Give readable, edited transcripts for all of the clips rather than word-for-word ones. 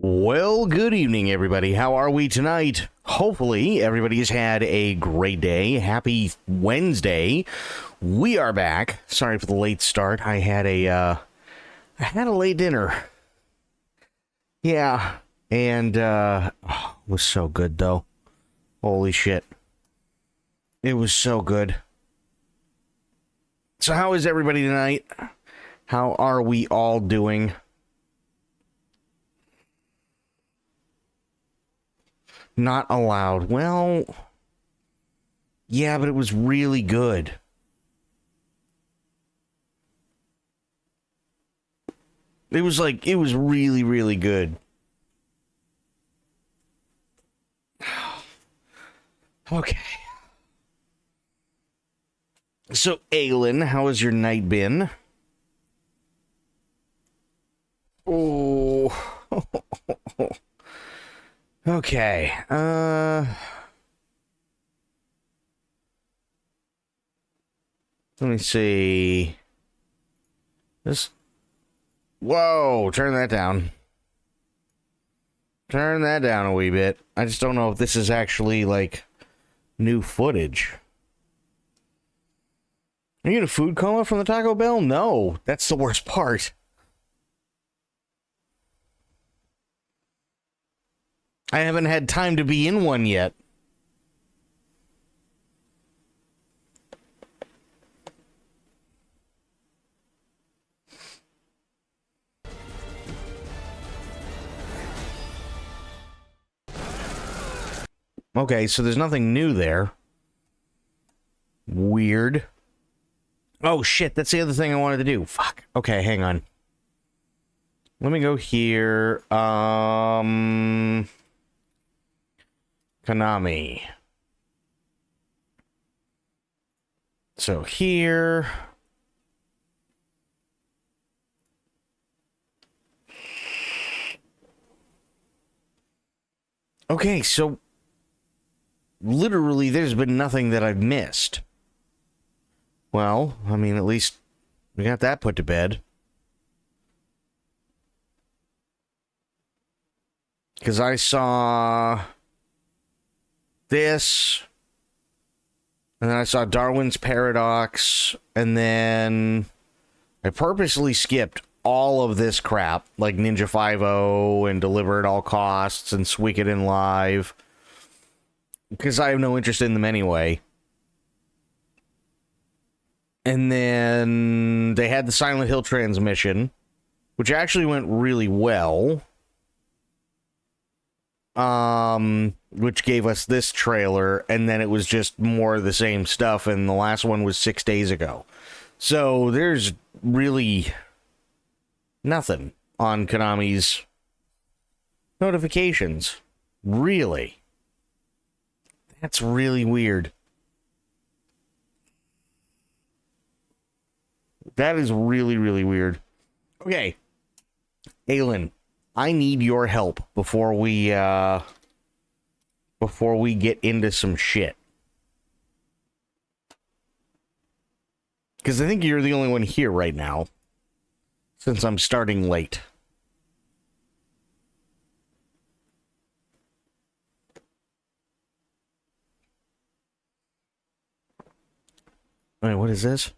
Well, good evening, everybody. How are we tonight? Hopefully, everybody's had a great day. Happy Wednesday. We are back. Sorry for the late start. I had a late dinner. Yeah, and it was so good though. Holy shit. It was so good. So how is everybody tonight? How are we all doing? Not allowed. Well, yeah, but it was really good. It was really, really good. Okay. So, Aylin, how has your night been? Oh. Okay, let me see. This. Whoa, turn that down. Turn that down a wee bit. I just don't know if this is actually, like, new footage. Are you in a food coma from the Taco Bell? No, that's the worst part. I haven't had time to be in one yet. Okay, so there's nothing new there. Weird. Oh, shit, that's the other thing I wanted to do. Fuck. Okay, hang on. Let me go here. Konami. So here. Okay, so literally there's been nothing that I've missed. Well, I mean, at least we got that put to bed. Because I saw this, and then I saw Darwin's Paradox, and then I purposely skipped all of this crap, like Ninja 5.0 and Deliver at All Costs and Suikoden Live, because I have no interest in them anyway. And then they had the Silent Hill transmission, which actually went really well. Which gave us this trailer, and then it was just more of the same stuff, and the last one was 6 days ago. So there's really nothing on Konami's notifications. Really. That's really weird. That is really, really weird. Okay. Aylin, I need your help before we get into some shit. Because I think you're the only one here right now, since I'm starting late. Wait, what is this?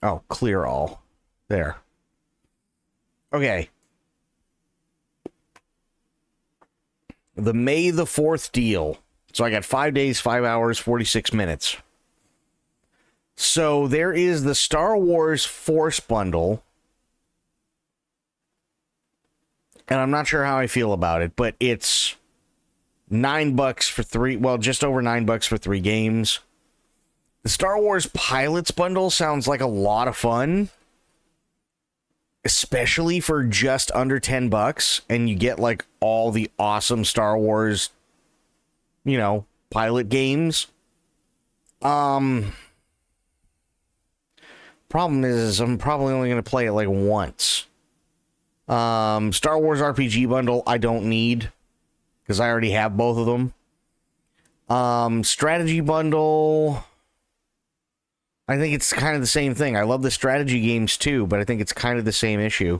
Oh, clear all. There. Okay. The May the 4th deal. So I got 5 days, 5 hours, 46 minutes. So there is the Star Wars Force Bundle. And I'm not sure how I feel about it, but it's $9 for just over $9 for 3 games. The Star Wars Pilots Bundle sounds like a lot of fun. Especially for just under $10, and you get like all the awesome Star Wars, pilot games. Problem is I'm probably only going to play it like once. Star Wars RPG bundle I don't need, because I already have both of them. Strategy bundle, I think it's kind of the same thing. I love the strategy games too, but I think it's kind of the same issue.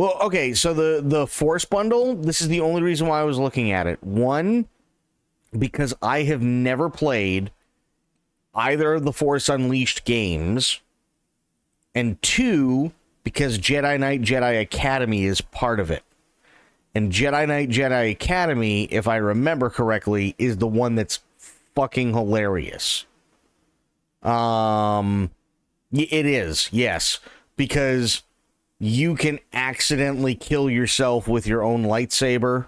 Well, okay, so the Force bundle, this is the only reason why I was looking at it. One, because I have never played either of the Force Unleashed games. And two, because Jedi Knight Jedi Academy is part of it. And Jedi Knight Jedi Academy, if I remember correctly, is the one that's fucking hilarious. It is, yes. Because you can accidentally kill yourself with your own lightsaber.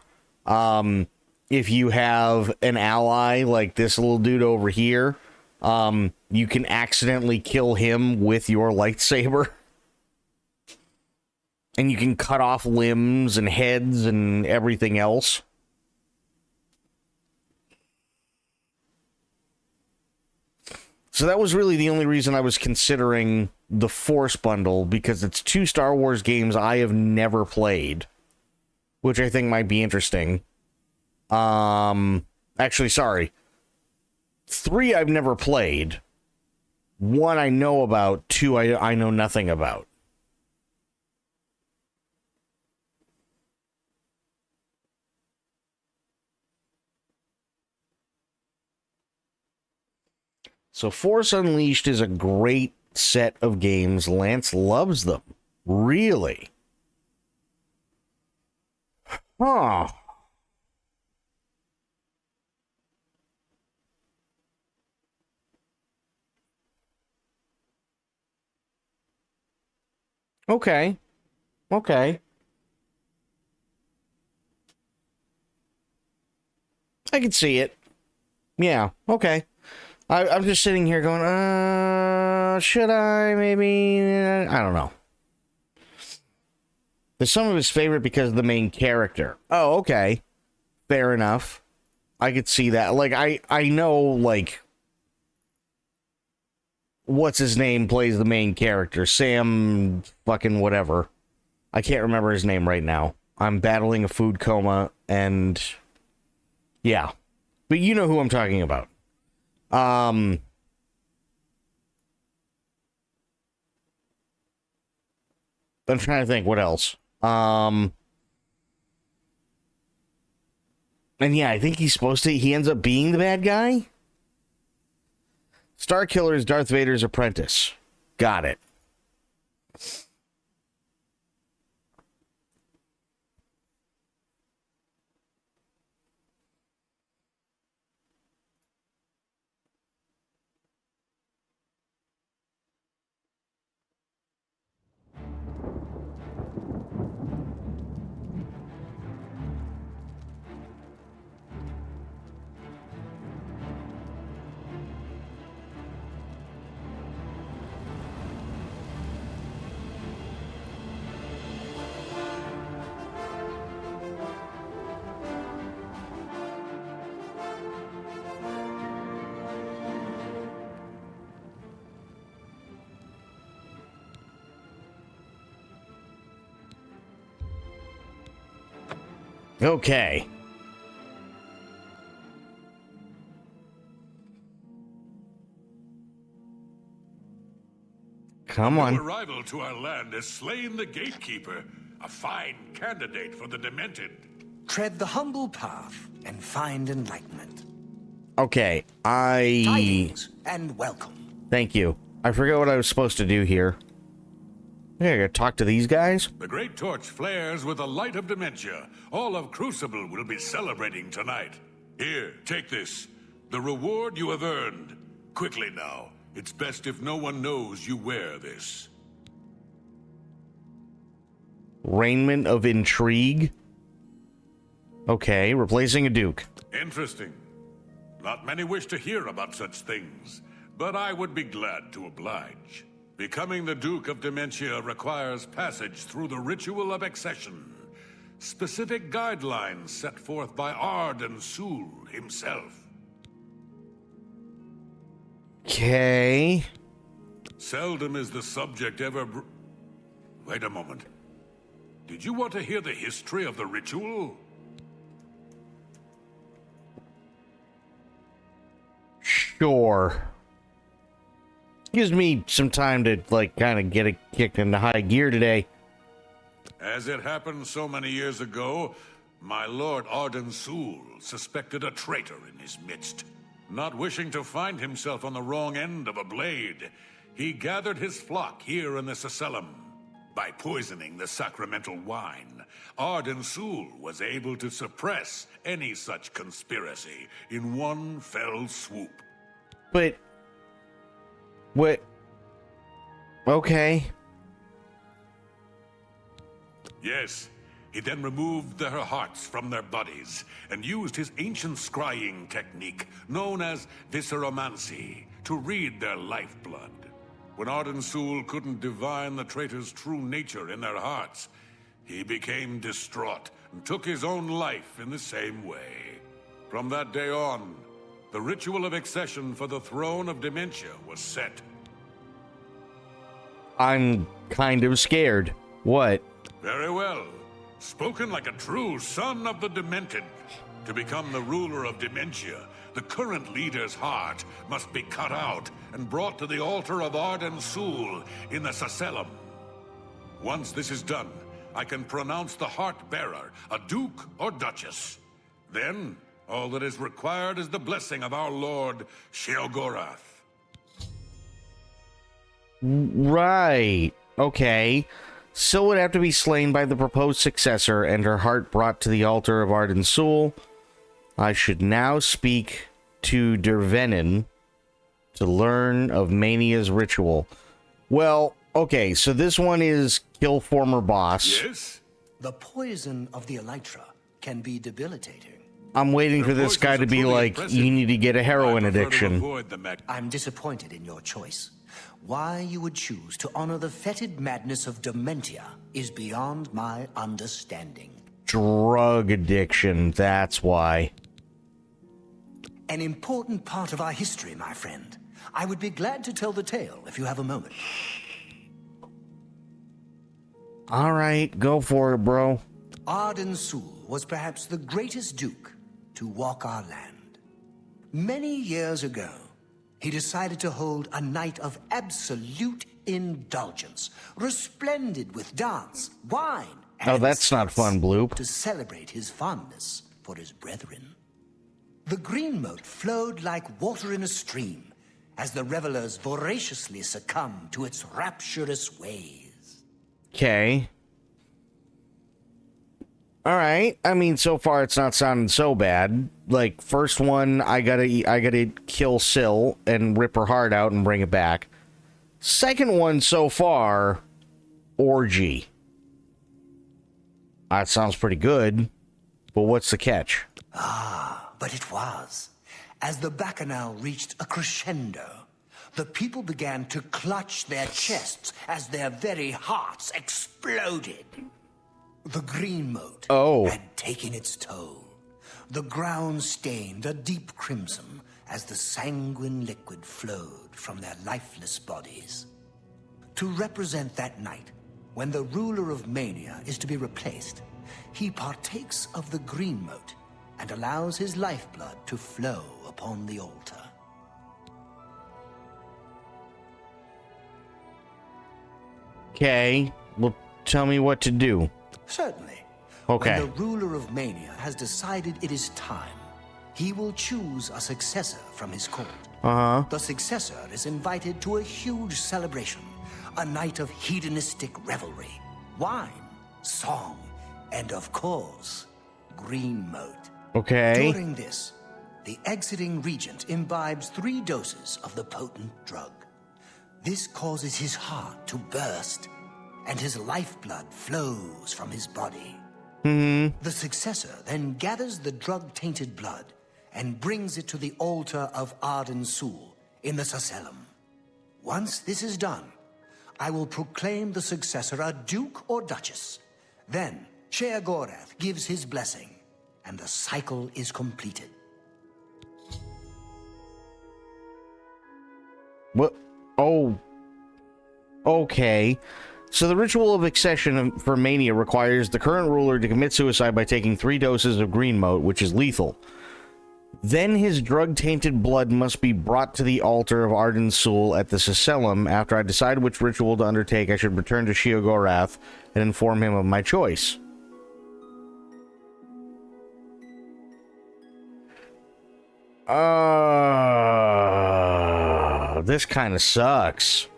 If you have an ally like this little dude over here, you can accidentally kill him with your lightsaber. And you can cut off limbs and heads and everything else. So that was really the only reason I was considering the Force bundle, because it's 2 Star Wars games I have never played, which I think might be interesting. Actually, sorry. 3 I've never played. 1 I know about, 2 I know nothing about. So Force Unleashed is a great set of games. Lance loves them. Really? Huh. Okay. Okay. I can see it. Yeah. Okay. I'm just sitting here going, should I? Maybe? I don't know. There's some of his favorite because of the main character. Oh, okay. Fair enough. I could see that. Like, I know, like, what's his name plays the main character? Sam fucking whatever. I can't remember his name right now. I'm battling a food coma, and yeah. But you know who I'm talking about. I'm trying to think what else. And yeah, I think he's supposed to, he ends up being the bad guy. Starkiller is Darth Vader's apprentice. Got it. Okay. Come on. New arrival to our land has slain the gatekeeper, a fine candidate for the demented. Tread the humble path and find enlightenment. Okay, Tidings and welcome. Thank you. I forgot what I was supposed to do here. I gotta talk to these guys? The great torch flares with the light of dementia. All of Crucible will be celebrating tonight. Here, take this. The reward you have earned. Quickly now. It's best if no one knows you wear this. Raiment of Intrigue. Okay, replacing a Duke. Interesting. Not many wish to hear about such things, but I would be glad to oblige. Becoming the Duke of Dementia requires passage through the ritual of accession. Specific guidelines set forth by Arden Sul himself. Okay. Seldom is the subject ever Wait a moment. Did you want to hear the history of the ritual? Sure. Gives me some time to, like, kind of get it kicked into high gear today. As it happened so many years ago, my lord Arden-Sul suspected a traitor in his midst. Not wishing to find himself on the wrong end of a blade, he gathered his flock here in the Sacellum. By poisoning the sacramental wine, Arden-Sul was able to suppress any such conspiracy in one fell swoop. But... what... okay. Yes, he then removed their hearts from their bodies and used his ancient scrying technique known as visceromancy to read their lifeblood. When Arden-Sul couldn't divine the traitor's true nature in their hearts, he became distraught and took his own life in the same way. From that day on, the ritual of accession for the throne of Dementia was set. I'm kind of scared. What? Very well. Spoken like a true son of the Demented. To become the ruler of Dementia, the current leader's heart must be cut out and brought to the altar of Arden-Sul in the Sacellum. Once this is done, I can pronounce the heart-bearer a duke or duchess. Then, all that is required is the blessing of our lord, Sheogorath. Right. Okay. Syl would have to be slain by the proposed successor and her heart brought to the altar of Arden-Sul. I should now speak to Dervenin to learn of Mania's ritual. Well, okay, so this one is kill former boss. Yes? The poison of the elytra can be debilitating. I'm waiting for this guy to be like, you need to get a heroin addiction. I'm disappointed in your choice. Why you would choose to honor the fetid madness of Dementia is beyond my understanding. Drug addiction, that's why. An important part of our history, my friend. I would be glad to tell the tale if you have a moment. Alright, go for it, bro. Arden-Sul was perhaps the greatest duke to walk our land. Many years ago, he decided to hold a night of absolute indulgence, resplendent with dance, wine, Oh, and that's not fun, Bloop. to celebrate his fondness for his brethren. The green moat flowed like water in a stream as the revelers voraciously succumbed to its rapturous ways. Okay. Alright, I mean, so far it's not sounding so bad. Like, first one, I gotta kill Syl and rip her heart out and bring it back. Second one so far, orgy. That sounds pretty good, but what's the catch? But it was. As the bacchanal reached a crescendo, the people began to clutch their chests as their very hearts exploded. The green moat had taken its toll. The ground stained a deep crimson as the sanguine liquid flowed from their lifeless bodies. To represent that night, when the ruler of Mania is to be replaced, he partakes of the green moat and allows his lifeblood to flow upon the altar. Okay, well, tell me what to do. Certainly. Okay. When the ruler of Mania has decided it is time, he will choose a successor from his court. The successor is invited to a huge celebration, a night of hedonistic revelry, wine, song, and of course, green moat. Okay. During this, the exiting regent imbibes 3 doses of the potent drug. This causes his heart to burst, and his lifeblood flows from his body. The successor then gathers the drug-tainted blood and brings it to the altar of Arden-Sul in the Sacellum. Once this is done, I will proclaim the successor a duke or duchess. Then Sheogorath gives his blessing, and the cycle is completed. What? Oh. Okay. So the ritual of accession for Mania requires the current ruler to commit suicide by taking 3 doses of green moat, which is lethal. Then his drug-tainted blood must be brought to the altar of Arden Sul at the Sicellum. After I decide which ritual to undertake, I should return to Sheogorath and inform him of my choice. This kind of sucks.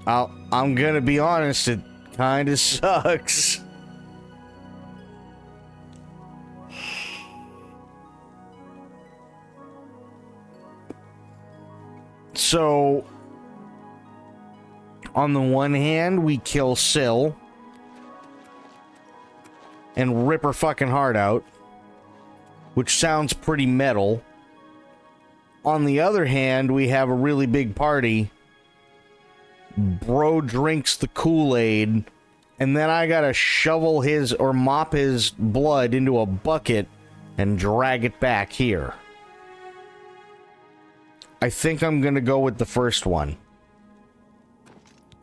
I'm gonna be honest, it kind of sucks. So, on the one hand, we kill Syl and rip her fucking heart out, which sounds pretty metal. On the other hand, we have a really big party. Bro drinks the Kool-Aid, and then I gotta shovel his or mop his blood into a bucket and drag it back here. I think I'm gonna go with the first one.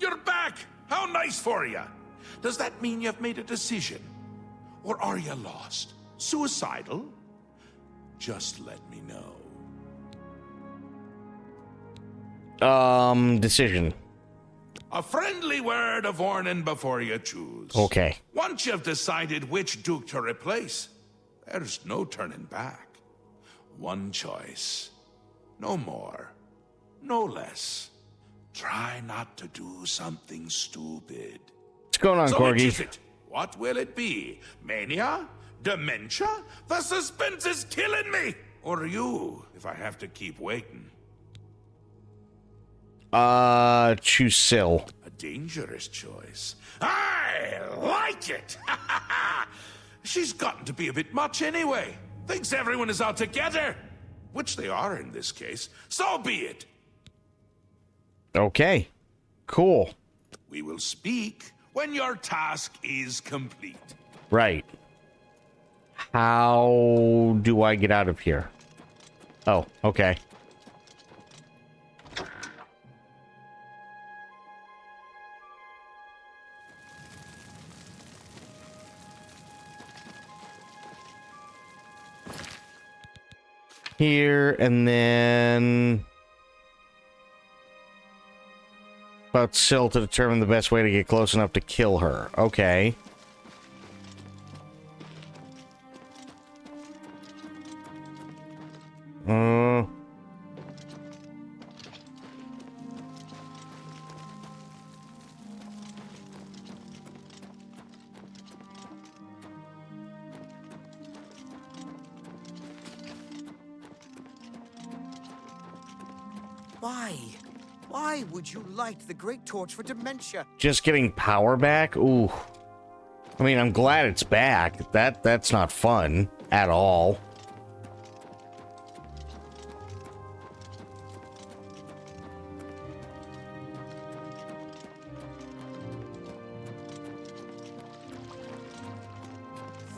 You're back! How nice for you! Does that mean you've made a decision? Or are you lost? Suicidal? Just let me know. Decision. A friendly word of warning before you choose. Okay. Once you've decided which Duke to replace, there's no turning back. One choice. No more. No less. Try not to do something stupid. What's going on, So which Corgi? is it? What will it be? Mania? Dementia? The suspense is killing me! Or you, if I have to keep waiting. Choose Syl. A dangerous choice. I like it! She's gotten to be a bit much anyway. Thinks everyone is out together. Which they are in this case. So be it. Okay. Cool. We will speak when your task is complete. Right. How do I get out of here? Oh, okay. Here, and then about Syl to determine the best way to get close enough to kill her. Okay. Why? Why would you light the Great Torch for dementia? Just getting power back? Ooh. I mean, I'm glad it's back. That's not fun at all.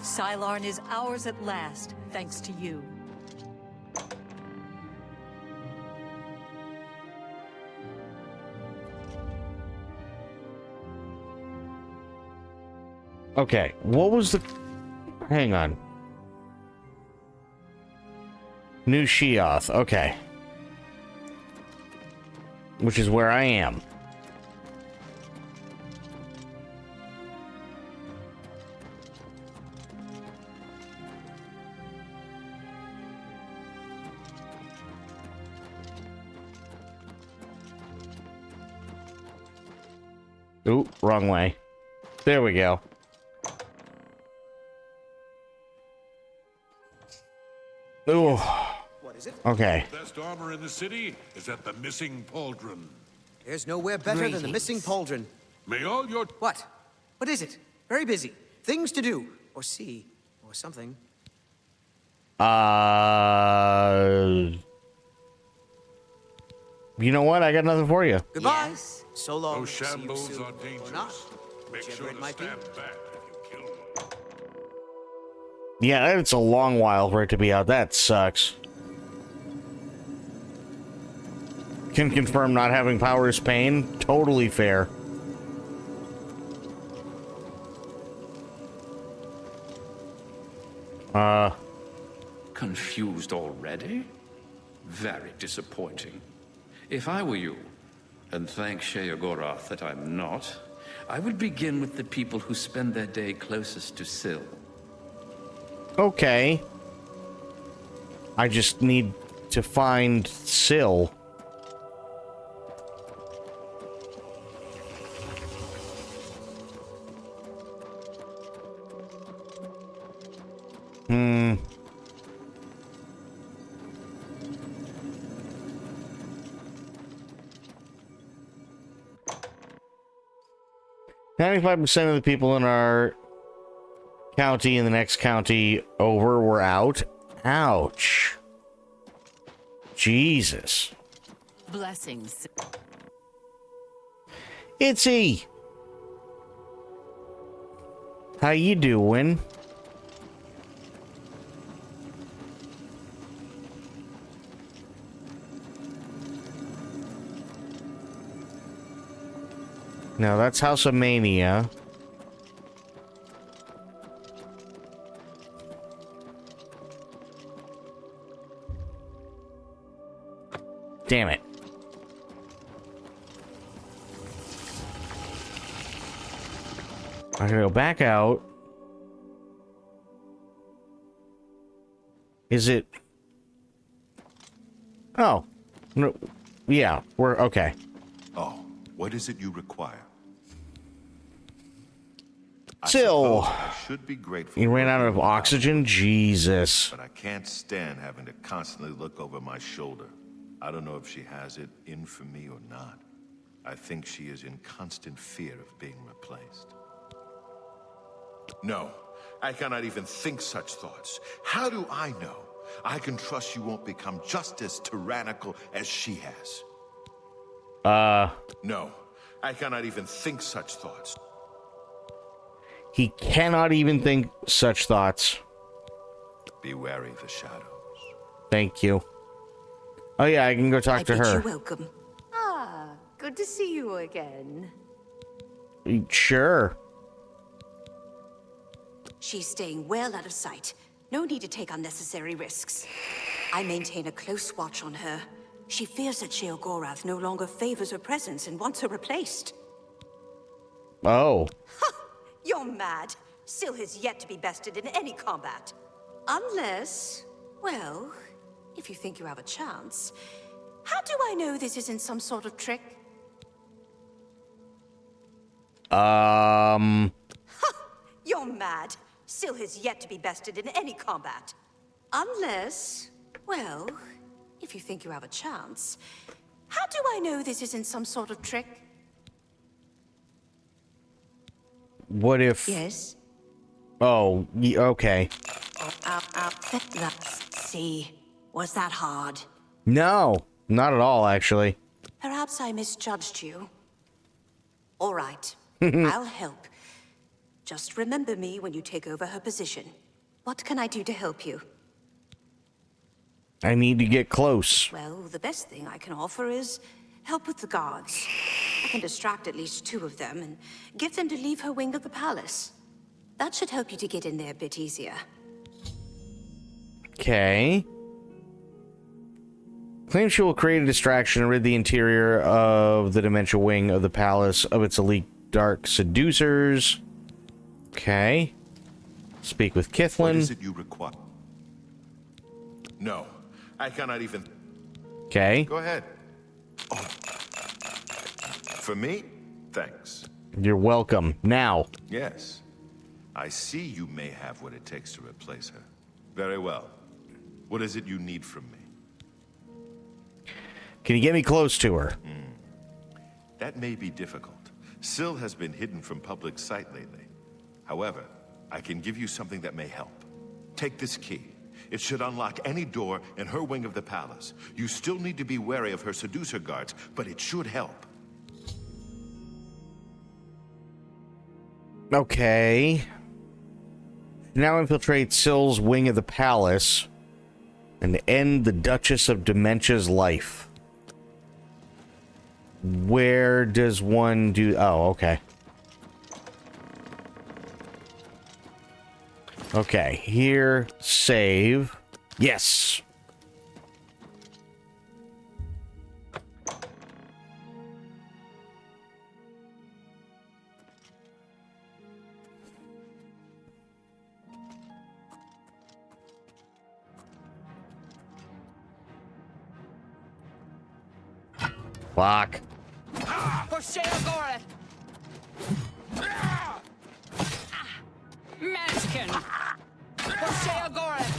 Sylarn is ours at last, thanks to you. Okay, what was the... Hang on. New Sheoth, okay. Which is where I am. Ooh, wrong way. There we go. Ooh. What is it? Okay. The best armor in the city is at the missing pauldron. There's nowhere better than the missing pauldron. May all your... What? What is it? Very busy. Things to do, or see, or something. You know what? I got nothing for you. Goodbye. Yes? So long. Those See you shambles soon, are or dangerous. not. Make Whichever sure it to might be. stand back if you kill them. Yeah, it's a long while for it to be out. That sucks. Can confirm not having power is pain. Totally fair. Confused already? Very disappointing. If I were you, and thank Sheogorath that I'm not, I would begin with the people who spend their day closest to Syl. Okay. I just need to find Syl. Hmm. 95% of the people in our county and the next county over were out. Ouch. Jesus. Blessings. Itsy. How you doing? Now that's House of Mania. Damn it. I'm gonna go back out. Is it? Oh. No. Yeah, we're okay. Oh, what is it you require? Still. I should be grateful. You ran out of oxygen? Jesus. But I can't stand having to constantly look over my shoulder. I don't know if she has it in for me or not. I think she is in constant fear of being replaced. No, I cannot even think such thoughts. How do I know? I can trust you won't become just as tyrannical as she has. No, I cannot even think such thoughts. He cannot even think such thoughts. Be wary of the shadows. Thank you. Oh yeah, I can go talk to her. You're welcome. Ah, good to see you again. Sure. She's staying well out of sight. No need to take unnecessary risks. I maintain a close watch on her. She fears that Sheogorath no longer favors her presence and wants her replaced. Oh. You're mad. Syl has yet to be bested in any combat. Unless, well, if you think you have a chance. How do I know this isn't some sort of trick? You're mad. Syl has yet to be bested in any combat. Unless, well, if you think you have a chance. How do I know this isn't some sort of trick? What if... Yes? Oh, okay. Let's see. Was that hard? No, not at all, actually. Perhaps I misjudged you. All right. I'll help. Just remember me when you take over her position. What can I do to help you? I need to get close. Well, the best thing I can offer is help with the guards. I can distract at least 2 of them and get them to leave her wing of the palace. That should help you to get in there a bit easier. Okay. Claims she will create a distraction and rid the interior of the dementia wing of the palace of its elite dark seducers. Okay. Speak with Kithlin. What is it you require? No, I cannot even... Okay. Go ahead. Oh. For me? Thanks. You're welcome. Now. Yes. I see you may have what it takes to replace her. Very well. What is it you need from me? Can you get me close to her? That may be difficult. Syl has been hidden from public sight lately. However, I can give you something that may help. Take this key. It should unlock any door in her wing of the palace. You still need to be wary of her seducer guards, but it should help. Okay. Now infiltrate Syl's wing of the palace and end the Duchess of Dementia's life. Where does one do... Oh, okay. Okay, here, save. Yes! Fuck. For Sheogorath! Maskin! For Sheogorath!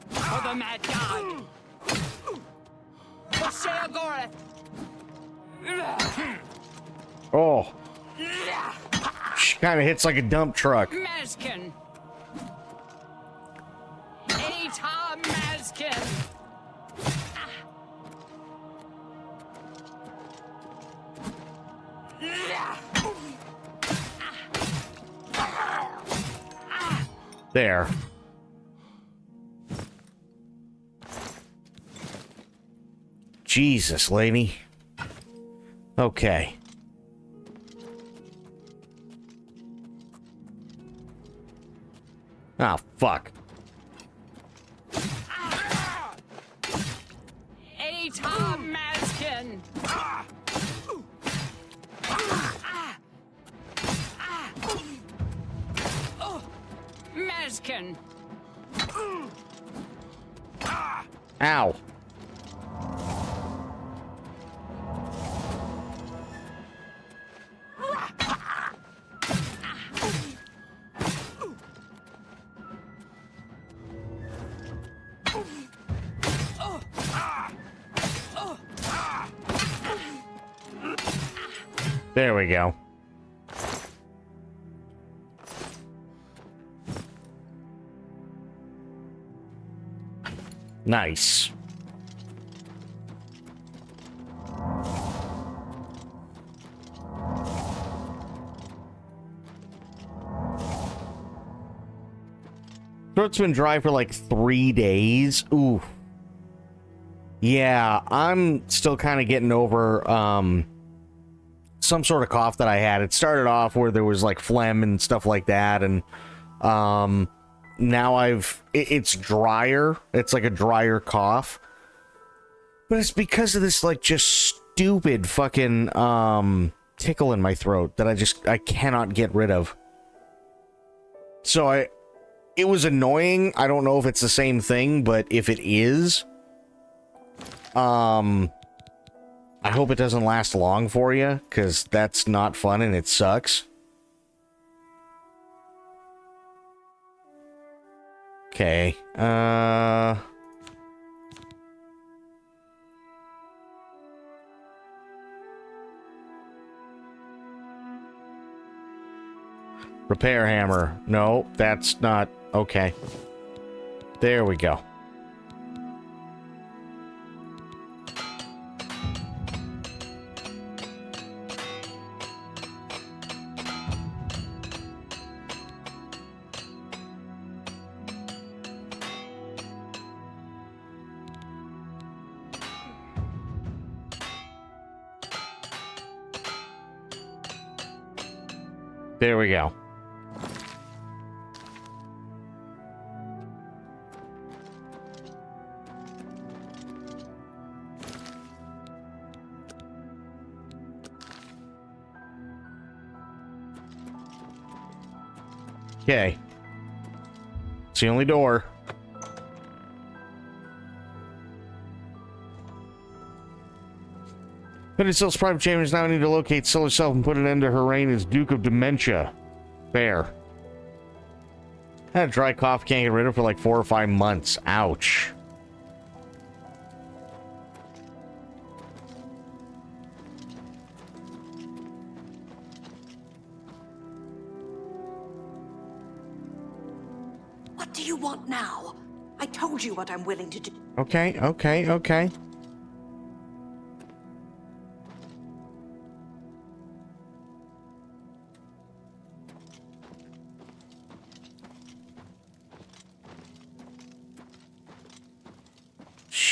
For the Mad God! For Sheogorath! Oh. She kind of hits like a dump truck. Maskin! Anytime, Maskin! There. Jesus, lady. Okay. Ah, fuck. Anytime, Maskin! Maskin! Ow. There we go. Nice. Throat's been dry for like 3 days. Ooh. Yeah, I'm still kind of getting over some sort of cough that I had. It started off where there was like phlegm and stuff like that, and now it's drier. It's like a drier cough. But it's because of this like just stupid fucking tickle in my throat that I cannot get rid of. So it was annoying. I don't know if it's the same thing, but if it is, I hope it doesn't last long for you, because that's not fun and it sucks. Okay, repair hammer. No, that's not... Okay. There we go. There we go. Okay. It's the only door. Penicill's prime chambers now need to locate Syl herself and put an end to her reign as Duke of Dementia. Fair. Had a dry cough, can't get rid of for like 4 or 5 months. Ouch. What do you want now? I told you what I'm willing to do. Okay, okay, okay.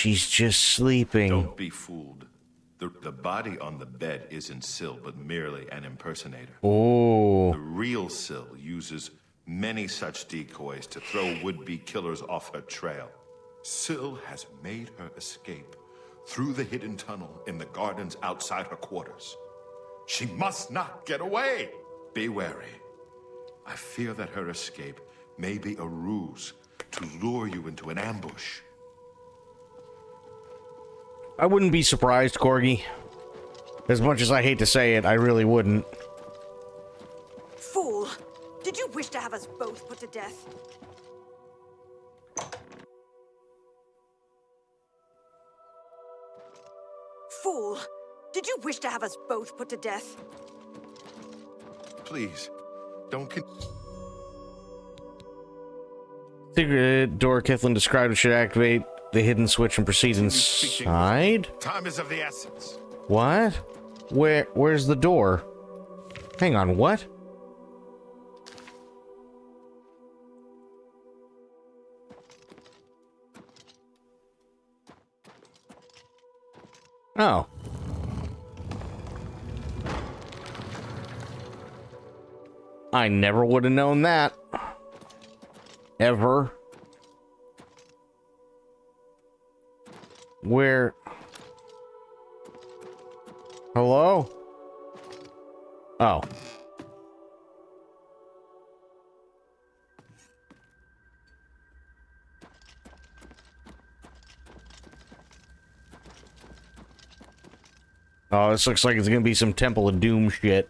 she's just sleeping. Don't be fooled. The body on the bed isn't Syl, but merely an impersonator. Oh. The real Syl uses many such decoys to throw would-be killers off her trail. Syl has made her escape through the hidden tunnel in the gardens outside her quarters. She must not get away! Be wary. I fear that her escape may be a ruse to lure you into an ambush. I wouldn't be surprised, Corgi. As much as I hate to say it, I really wouldn't. Fool! Did you wish to have us both put to death? Fool! Did you wish to have us both put to death? Please, don't Secret door Kithlin described should activate the hidden switch and proceed inside? Time is of the essence. What? Where's the door? Hang on, what? Oh. I never would have known that. Ever. Where? Hello? Oh. Oh, this looks like it's gonna be some Temple of Doom shit.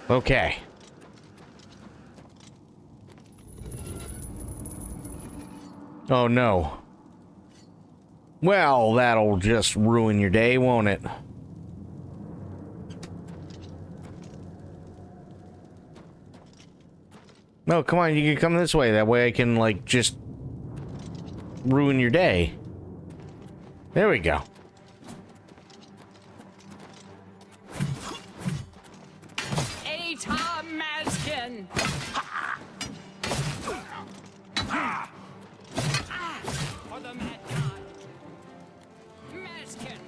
Okay. Oh no. Well, that'll just ruin your day, won't it? No, come on, you can come this way. That way I can, like, just ruin your day. There we go. Tom Mazkin! For the Mad God! Mazkin!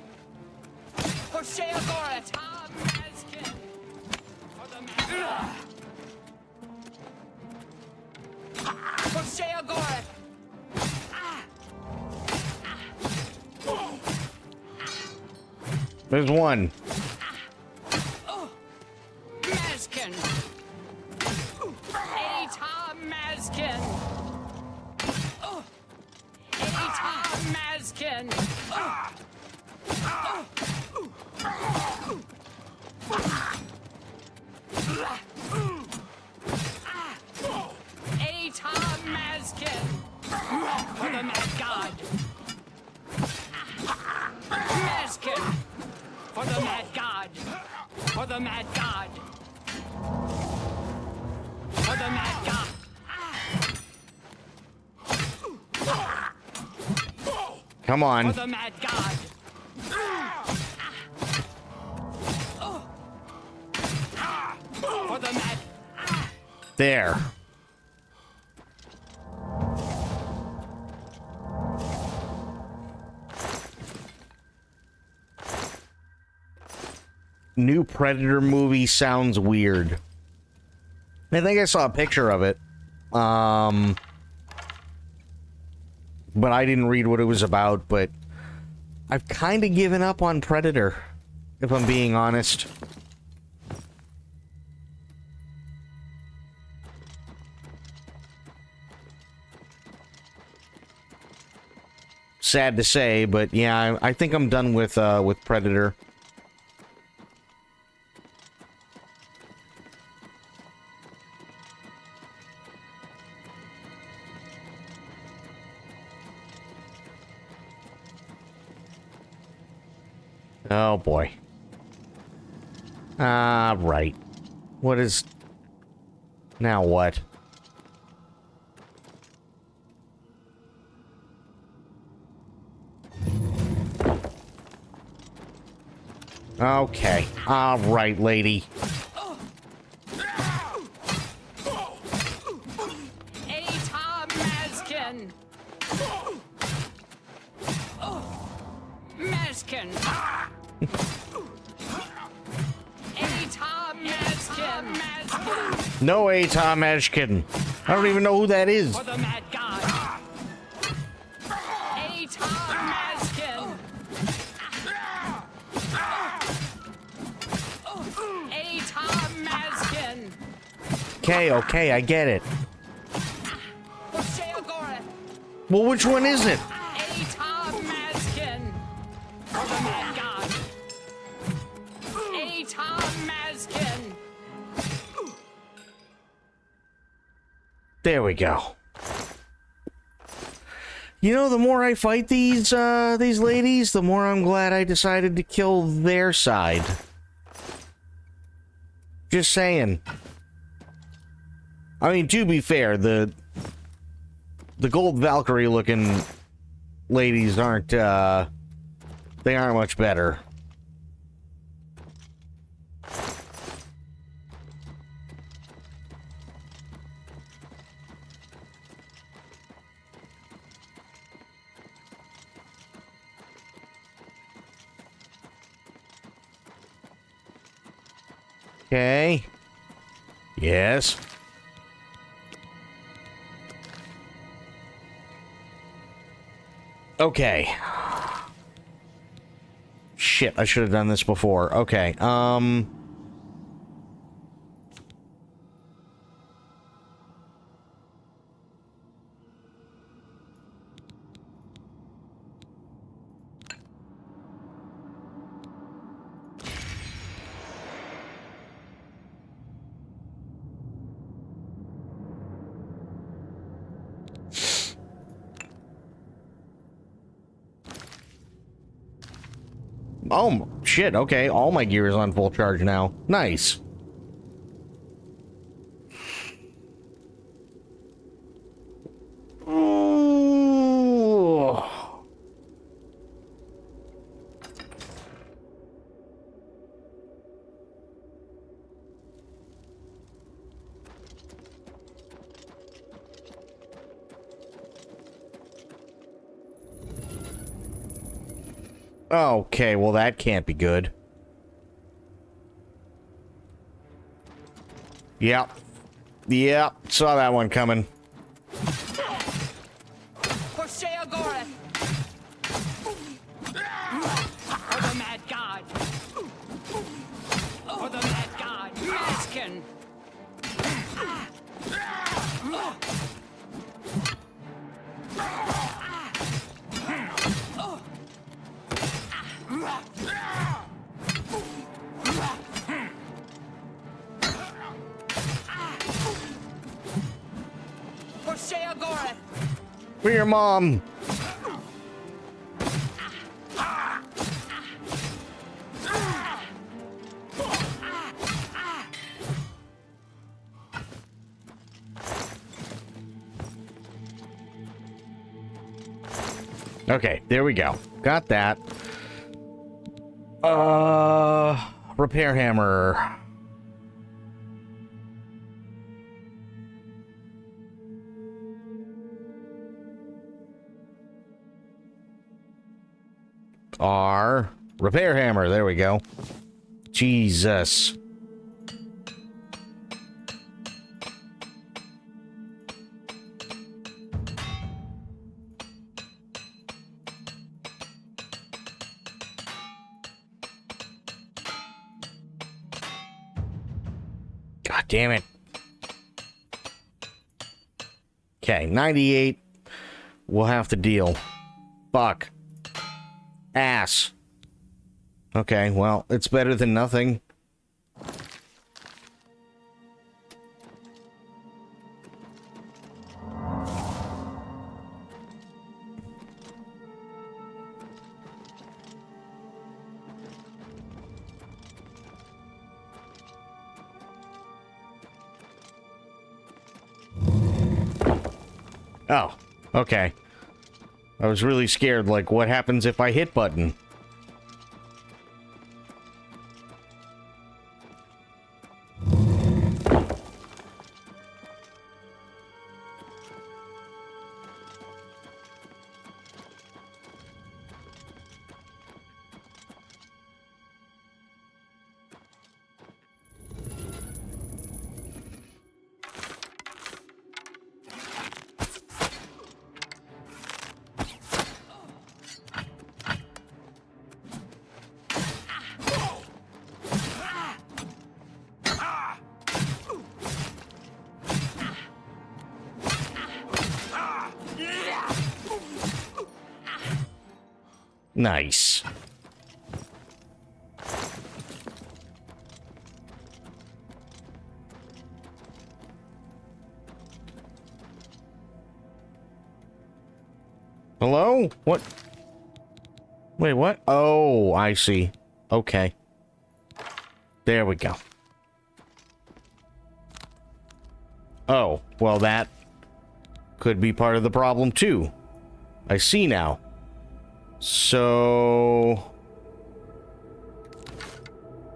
For Sheagora! Tom Mazkin! For the Mad God! For Sheagora! There's one. Mazkin! Tom Mazkin! Tom Mazkin! Tom Mazkin! For the Mad God! Mazkin! For the Mad God! For the Mad God! For the Mad God! Come on. For the Mad God! For the Mad... There. New Predator movie sounds weird. I think I saw a picture of it. But I didn't read what it was about, but I've kind of given up on Predator, if I'm being honest. Sad to say, but yeah, I think I'm done with Predator. Oh boy. Ah, right. What is... Now what? Okay. All right, lady. Tom Mazkin. Mazkin. Tom Mazkin. No Tom Ashkin. I don't even know who that is. For the Mad God. Tom Mazkin. Tom Mazkin. Okay, I get it. Sheogorath. Well, which one is it? Tom Mazkin. For the Mad God. Tom Mazkin. There we go. You know, the more I fight these ladies, the more I'm glad I decided to kill their side. Just saying. I mean, to be fair, the gold Valkyrie looking ladies aren't they aren't much better. Okay. Yes. Okay. Shit, I should have done this before. Okay, oh, shit, okay. All my gear is on full charge now. Nice. Ooh. Okay, well that can't be good. Yep. Yep, saw that one coming. For Sheogorath. For the Mad God. For the Mad God. Mazkin. For Sheogorath. For your mom. Okay, there we go. Got that. Repair hammer. R. Repair hammer. There we go. Jesus. God damn it. Okay, 98. We'll have to deal. Fuck. Ass. Okay, well, it's better than nothing. Oh, okay. I was really scared, like, what happens if I hit button? Nice. Hello? What? Wait, what? Oh, I see. Okay. There we go. Oh, well, that could be part of the problem, too. I see now. So...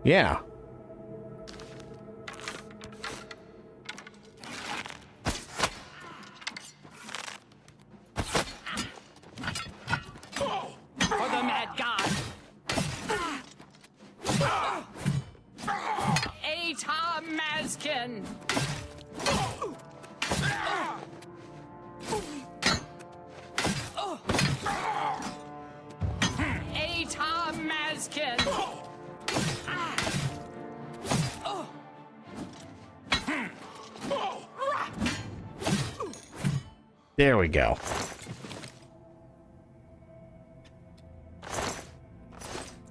yeah. For the Mad God. Atom Mazkin. Atom Mazkin. There we go.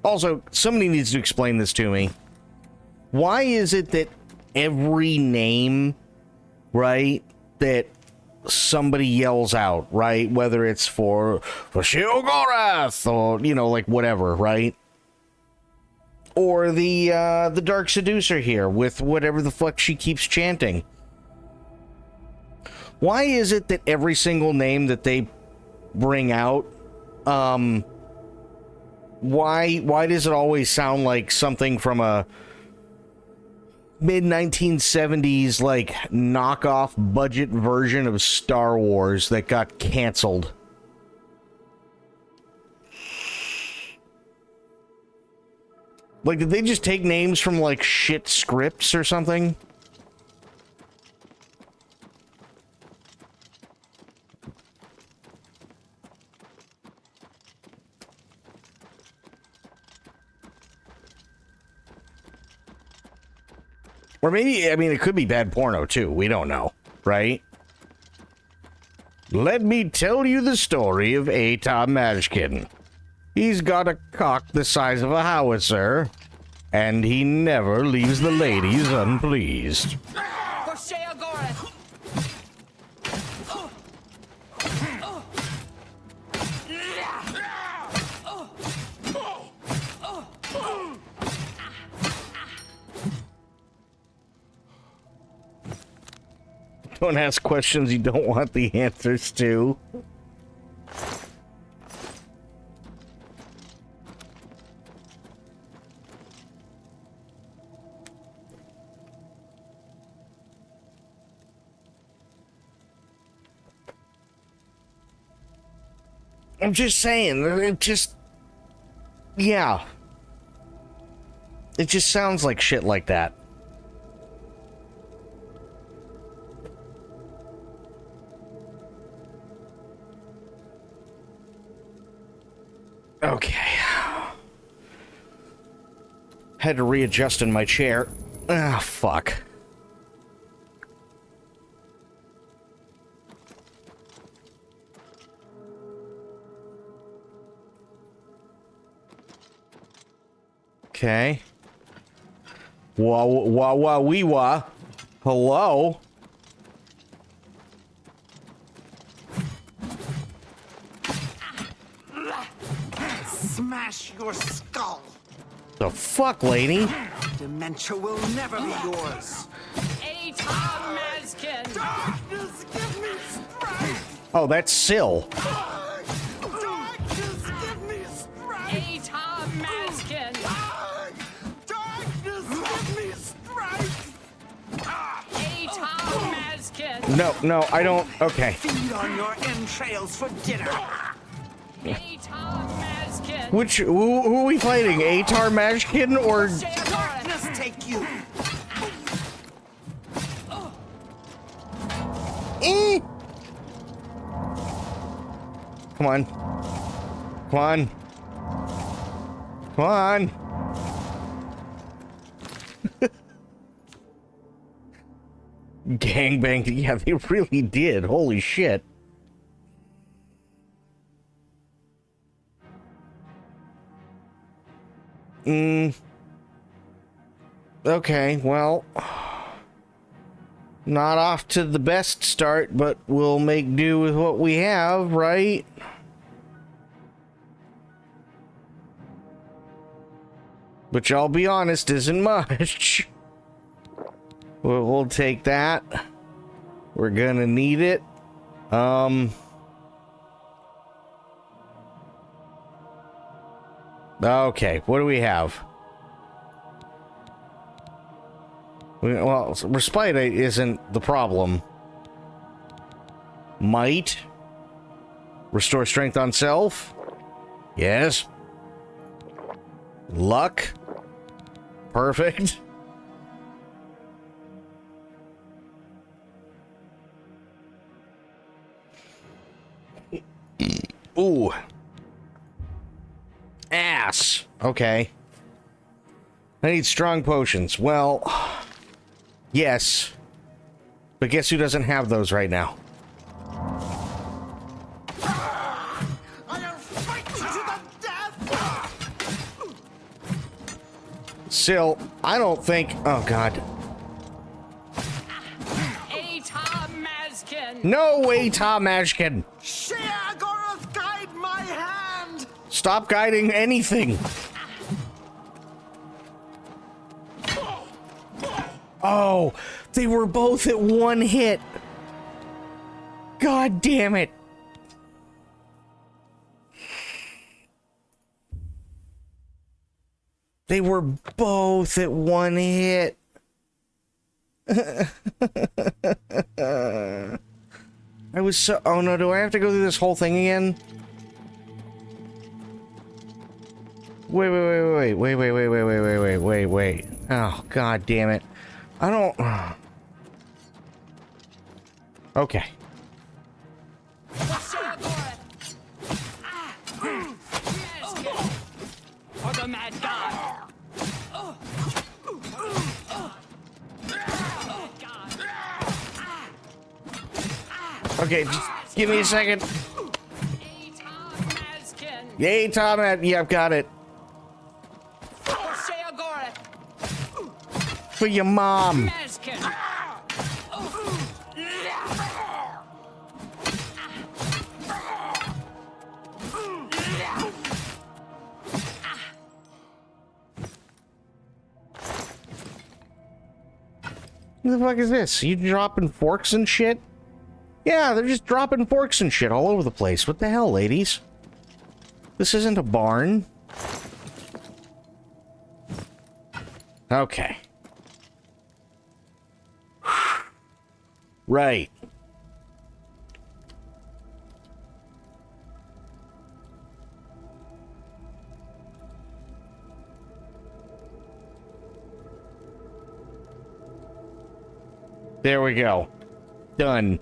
Also, somebody needs to explain this to me. Why is it that every name, right, that somebody yells out, right, whether it's for Sheogorath or, you know, like whatever, right? Or the Dark Seducer here with whatever the fuck she keeps chanting. Why is it that every single name that they bring out, why does it always sound like something from a mid-1970s, like, knockoff budget version of Star Wars that got canceled? Like, did they just take names from, like, shit scripts or something? Or maybe, I mean, it could be bad porno, too. We don't know, right? Let me tell you the story of Atom Mazkin. He's got a cock the size of a howitzer, and he never leaves the ladies unpleased. For Sheogorath. Don't ask questions you don't want the answers to. I'm just saying, it just... yeah. It just sounds like shit like that. Okay. Had to readjust in my chair. Ah, fuck. Okay. Wah, wah, wah, wee, wah. Hello? Smash your skull. The fuck, lady? Dementia will never be yours. Atom Mazkin! Darkness, give me strength! Oh, that's Syl. Darkness, give me strength! Atom Mazkin! Darkness, give me strength! Atom Mazkin! No, no, I don't. Okay. Feed on your entrails for dinner. Atom Mazkin! Which, who are we fighting? Atar Mashkin or... Darkness, take you! Eh? Come on. Come on. Come on. Gangbang. Yeah, they really did. Holy shit. Okay, well... Not off to the best start, but we'll make do with what we have, right? Which, I'll be honest, isn't much. We'll take that. We're gonna need it. Okay, what do we have? Well, respite isn't the problem. Might. Restore strength on self. Yes. Luck. Perfect. Ooh. Ass. Okay. I need strong potions. Well... Yes. But guess who doesn't have those right now? I'll fight you to the death! Syl, I don't think... Oh, God. Atom Mazkin! No way, Tom Ashkin! Sheagorath, guide my hand! Stop guiding anything! Oh, they were both at one hit. God damn it. They were both at one hit. I was so... Oh no, do I have to go through this whole thing again? Wait. Oh, god damn it. I don't... Okay. For the Mad God! Okay, just give me a second. Atom Mazkin! Yay, Tom. Yeah, I've got it. For Sheagorath! For your mom. Mazkin! What the fuck is this? You dropping forks and shit? Yeah, they're just dropping forks and shit all over the place. What the hell, ladies? This isn't a barn. Okay. Right. There we go. Done.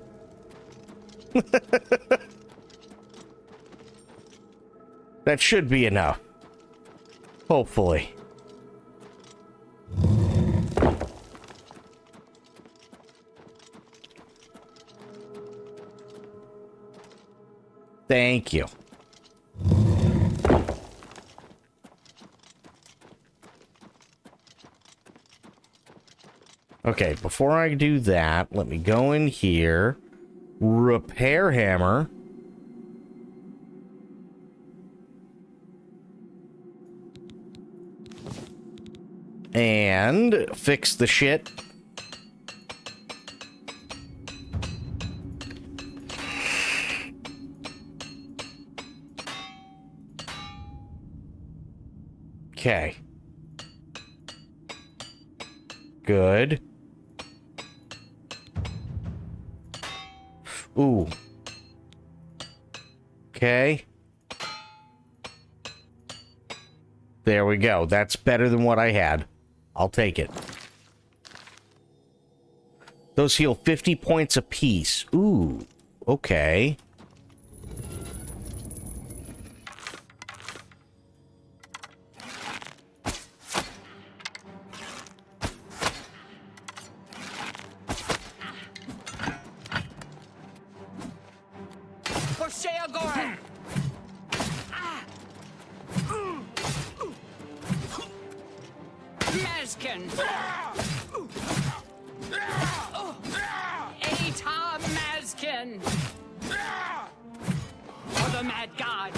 That should be enough. Hopefully. Thank you. Okay, before I do that, let me go in here. Repair hammer. And fix the shit. Okay. Good. Ooh. Okay. There we go. That's better than what I had. I'll take it. Those heal 50 points apiece. Ooh. Okay.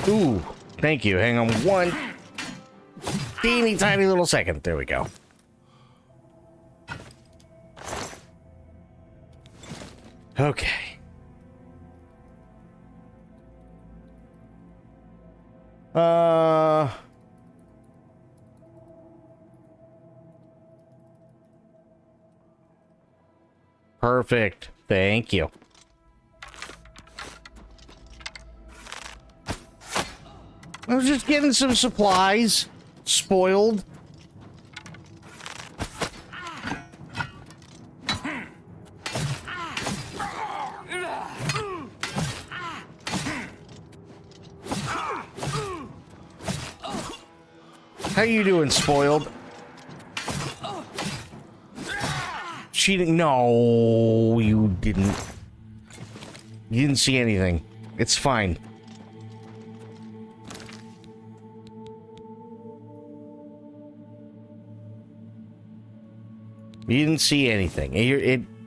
Ooh, thank you. Hang on one teeny tiny little second. There we go. Okay. Perfect. Thank you. I was just getting some supplies. Spoiled. How you doing, spoiled? She didn't. No, you didn't. You didn't see anything. It's fine. You didn't see anything.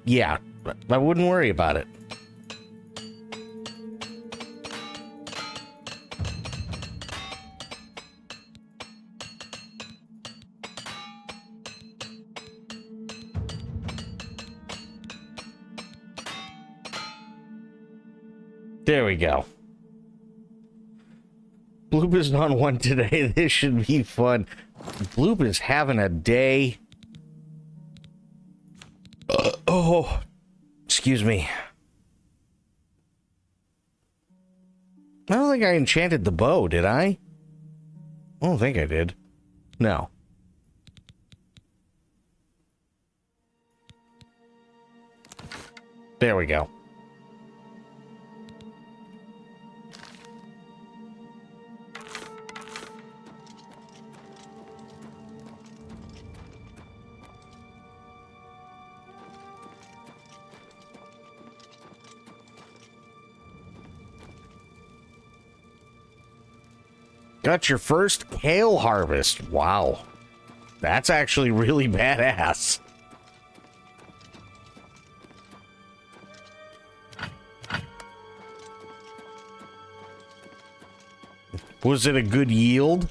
Yeah, I wouldn't worry about it. There we go. Bloop is on one today. This should be fun. Bloop is having a day. Oh, excuse me. I don't think I enchanted the bow, did I? I don't think I did. No. There we go. Got your first kale harvest. Wow. That's actually really badass. Was it a good yield?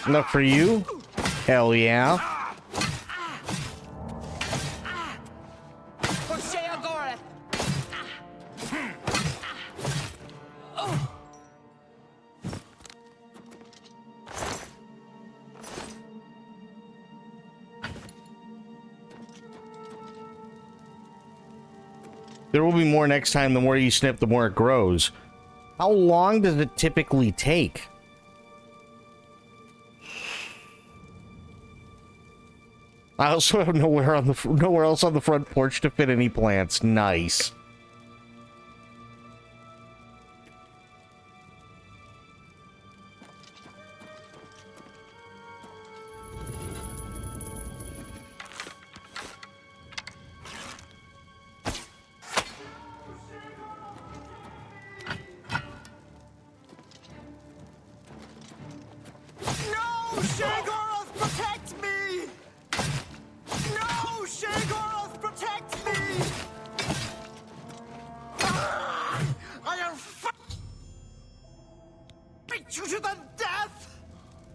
Enough for you? Hell yeah. There will be more next time. The more you snip, the more it grows. How long does it typically take? I also have nowhere else on the front porch to fit any plants. Nice.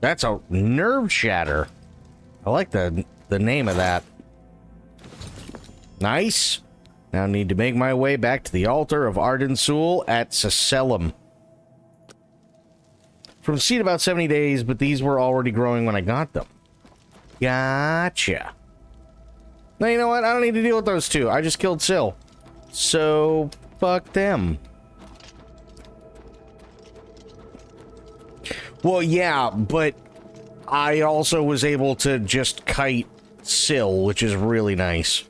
That's a nerve shatter. I like the name of that. Nice. Now I need to make my way back to the altar of Ardensul at Sacellum. From seed about 70 days, but these were already growing when I got them. Gotcha. Now, you know what? I don't need to deal with those two. I just killed Syl. So, fuck them. Well, yeah, but I also was able to just kite Syl, which is really nice.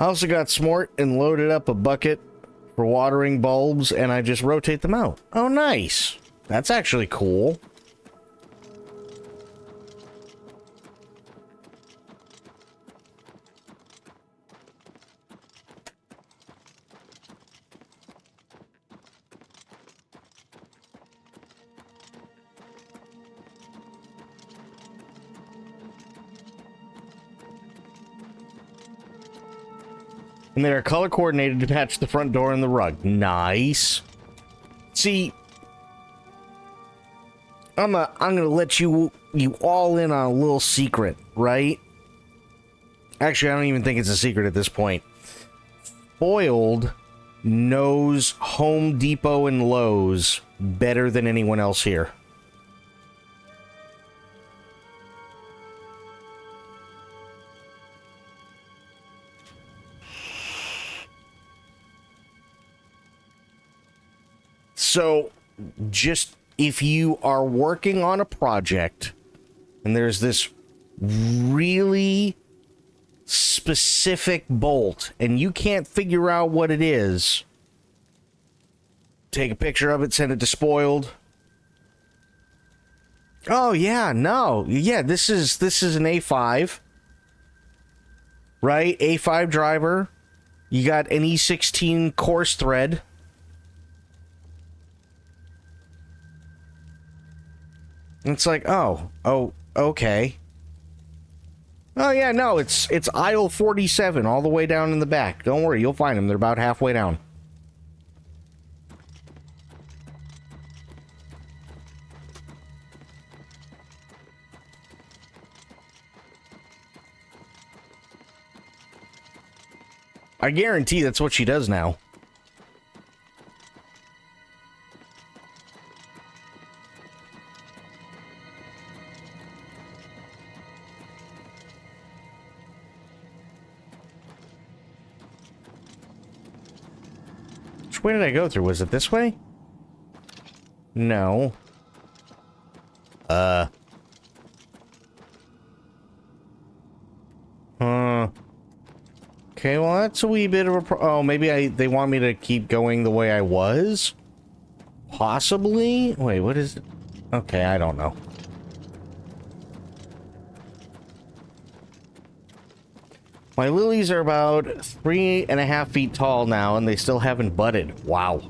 I also got smart and loaded up a bucket for watering bulbs, and I just rotate them out. Oh, nice. That's actually cool. And they are color coordinated to match the front door and the rug. Nice. See, I'm gonna let you all in on a little secret, right? Actually, I don't even think it's a secret at this point. Foiled knows Home Depot and Lowe's better than anyone else here. So, just if you are working on a project and there's this really specific bolt and you can't figure out what it is, take a picture of it, send it to Spoiled. Oh yeah, no. Yeah, this is an A5. Right? A5 driver. You got an E16 course thread. It's like, oh, okay. Oh yeah, no, it's aisle 47 all the way down in the back. Don't worry, you'll find them. They're about halfway down. I guarantee that's what she does now. Which way did I go through? Was it this way? No. Okay, well, that's a wee bit of a oh, maybe they want me to keep going the way I was? Possibly? Wait, what is it? Okay, I don't know. My lilies are about 3.5 feet tall now, and they still haven't budded. Wow.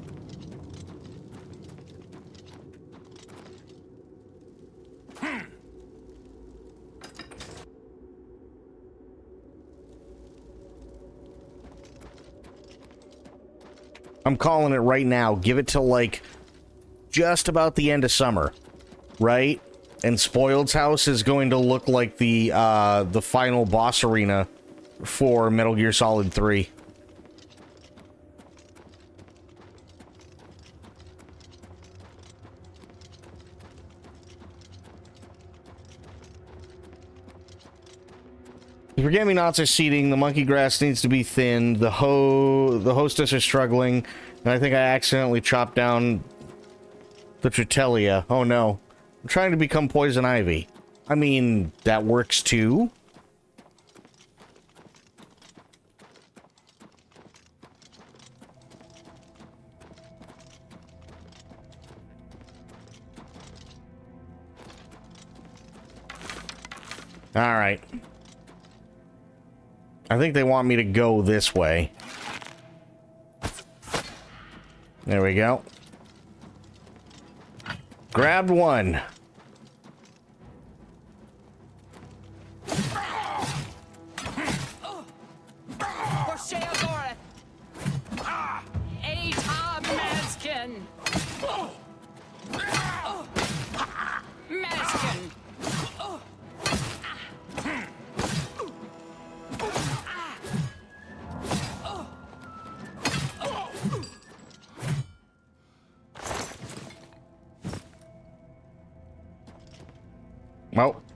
I'm calling it right now. Give it till, like, just about the end of summer, right? And Spoiled's house is going to look like the final boss arena for Metal Gear Solid 3. The Forget-Me-Nots are seeding, the monkey grass needs to be thinned, the hostess are struggling, and I think I accidentally chopped down the Tritelia. Oh no. I'm trying to become Poison Ivy. I mean, that works too. Alright. I think they want me to go this way. There we go. Grabbed one.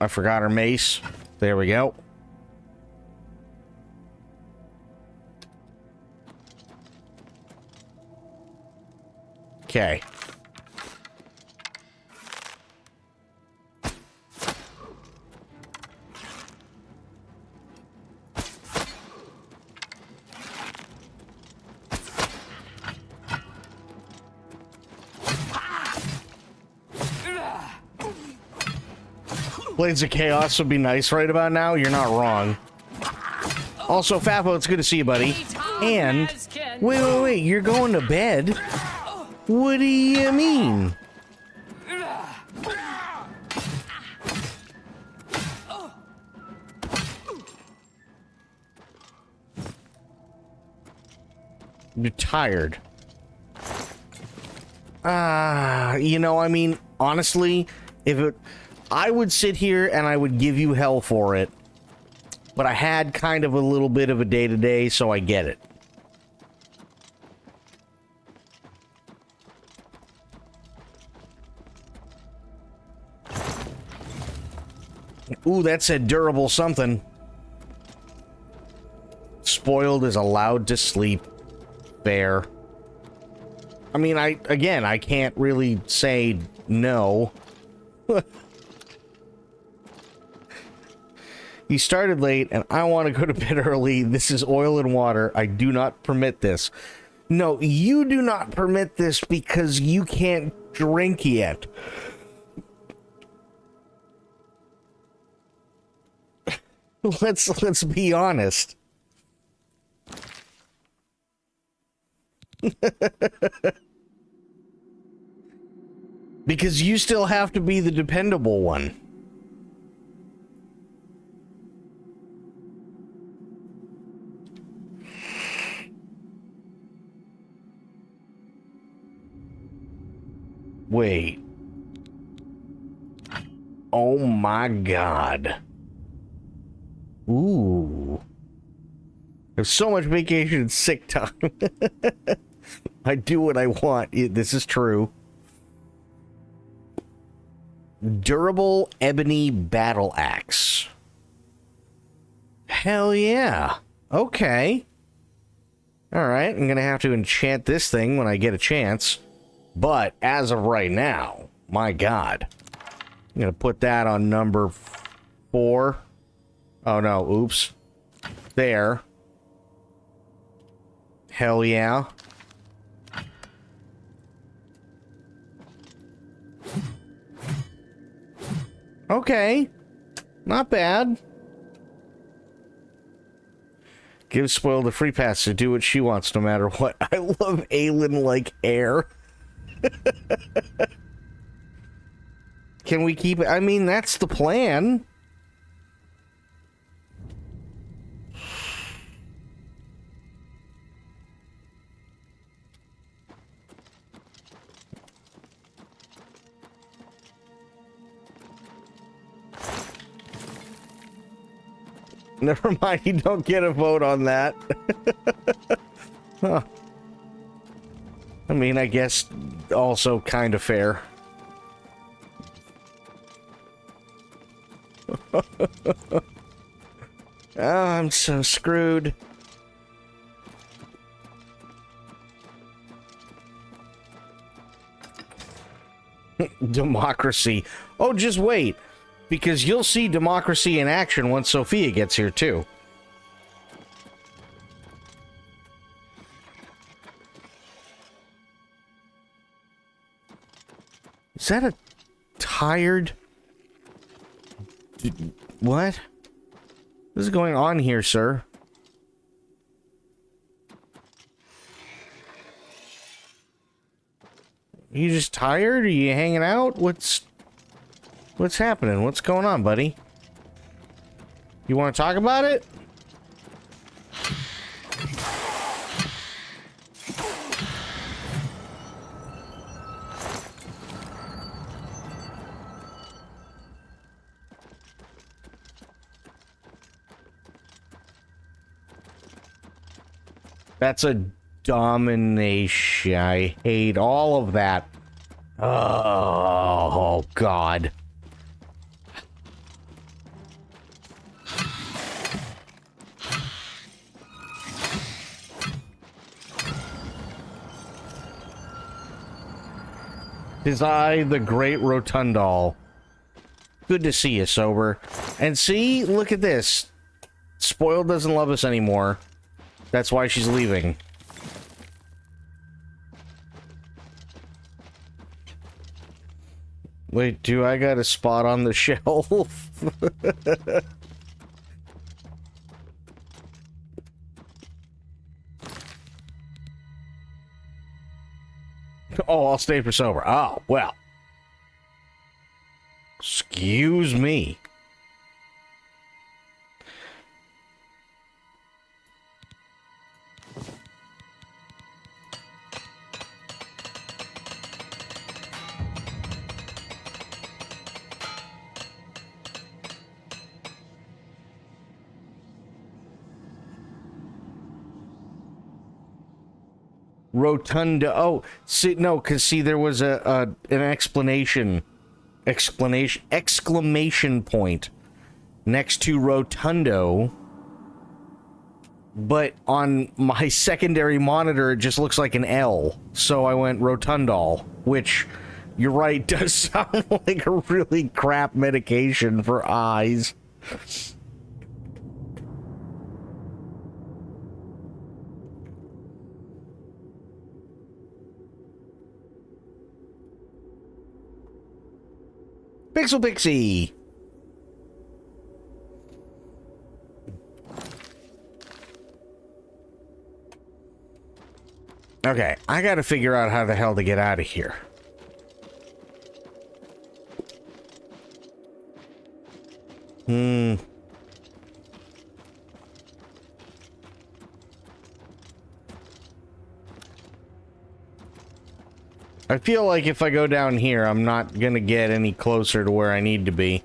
I forgot her mace. There we go. Okay. Blades of Chaos would be nice right about now. You're not wrong. Also, Fafo, it's good to see you, buddy. And wait, you're going to bed? What do you mean? You're tired. You know, I mean, honestly, I would sit here and I would give you hell for it. But I had kind of a little bit of a day-to-day, so I get it. Ooh, that said durable something. Spoiled is allowed to sleep. Fair. I mean, I can't really say no. You started late, and I want to go to bed early. This is oil and water. I do not permit this. No, you do not permit this because you can't drink yet. Let's be honest. Because you still have to be the dependable one. Wait. Oh my God. Ooh. There's so much vacation and sick time. I do what I want. This is true. Durable ebony battle axe. Hell yeah. Okay. Alright, I'm gonna have to enchant this thing when I get a chance. But as of right now, my God. I'm gonna put that on number 4. Oh no, oops. There. Hell yeah. Okay. Not bad. Give Spoiled a free pass to do what she wants no matter what. I love Aelin like air. Can we keep it? I mean, that's the plan. Never mind, you don't get a vote on that. Huh. I mean, I guess also kind of fair. Oh, I'm so screwed. Democracy. Oh, just wait. Because you'll see democracy in action once Sophia gets here, too. Is that a tired... What? What is going on here, sir? Are you just tired? Are you hanging out? What's happening? What's going on, buddy? You want to talk about it? That's a domination. I hate all of that. Oh, God. 'Tis I, the great Rotundal. Good to see you, Sober. And see, look at this. Spoiled doesn't love us anymore. That's why she's leaving. Wait, do I got a spot on the shelf? Oh, I'll stay for Sober. Oh, well. Excuse me. Rotunda. Oh, see, no, because see, there was an exclamation point next to Rotundo, but on my secondary monitor, it just looks like an L. So I went Rotundal, which, you're right, does sound like a really crap medication for eyes. Pixel Pixie! Okay, I gotta figure out how the hell to get out of here. I feel like if I go down here, I'm not gonna get any closer to where I need to be.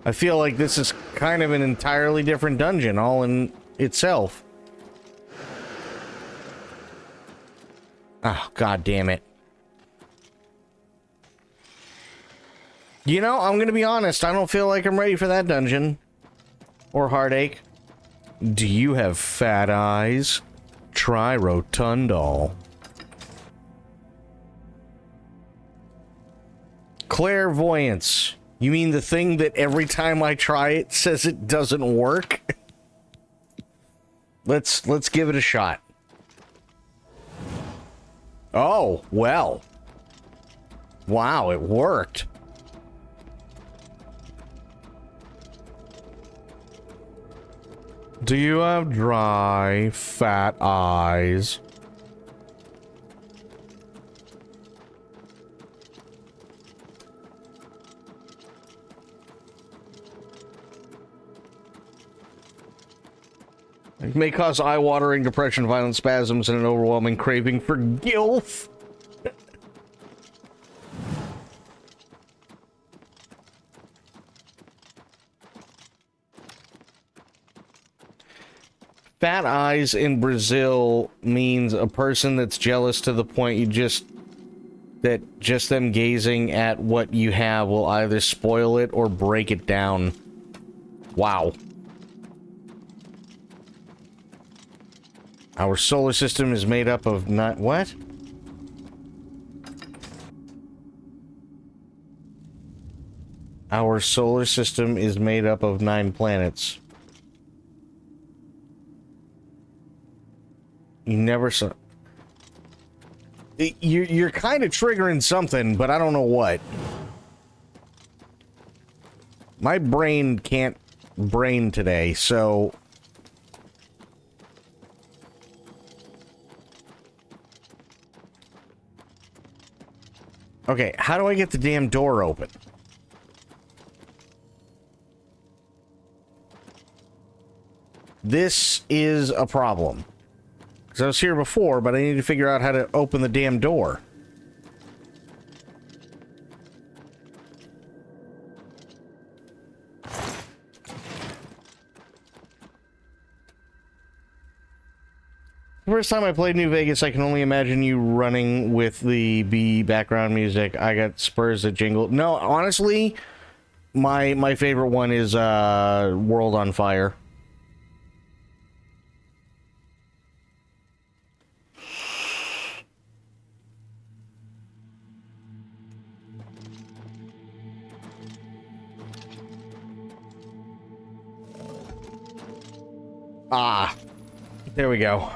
I feel like this is kind of an entirely different dungeon, all in itself. Oh, god damn it. You know, I'm gonna be honest, I don't feel like I'm ready for that dungeon. Or heartache. Do you have fat eyes? Try Rotundal. Clairvoyance. You mean the thing that every time I try it says it doesn't work? Let's give it a shot. Oh, well. Wow, it worked. Do you have dry, fat eyes? It may cause eye-watering depression, violent spasms, and an overwhelming craving for gilf. Fat eyes in Brazil means a person that's jealous to the point that just them gazing at what you have will either spoil it or break it down. Wow. Our solar system is made up of what? Our solar system is made up of 9 planets. You never saw... You're kind of triggering something, but I don't know what. My brain can't brain today, so... Okay, how do I get the damn door open? This is a problem. Because I was here before, but I need to figure out how to open the damn door. First time I played New Vegas, I can only imagine you running with the B background music. I got spurs that jingle. No, honestly, my favorite one is World on Fire. Ah, there we go.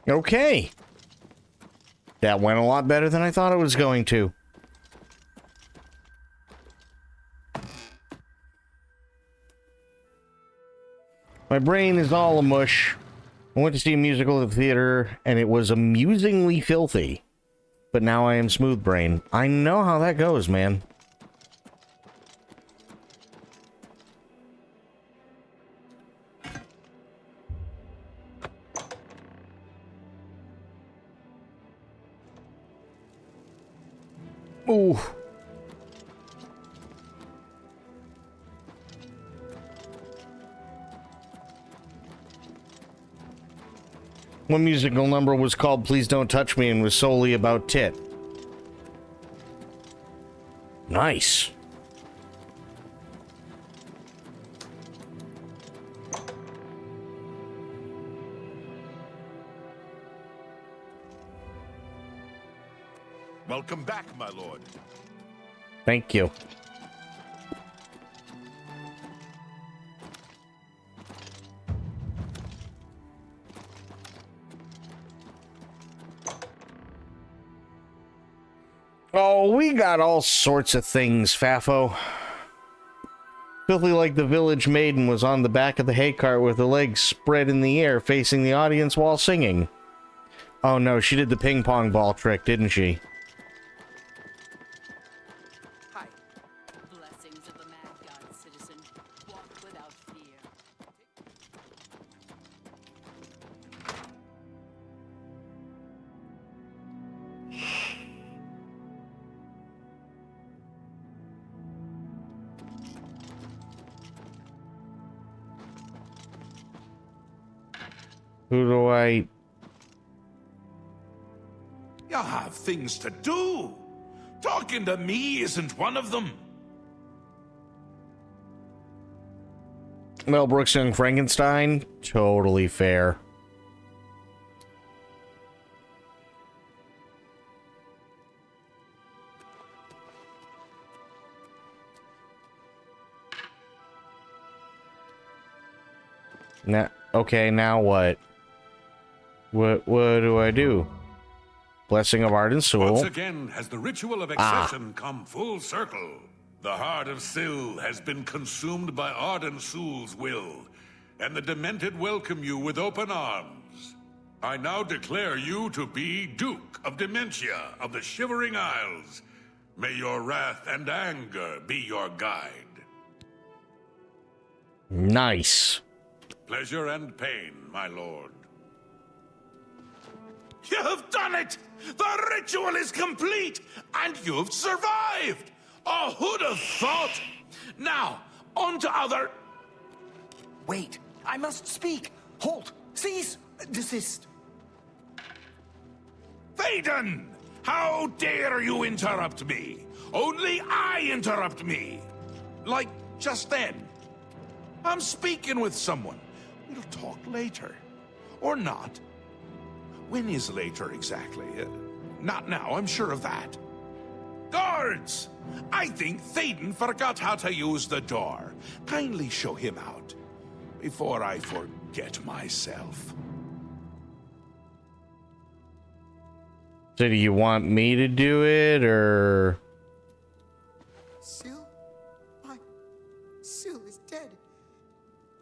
Okay. That went a lot better than I thought it was going to. My brain is all a mush. I went to see a musical at the theater, and it was amusingly filthy. But now I am smooth brain. I know how that goes, man. Ooh. One musical number was called Please Don't Touch Me and was solely about tit. Nice. Welcome back, my lord. Thank you. Oh, we got all sorts of things, Fafo. Filthy like the village maiden was on the back of the hay cart with her legs spread in the air facing the audience while singing. Oh no, she did the ping pong ball trick, didn't she? Hi. Blessings of the MADGOD, citizen. Walk without fear. Who do I... You have things to do. Talking to me isn't one of them. Mel Brooks and Frankenstein? Totally fair. Now, okay, now what? What do I do? Blessing of Arden Soul. Once again has the ritual of accession come full circle. The heart of Syl has been consumed by Arden Soul's will, and the Demented welcome you with open arms. I now declare you to be Duke of Dementia of the Shivering Isles. May your wrath and anger be your guide. Nice. Pleasure and pain, my lord. You have done it! The ritual is complete, and you've survived! Oh, who'd have thought? Now, on to other... Wait, I must speak. Halt, cease, desist. Thaden! How dare you interrupt me? Only I interrupt me! Like, just then. I'm speaking with someone. We'll talk later. Or not. When is later exactly? Not now, I'm sure of that. Guards! I think Thaden forgot how to use the door. Kindly show him out. Before I forget myself. So do you want me to do it, or... Syl? Why? Syl is dead.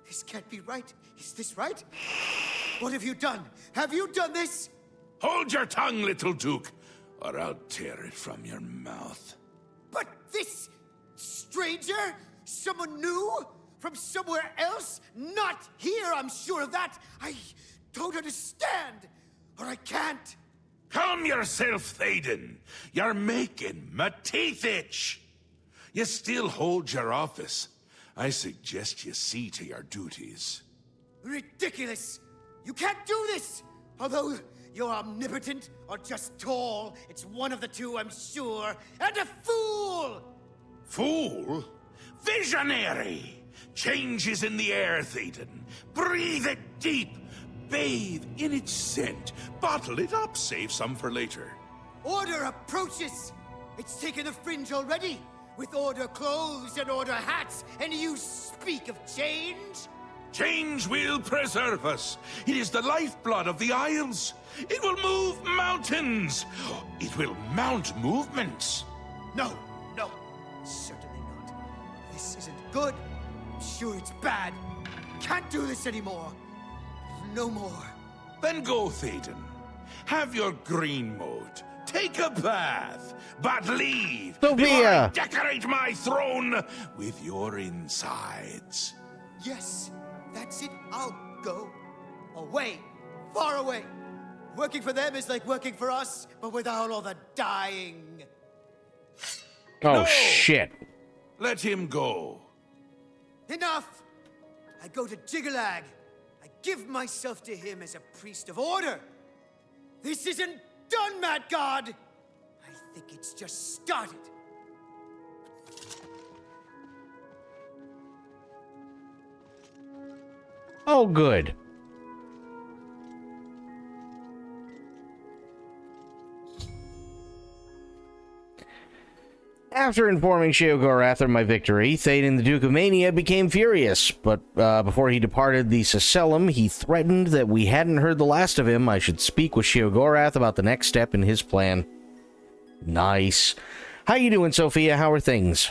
This can't be right. Is this right? What have you done? Have you done this? Hold your tongue, little Duke, or I'll tear it from your mouth. But this stranger? Someone new? From somewhere else? Not here, I'm sure of that. I don't understand, or I can't. Calm yourself, Thaden. You're making my teeth itch. You still hold your office. I suggest you see to your duties. Ridiculous! You can't do this! Although you're omnipotent or just tall, it's one of the two, I'm sure. And a fool! Fool? Visionary! Change is in the air, Thaden. Breathe it deep. Bathe in its scent. Bottle it up. Save some for later. Order approaches! It's taken the fringe already, with order clothes and order hats, and you speak of change? Change will preserve us. It is the lifeblood of the Isles. It will move mountains. It will mount movements. No, no, certainly not. This isn't good. I'm sure it's bad. Can't do this anymore. No more. Then go, Thaden. Have your green mode. Take a bath. But leave. Sophia! Before I decorate my throne with your insides. Yes, that's it. I'll go. Away. Far away. Working for them is like working for us, but without all the dying. Oh, No! shit. Let him go. Enough! I go to Jiggalag. I give myself to him as a priest of order. This isn't done, MADGOD! I think it's just started. Oh, good. After informing Sheogorath of my victory, Thaden the Duke of Mania became furious, but before he departed the Sacellum, he threatened that we hadn't heard the last of him. I should speak with Sheogorath about the next step in his plan. Nice. How you doing, Sophia? How are things?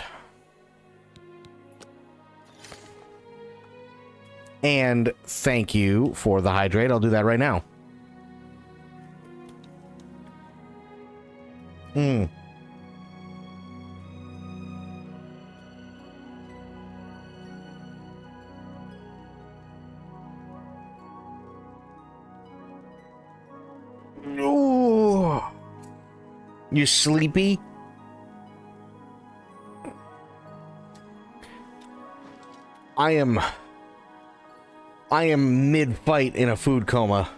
And thank you for the hydrate. I'll do that right now. Ooh. You sleepy? I am mid-fight in a food coma.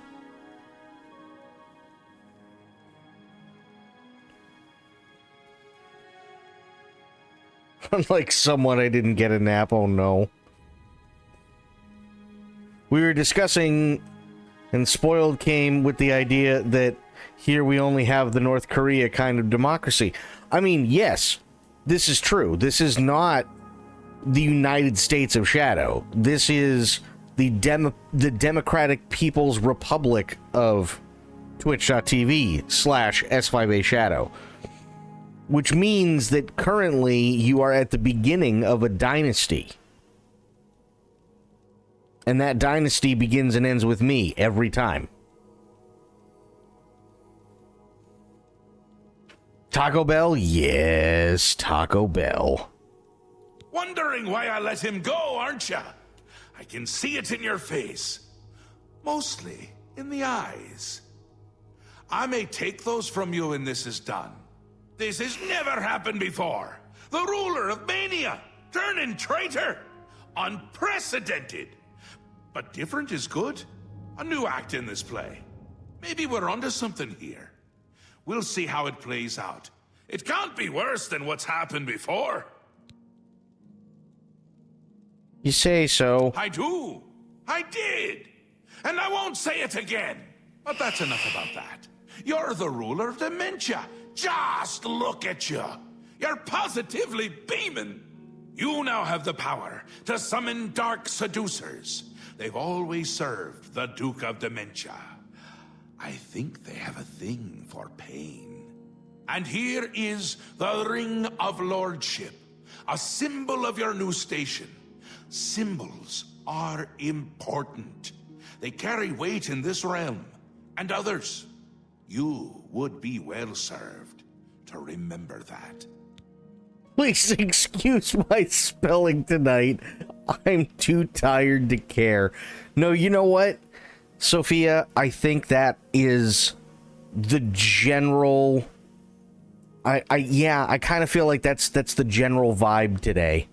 Unlike someone, I didn't get a nap. Oh no. We were discussing, and Spoiled came with the idea that here we only have the North Korea kind of democracy. I mean, yes, this is true. This is not the United States of Shadow. This is the Democratic People's Republic of Twitch.tv/S5A Shadow. Which means that currently you are at the beginning of a dynasty. And that dynasty begins and ends with me every time. Taco Bell? Yes, Taco Bell. Wondering why I let him go, aren't ya? I can see it in your face. Mostly in the eyes. I may take those from you when this is done. This has never happened before. The ruler of Mania, turning traitor. Unprecedented. But different is good. A new act in this play. Maybe we're onto something here. We'll see how it plays out. It can't be worse than what's happened before. You say so. I do. I did. And I won't say it again. But that's enough about that. You're the ruler of dementia. Just look at you. You're positively beaming. You now have the power to summon dark seducers. They've always served the Duke of Dementia. I think they have a thing for pain. And here is the Ring of Lordship, a symbol of your new station. Symbols are important. They carry weight in this realm and others. You would be well served to remember that. Please excuse my spelling tonight. I'm too tired to care. No, you know what? Sophia, I think that is the general... I kind of feel like that's the general vibe today.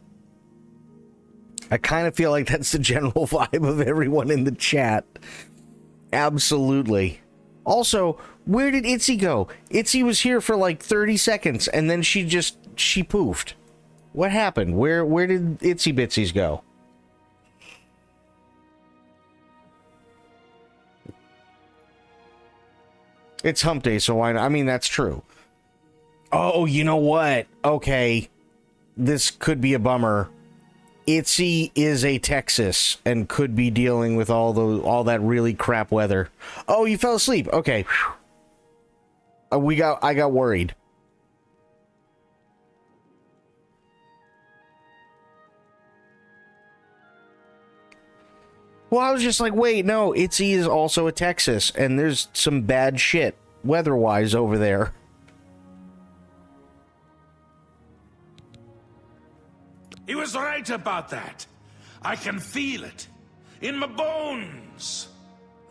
I kind of feel like that's the general vibe of everyone in the chat. Absolutely. Also, where did Itzy go? Itzy was here for like 30 seconds, and then she poofed. What happened? Where did Itsy Bitsies go? It's hump day, so I mean, that's true. Oh, you know what? Okay. This could be a bummer. Itzy is a Texas and could be dealing with all that really crap weather. Oh, you fell asleep. Okay. I got worried. Well, I was just like, wait, no, Itzy is also a Texas, and there's some bad shit weather-wise over there. He was right about that. I can feel it. In my bones.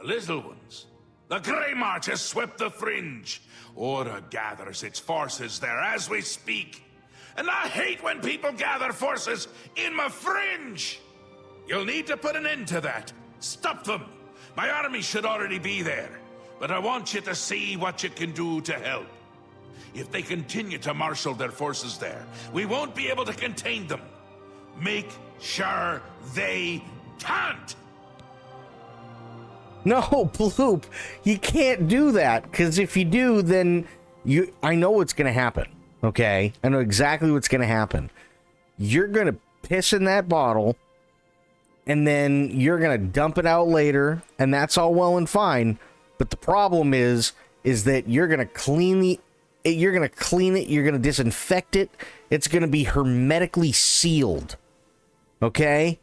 The little ones. The Grey March has swept the fringe. Order gathers its forces there as we speak. And I hate when people gather forces in my fringe. You'll need to put an end to that. Stop them. My army should already be there. But I want you to see what you can do to help. If they continue to marshal their forces there, we won't be able to contain them. Make sure they can't. No, Bloop, you can't do that, because if you do, then I know what's going to happen, okay? I know exactly what's going to happen. You're going to piss in that bottle, and then you're going to dump it out later, and that's all well and fine, but the problem is that you're going to clean it, you're going to disinfect it, it's going to be hermetically sealed, okay?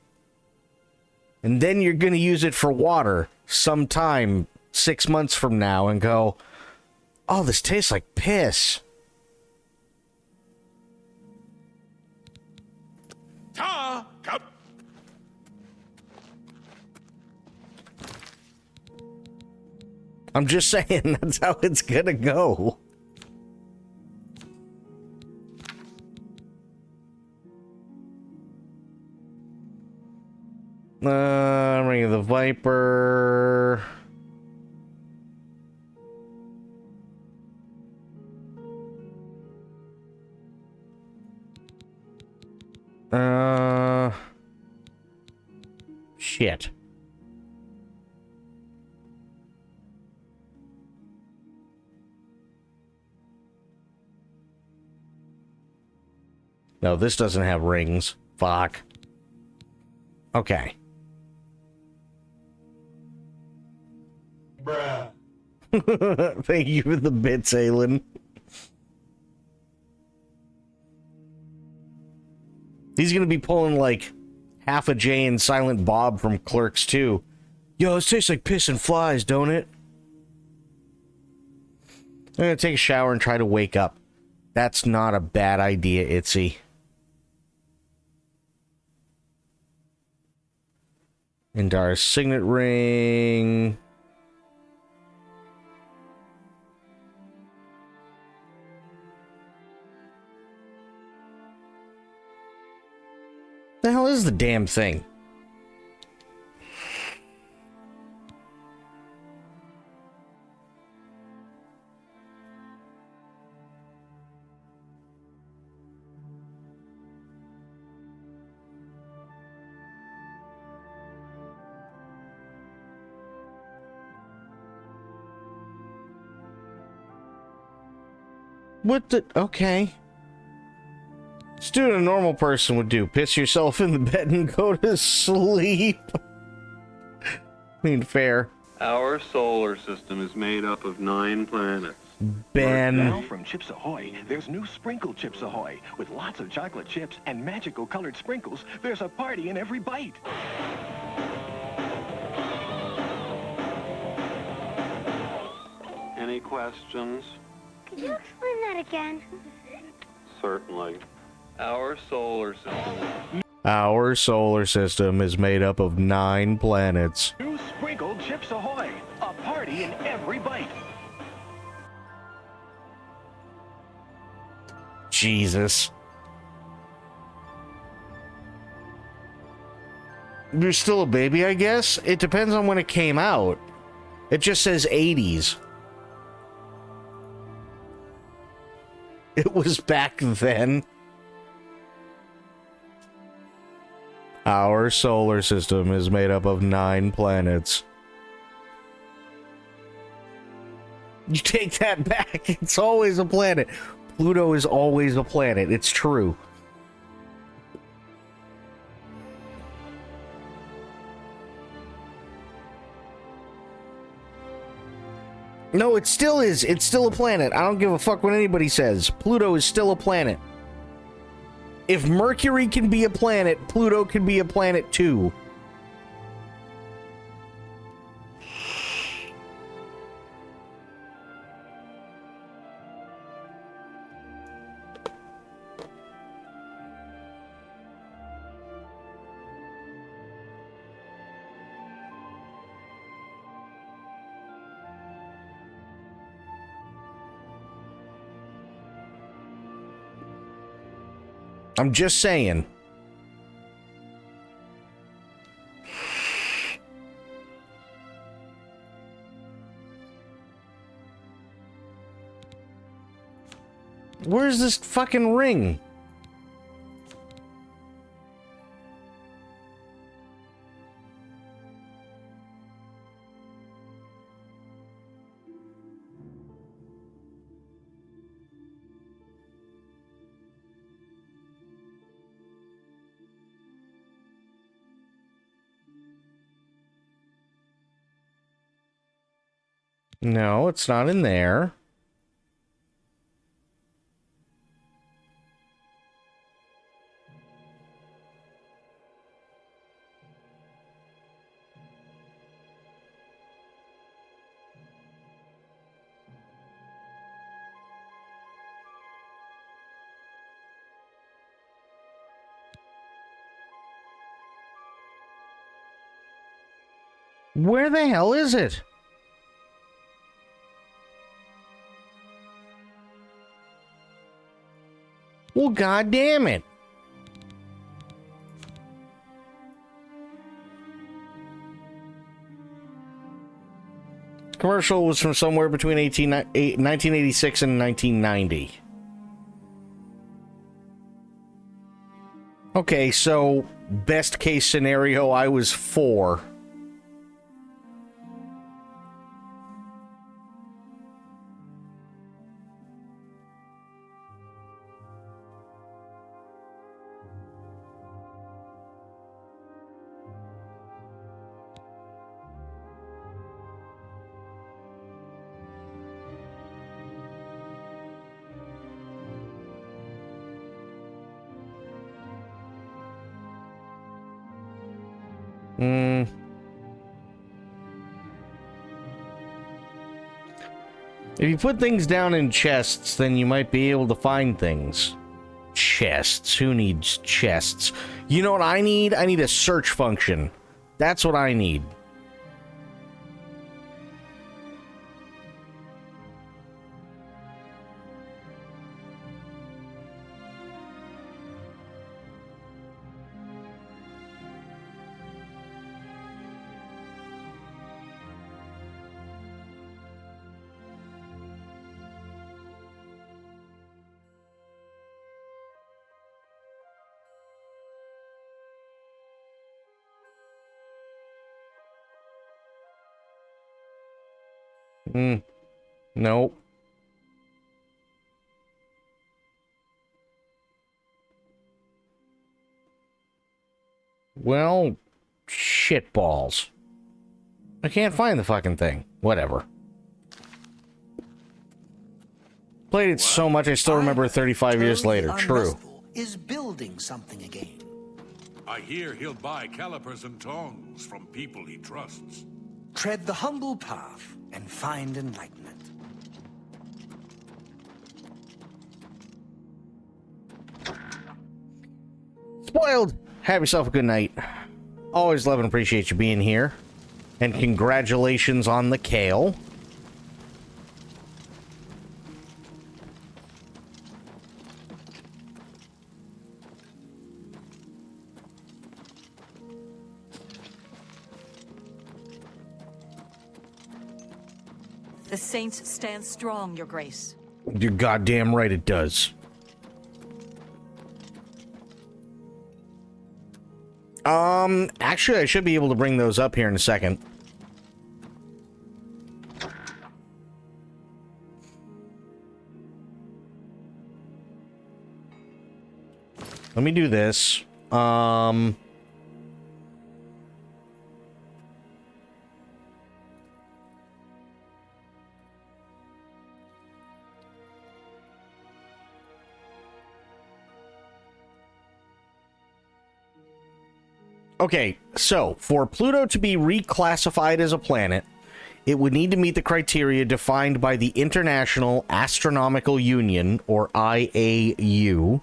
And then you're going to use it for water sometime 6 months from now and go, oh, this tastes like piss. I'm just saying, that's how it's going to go. Ring of the Viper. Shit. No, this doesn't have rings. Fuck. Okay. Bruh. Thank you for the bits, Aelin. He's gonna be pulling like half a J and Silent Bob from Clerks 2. Yo, this tastes like piss and flies, don't it? I'm gonna take a shower and try to wake up. That's not a bad idea, Itzy. Indara's signet ring. The hell is the damn thing? What the... Okay. Let's do what a normal person would do. Piss yourself in the bed and go to sleep. I mean, fair. Our solar system is made up of 9 planets. Ben. Now from Chips Ahoy, there's new Sprinkle Chips Ahoy. With lots of chocolate chips and magical colored sprinkles, there's a party in every bite. Any questions? Could you explain that again? Certainly. Our solar system. Our solar system is made up of 9 planets. New Sprinkled Chips Ahoy! A party in every bite! Jesus. You're still a baby, I guess? It depends on when it came out. It just says 80s. It was back then. Our solar system is made up of 9 planets. You take that back. It's always a planet. Pluto is always a planet. It's true. No, it still is. It's still a planet. I don't give a fuck what anybody says. Pluto is still a planet. If Mercury can be a planet, Pluto can be a planet too. I'm just saying. Where's this fucking ring? No, it's not in there. Where the hell is it? Well, god damn it. Commercial was from somewhere between 1986 and 1990. Okay, so best case scenario, I was 4. If you put things down in chests, then you might be able to find things. Chests. Who needs chests? You know what I need? I need a search function. That's what I need. Nope. Well, shitballs. I can't find the fucking thing. Whatever. Played it so much I still remember 35 years later. True. Is building something again. I hear he'll buy calipers and tongs from people he trusts. Tread the humble path and find enlightenment. Spoiled! Have yourself a good night. Always love and appreciate you being here. And congratulations on the kale. The Saints stand strong, Your Grace. You're goddamn right it does. Actually, I should be able to bring those up here in a second. Let me do this. Okay, so for Pluto to be reclassified as a planet, it would need to meet the criteria defined by the International Astronomical Union, or IAU,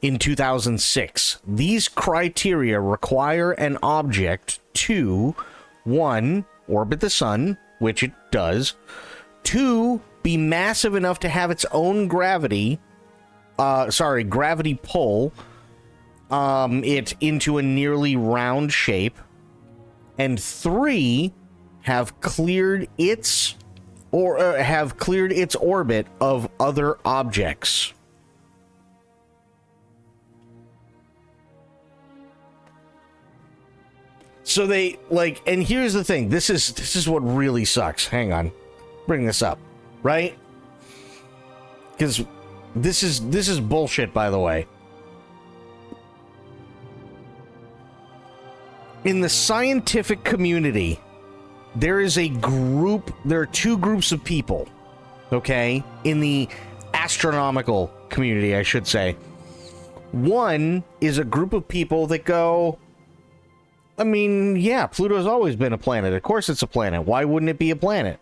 in 2006. These criteria require an object to, 1, orbit the sun, which it does, 2, be massive enough to have its own gravity pull, it into a nearly round shape, and 3, have cleared its orbit of other objects. So they and here's the thing. This is what really sucks. Hang on, bring this up, right? Because this is bullshit, by the way. In the scientific community, there are two groups of people, okay? In the astronomical community, I should say. One is a group of people that go, I mean, yeah, Pluto's always been a planet. Of course it's a planet. Why wouldn't it be a planet?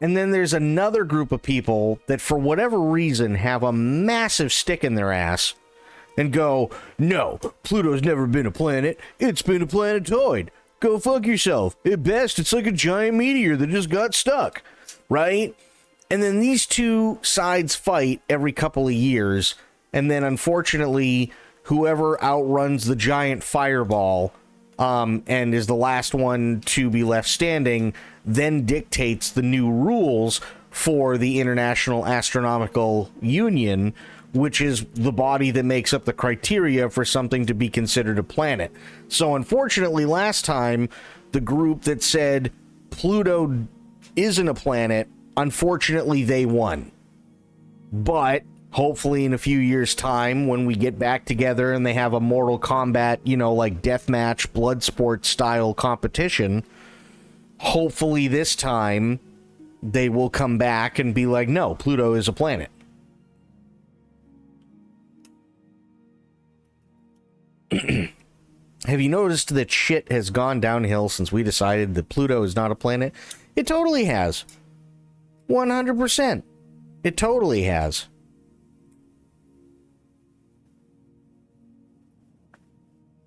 And then there's another group of people that, for whatever reason, have a massive stick in their ass and go, no, Pluto's never been a planet. It's been a planetoid. Go fuck yourself. At best, it's like a giant meteor that just got stuck, right? And then these two sides fight every couple of years, and then unfortunately, whoever outruns the giant fireball and is the last one to be left standing then dictates the new rules for the International Astronomical Union, which is the body that makes up the criteria for something to be considered a planet. So unfortunately, last time, the group that said Pluto isn't a planet, unfortunately, they won. But hopefully in a few years' time, when we get back together and they have a Mortal Kombat, like deathmatch, blood sport style competition, hopefully this time they will come back and be like, no, Pluto is a planet. Have you noticed that shit has gone downhill since we decided that Pluto is not a planet? It totally has. 100%. It totally has.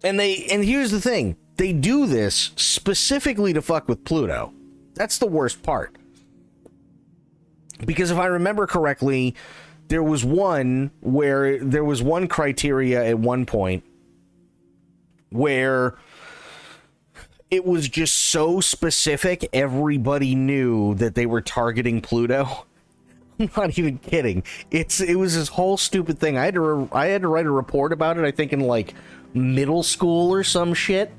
And here's the thing. They do this specifically to fuck with Pluto. That's the worst part. Because if I remember correctly, there was one criteria at one point where it was just so specific, everybody knew that they were targeting Pluto. I'm not even kidding. It was this whole stupid thing. I had to write a report about it, I think in like middle school or some shit.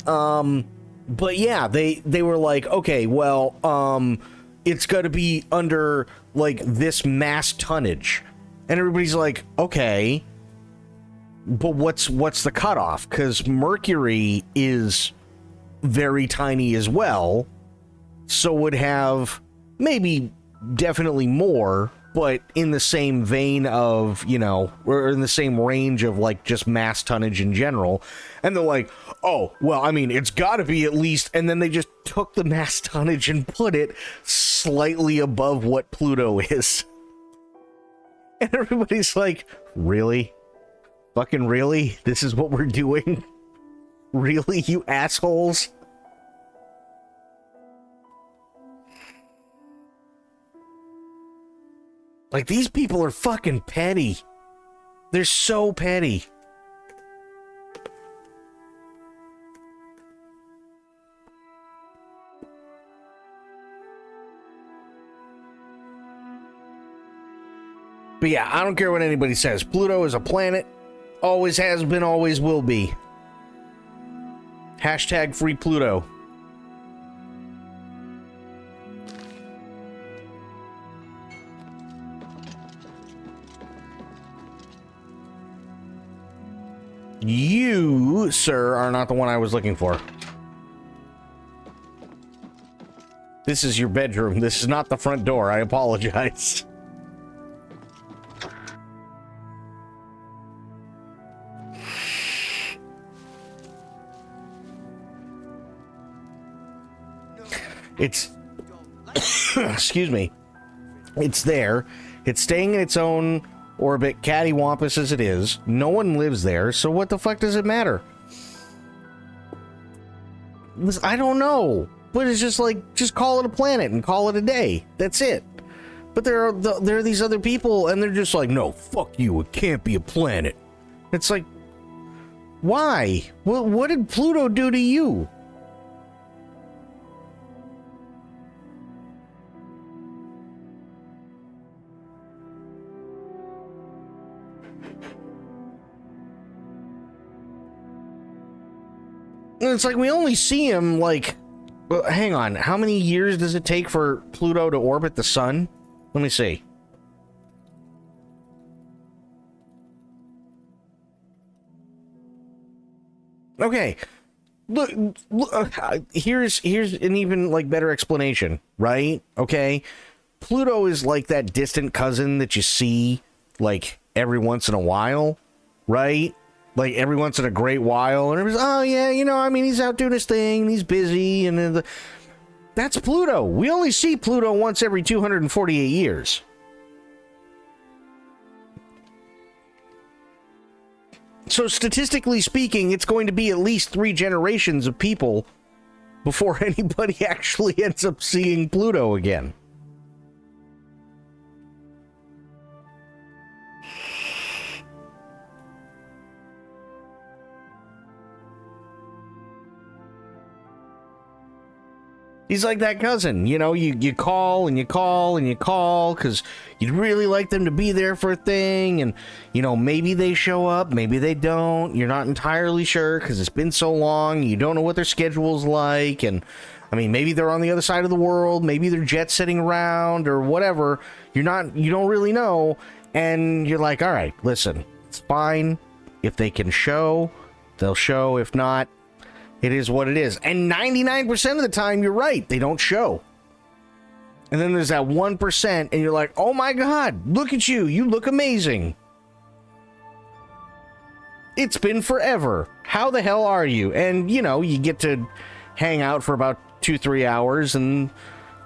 But yeah, they were like, okay, well, it's got to be under like this mass tonnage. And everybody's like, okay, but what's the cutoff? Because Mercury is very tiny as well, so would have maybe definitely more, but in the same vein of, or in the same range of like just mass tonnage in general. And they're like, oh, well, I mean, it's got to be at least, and then they just took the mass tonnage and put it slightly above what Pluto is. And everybody's like, really? Fucking really? This is what we're doing? Really, you assholes? Like, these people are fucking petty. They're so petty. But yeah, I don't care what anybody says. Pluto is a planet. Always has been, always will be. Hashtag free Pluto. You, sir, are not the one I was looking for. This is your bedroom. This is not the front door. I apologize. It's... excuse me. It's there. It's staying in its own orbit, cattywampus as it is. No one lives there, so what the fuck does it matter? I don't know. But it's just like, just call it a planet and call it a day. That's it. But there are these other people, and they're just like, no, fuck you, it can't be a planet. It's like, why? What did Pluto do to you? And it's like, we only see him, like... Well, hang on. How many years does it take for Pluto to orbit the sun? Let me see. Okay. Look, here's an even, like, better explanation, right? Okay? Pluto is like that distant cousin that you see, like, every once in a while, right? Like, every once in a great while, and everybody's, oh, yeah, you know, I mean, he's out doing his thing, and he's busy, and that's Pluto. We only see Pluto once every 248 years. So, statistically speaking, it's going to be at least 3 generations of people before anybody actually ends up seeing Pluto again. He's like that cousin, you know, you call and you call and you call because you'd really like them to be there for a thing, and, you know, maybe they show up, maybe they don't, you're not entirely sure because it's been so long, you don't know what their schedule's like, and, I mean, maybe they're on the other side of the world, maybe they're jet-setting around or whatever, you don't really know, and you're like, all right, listen, it's fine, if they can show, they'll show, if not, it is what it is. And 99% of the time, you're right. They don't show. And then there's that 1%, and you're like, oh my God, look at you. You look amazing. It's been forever. How the hell are you? And, you know, you get to hang out for about 2-3 hours, and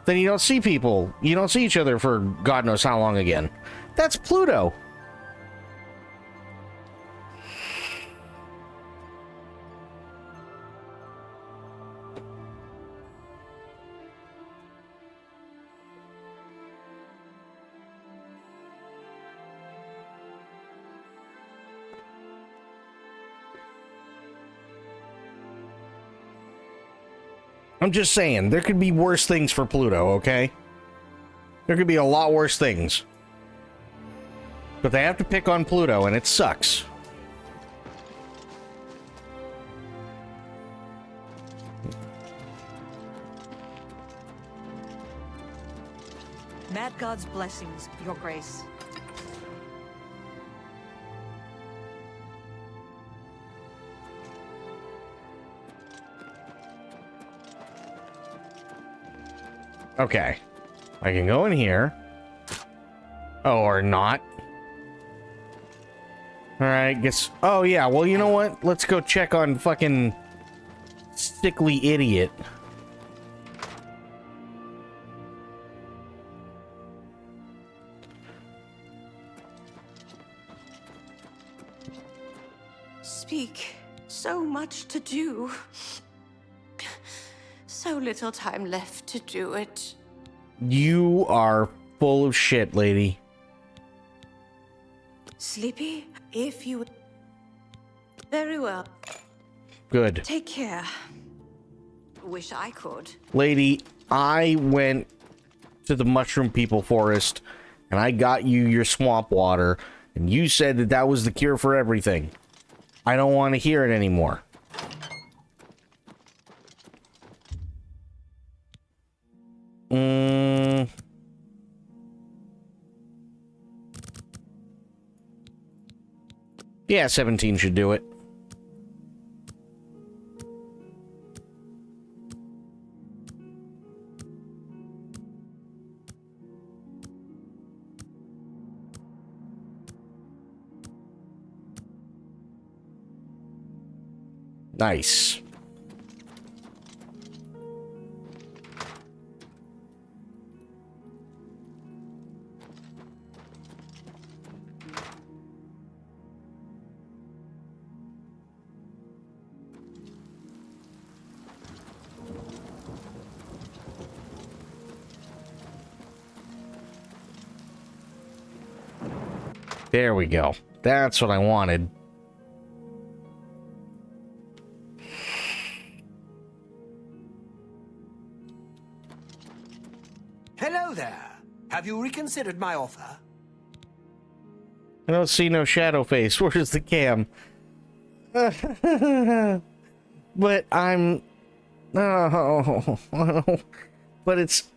then you don't see people. You don't see each other for God knows how long again. That's Pluto. I'm just saying, there could be worse things for Pluto, okay? There could be a lot worse things. But they have to pick on Pluto, and it sucks. MADGOD's blessings, Your Grace. Okay. I can go in here. Oh, or not. Alright, guess... Oh, yeah, well, you know what? Let's go check on fucking... Sickly idiot. Speak. So much to do. So little time left to do it. You are full of shit, lady. Sleepy? If you... Very well. Good. Take care. Wish I could. Lady, I went to the Mushroom People Forest, and I got you your swamp water, and you said that that was the cure for everything. I don't want to hear it anymore. Yeah, 17 should do it. Nice. There we go. That's what I wanted. Hello there. Have you reconsidered my offer? I don't see no shadow face. Where's the cam? But I'm... Oh, but it's...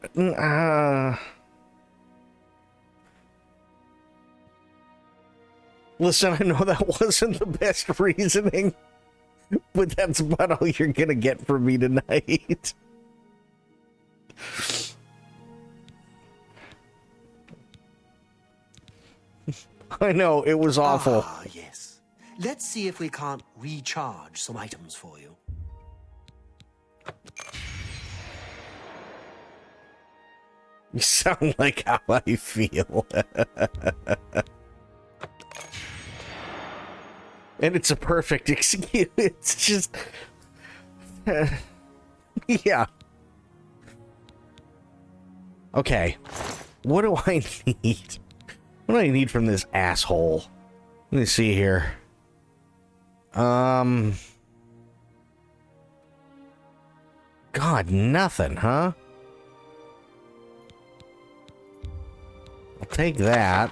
Listen, I know that wasn't the best reasoning, but that's about all you're gonna get from me tonight. I know, it was awful. Ah, yes. Let's see if we can't recharge some items for you. You sound like how I feel. And it's a perfect excuse. It's just... yeah. Okay. What do I need? What do I need from this asshole? Let me see here. God, nothing, huh? I'll take that.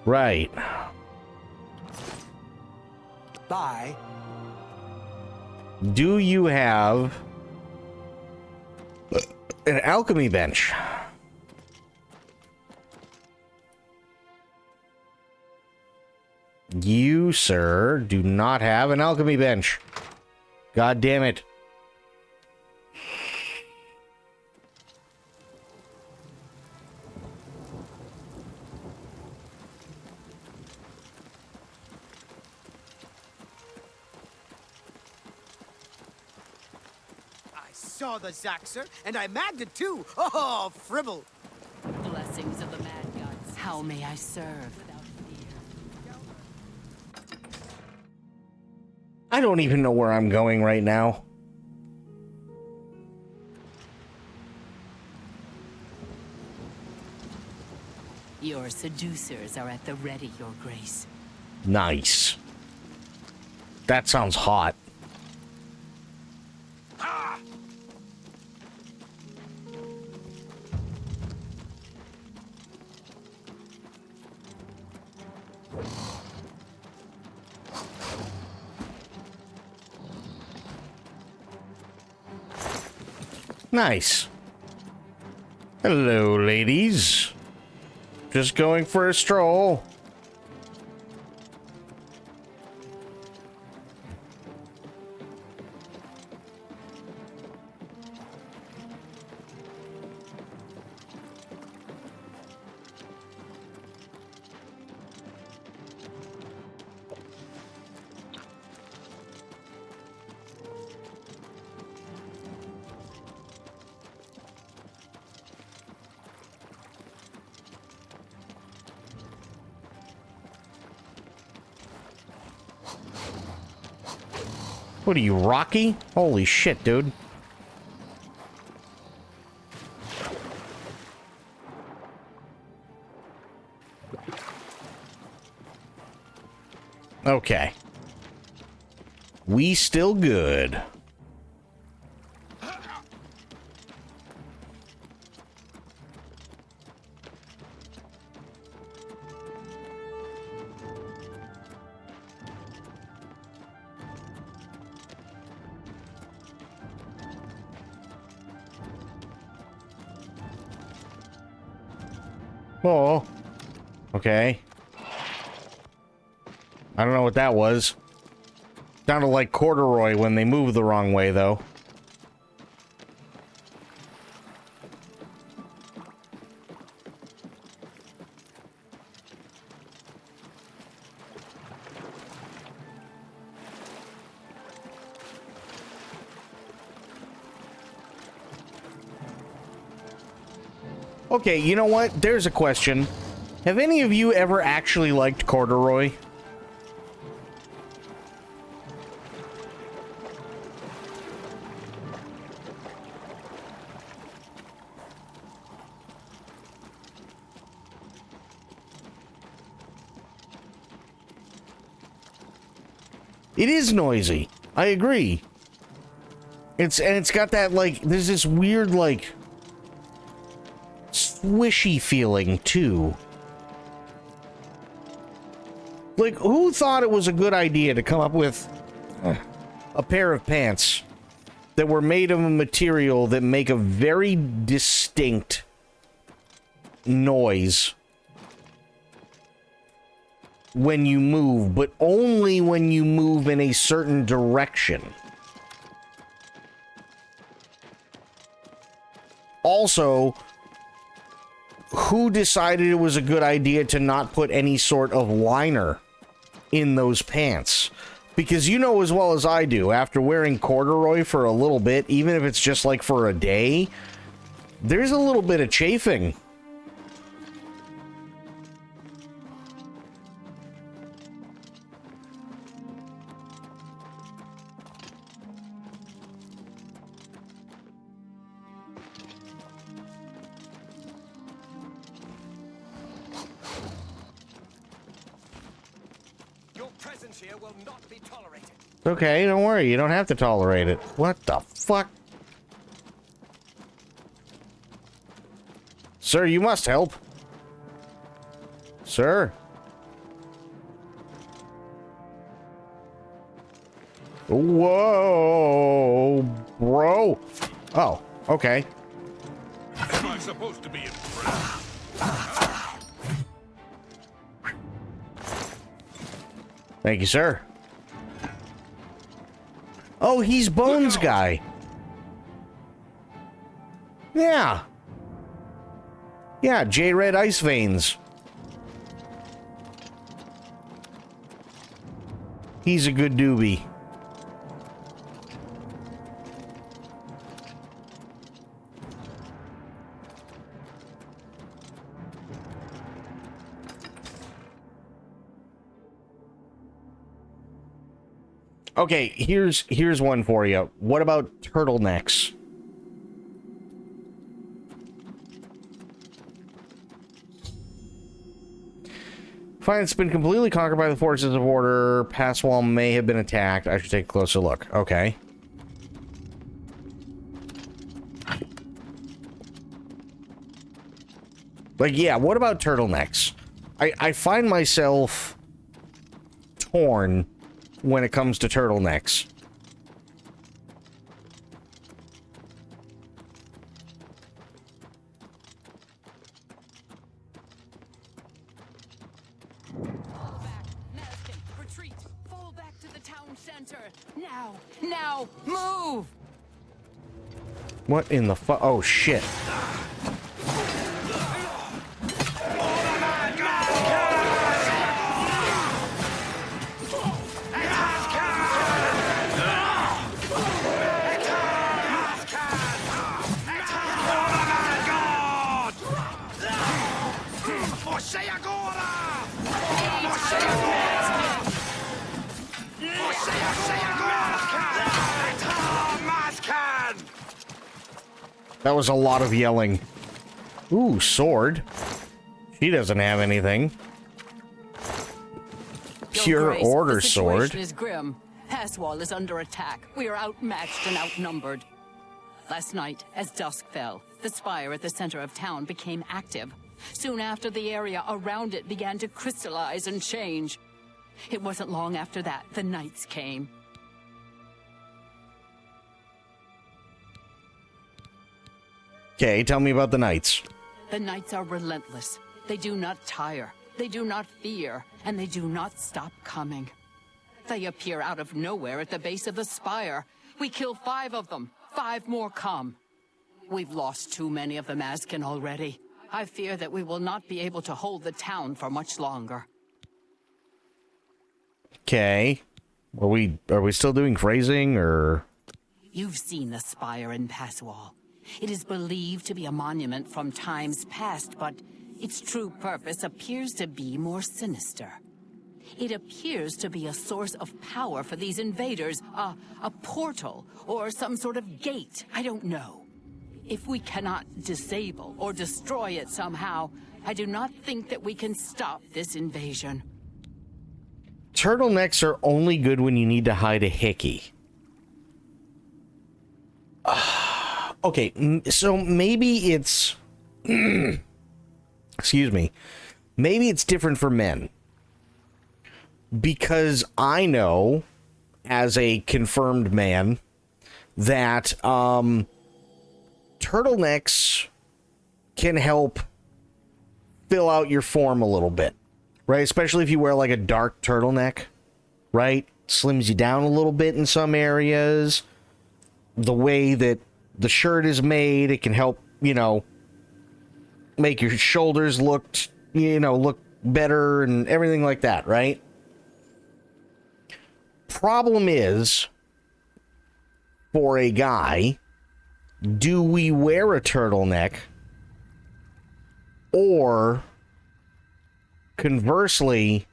Right. Bye. Do you have an alchemy bench? You, sir, do not have an alchemy bench. God damn it. Saw the Zaxxer, and I magged it too. Oh, fribble. Blessings of the mad gods. How may I serve? I don't even know where I'm going right now. Your seducers are at the ready, Your Grace. Nice. That sounds hot. Nice. Hello, ladies. Just going for a stroll. What are you, Rocky? Holy shit, dude. Okay. We still good. Oh. Okay. I don't know what that was. Sounded like corduroy when they moved the wrong way, though. Okay, you know what? There's a question. Have any of you ever actually liked corduroy? It is noisy. I agree. It's got that, like, there's this weird, like, swishy feeling too. Like, who thought it was a good idea to come up with a pair of pants that were made of a material that make a very distinct noise when you move, but only when you move in a certain direction? Also, who decided it was a good idea to not put any sort of liner in those pants? Because you know as well as I do, after wearing corduroy for a little bit, even if it's just like for a day, there's a little bit of chafing. Here will not be tolerated. Okay, don't worry. You don't have to tolerate it. What the fuck? Sir, you must help. Sir? Whoa, bro. Oh, okay. Am I supposed to be in prison? Thank you, sir. Oh, he's Bones guy. Yeah. Yeah, J-Red Ice Veins. He's a good doobie. Okay, here's one for you. What about turtlenecks? Fine, it's been completely conquered by the forces of order. Pass wall may have been attacked. I should take a closer look. Okay. Like, yeah, what about turtlenecks? I find myself torn when it comes to turtlenecks. Retreat! Fall back to the town center! Now! Now! Move! What in the fu- oh shit. That was a lot of yelling. Ooh, sword. She doesn't have anything. Pure Grace, order the situation sword. is grim. Passwall is under attack. We are outmatched and outnumbered. Last night, as dusk fell, the spire at the center of town became active. Soon after, the area around it began to crystallize and change. It wasn't long after that the knights came. Okay, tell me about the knights. The knights are relentless. They do not tire. They do not fear. And they do not stop coming. They appear out of nowhere at the base of the spire. We kill 5 of them. 5 more come. We've lost too many of the Mazkin already. I fear that we will not be able to hold the town for much longer. Okay. Are we still doing phrasing, or? You've seen the spire in Passwall. It is believed to be a monument from times past, but its true purpose appears to be more sinister. It appears to be a source of power for these invaders, a portal, or some sort of gate, I don't know. If we cannot disable or destroy it somehow, I do not think that we can stop this invasion. Turtlenecks are only good when you need to hide a hickey. Okay, so maybe it's... excuse me. Maybe it's different for men. Because I know, as a confirmed man, that turtlenecks can help fill out your form a little bit, right? Especially if you wear like a dark turtleneck, right? Slims you down a little bit in some areas. The way that the shirt is made, it can help, you know, make your shoulders look better and everything like that, right? Problem is, for a guy, do we wear a turtleneck, or conversely,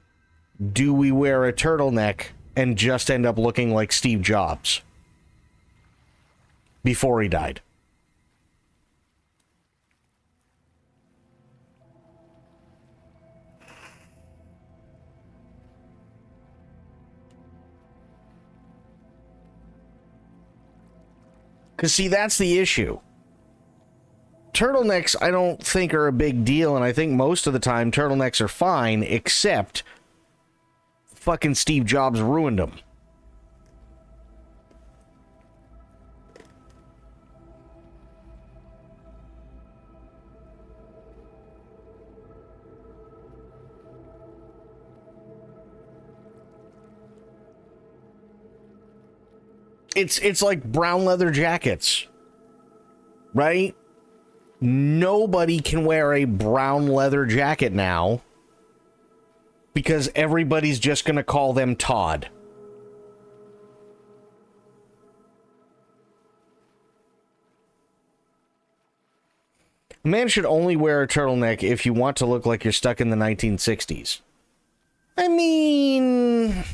do we wear a turtleneck and just end up looking like Steve Jobs before he died? Because, see, that's the issue. Turtlenecks, I don't think, are a big deal, and I think most of the time turtlenecks are fine, except fucking Steve Jobs ruined them. It's like brown leather jackets, right? Nobody can wear a brown leather jacket now because everybody's just going to call them Todd. A man should only wear a turtleneck if you want to look like you're stuck in the 1960s. I mean...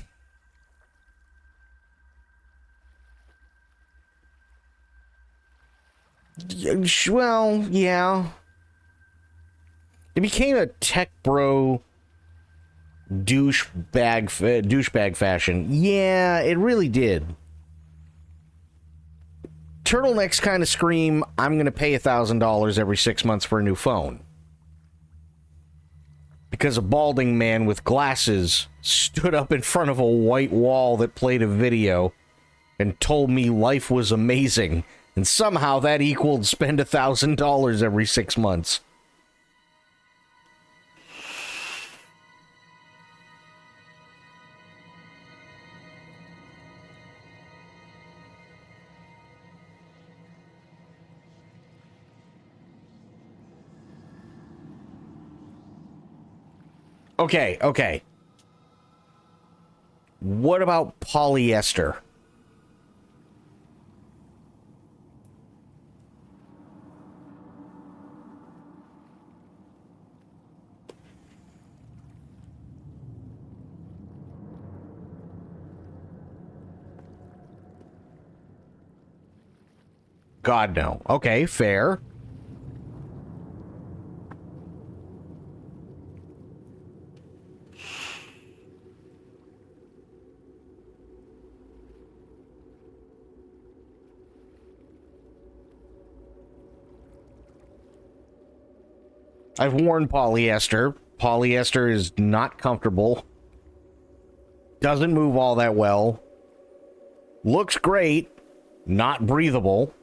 well, yeah. It became a tech bro douchebag fashion. Yeah, it really did. Turtlenecks kind of scream, I'm going to pay $1,000 every 6 months for a new phone. Because a balding man with glasses stood up in front of a white wall that played a video and told me life was amazing. And somehow that equaled spend $1,000 every 6 months. Okay. What about polyester? God, no. Okay, fair. I've worn polyester. Polyester is not comfortable. Doesn't move all that well. Looks great. Not breathable.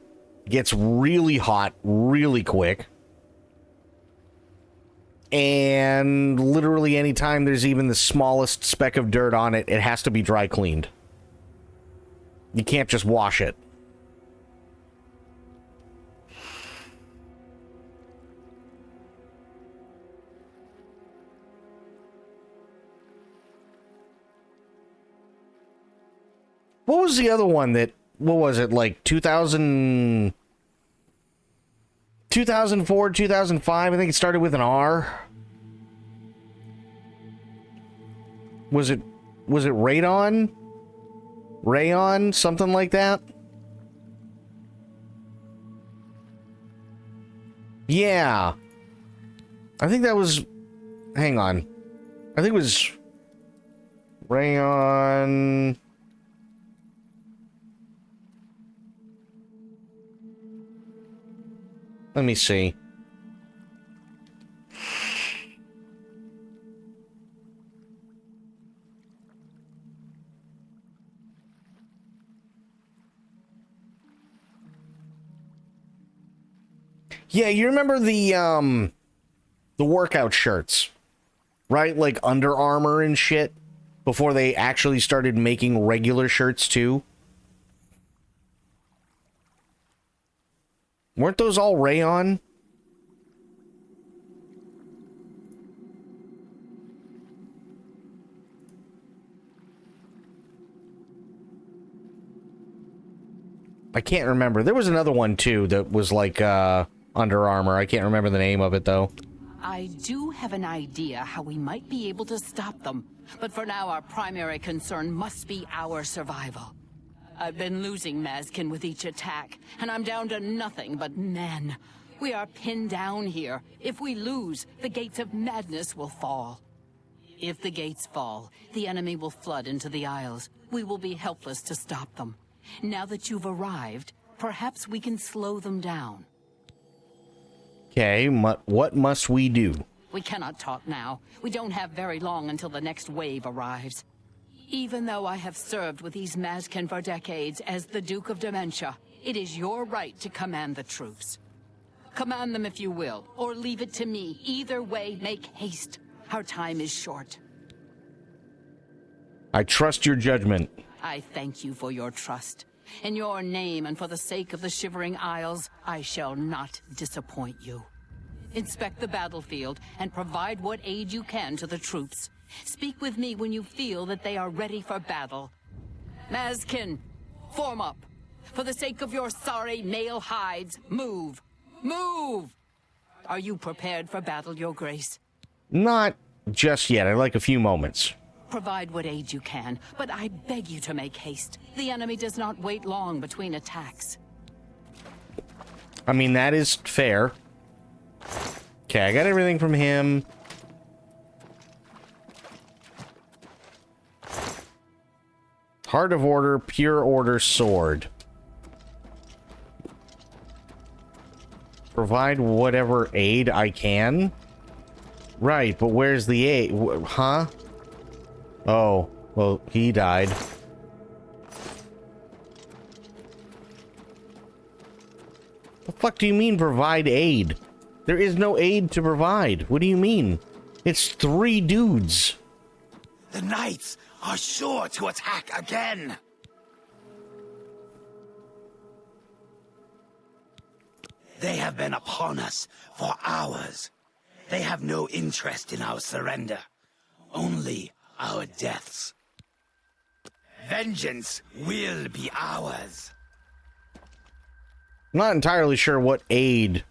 Gets really hot really quick. And literally anytime there's even the smallest speck of dirt on it, it has to be dry cleaned. You can't just wash it. What was the other one that, what was it, like 2004, 2005? I think it started with an R. Was it Radon? Rayon? Something like that? Yeah. I think that was, hang on. I think it was Rayon. Let me see. Yeah, you remember the workout shirts, right? Like Under Armour and shit, before they actually started making regular shirts too. Weren't those all rayon? I can't remember. There was another one too that was like Under Armour. I can't remember the name of it though. I do have an idea how we might be able to stop them, but for now our primary concern must be our survival. I've been losing Mazkin with each attack, and I'm down to nothing but men. We are pinned down here. If we lose, the gates of madness will fall. If the gates fall, the enemy will flood into the Isles. We will be helpless to stop them. Now that you've arrived, perhaps we can slow them down. Okay, what must we do? We cannot talk now. We don't have very long until the next wave arrives. Even though I have served with these Mazkin for decades as the Duke of Dementia, it is your right to command the troops. Command them if you will, or leave it to me. Either way, make haste. Our time is short. I trust your judgment. I thank you for your trust. In your name and for the sake of the Shivering Isles, I shall not disappoint you. Inspect the battlefield and provide what aid you can to the troops. Speak with me when you feel that they are ready for battle. Mazkin, form up. For the sake of your sorry male hides, move. Move! Are you prepared for battle, Your Grace? Not just yet. I'd like a few moments. Provide what aid you can, but I beg you to make haste. The enemy does not wait long between attacks. I mean, that is fair. Okay, I got everything from him. Heart of Order, Pure Order Sword. Provide whatever aid I can? Right, but where's the aid? Huh? Oh, well, he died. The fuck do you mean provide aid? There is no aid to provide. What do you mean? It's 3 dudes. The knights are sure to attack again. They have been upon us for hours. They have no interest in our surrender, only our deaths. Vengeance will be ours. I'm not entirely sure what aid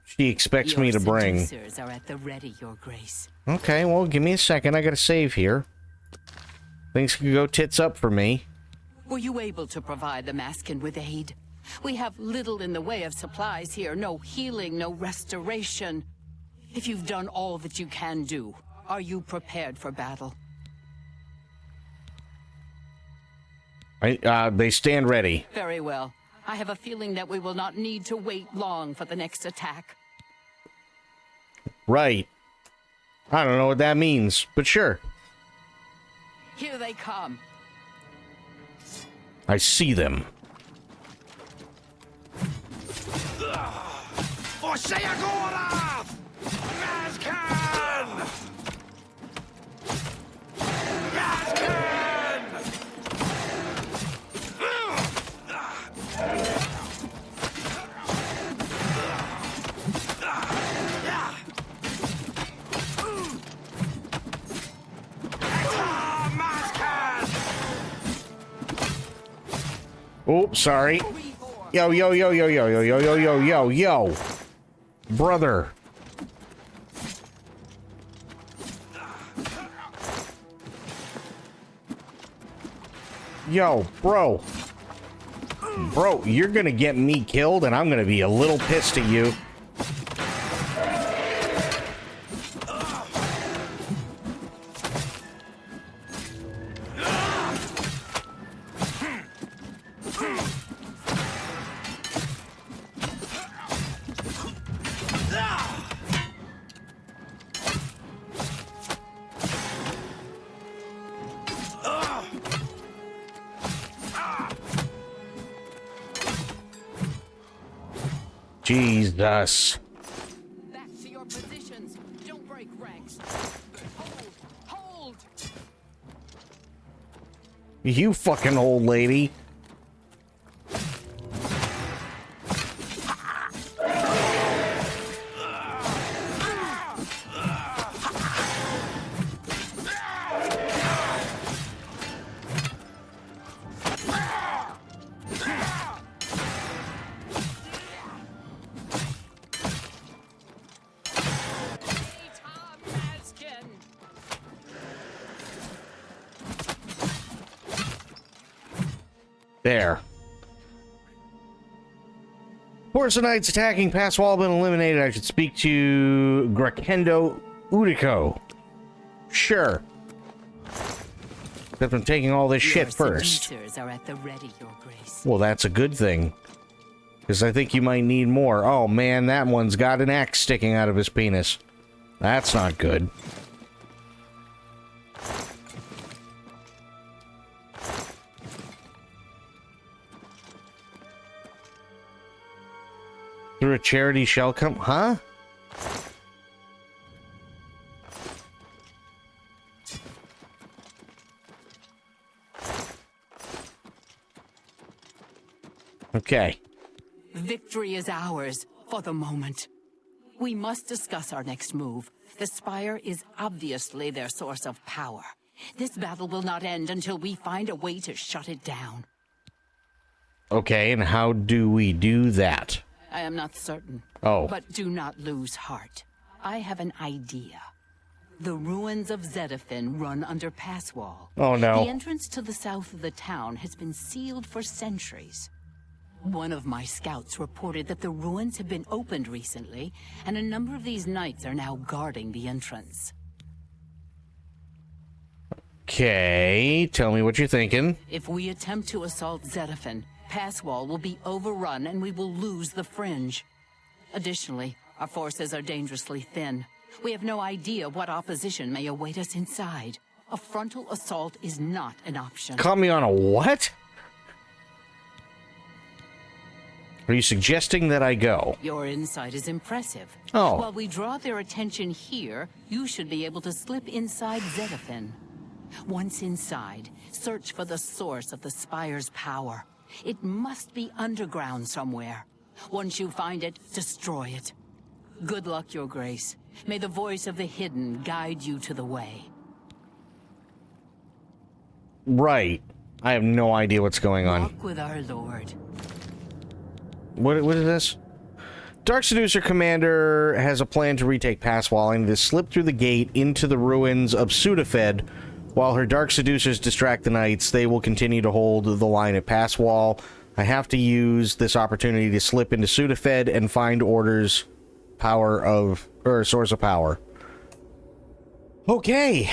she expects me to bring. Seducers are at the ready, Your Grace. Okay, well, give me a second. I gotta save here. Things could go tits up for me. Were you able to provide the Mazkin with aid? We have little in the way of supplies here. No healing, no restoration. If you've done all that you can do, are you prepared for battle? They stand ready. Very well. I have a feeling that we will not need to wait long for the next attack. Right. I don't know what that means, but sure. Here they come. I see them. For Shea Gorath! Mazcan! Mazcan! Oh, sorry. Yo, yo, yo, yo, yo, yo, yo, yo, yo, yo, yo. Brother. Yo, bro. Bro, you're gonna get me killed, and I'm gonna be a little pissed at you. Jesus. Back to your positions. Don't break ranks. Hold! You fucking old lady. There. Force Knights attacking past wall been eliminated. I should speak to Grakendo Udico. Sure. Except I'm taking all this shit first. Are at the ready, Your Grace. Well, that's a good thing. Because I think you might need more. Oh man, that one's got an axe sticking out of his penis. That's not good. Through a charity shell come, huh? Okay. Victory is ours for the moment. We must discuss our next move. The Spire is obviously their source of power. This battle will not end until we find a way to shut it down. Okay, and how do we do that? I am not certain. Oh. But do not lose heart. I have an idea. The ruins of Zedafin run under Passwall. Oh no. The entrance to the south of the town has been sealed for centuries. One of my scouts reported that the ruins have been opened recently, and a number of these knights are now guarding the entrance. Okay, tell me what you're thinking. If we attempt to assault Zedafin, Passwall will be overrun and we will lose the Fringe. Additionally, our forces are dangerously thin. We have no idea what opposition may await us inside. A frontal assault is not an option. Caught me on a what? Are you suggesting that I go? Your insight is impressive. Oh. While we draw their attention here, you should be able to slip inside Zedafin. Once inside, search for the source of the Spire's power. It must be underground somewhere. Once you find it, destroy it. Good luck, Your Grace. May the voice of the hidden guide you to the way. Right. I have no idea what's going on. Walk with our Lord. What is this? Dark Seducer Commander has a plan to retake Passwall and to slip through the gate into the ruins of Sudafed. While her Dark Seducers distract the Knights, they will continue to hold the line at Passwall. I have to use this opportunity to slip into Sudafed and find Order's source of power. Okay.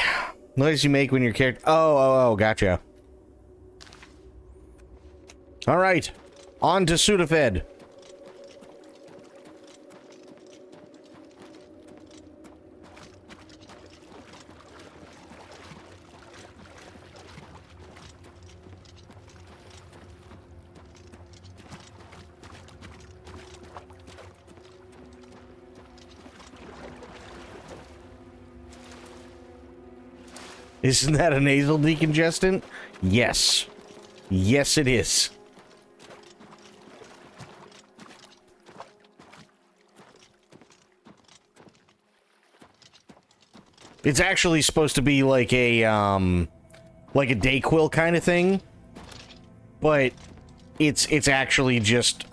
Noise you make when your character... Oh, gotcha. Alright. On to Sudafed. Isn't that a nasal decongestant? Yes. Yes, it is. It's actually supposed to be like a Dayquil kind of thing, but it's actually just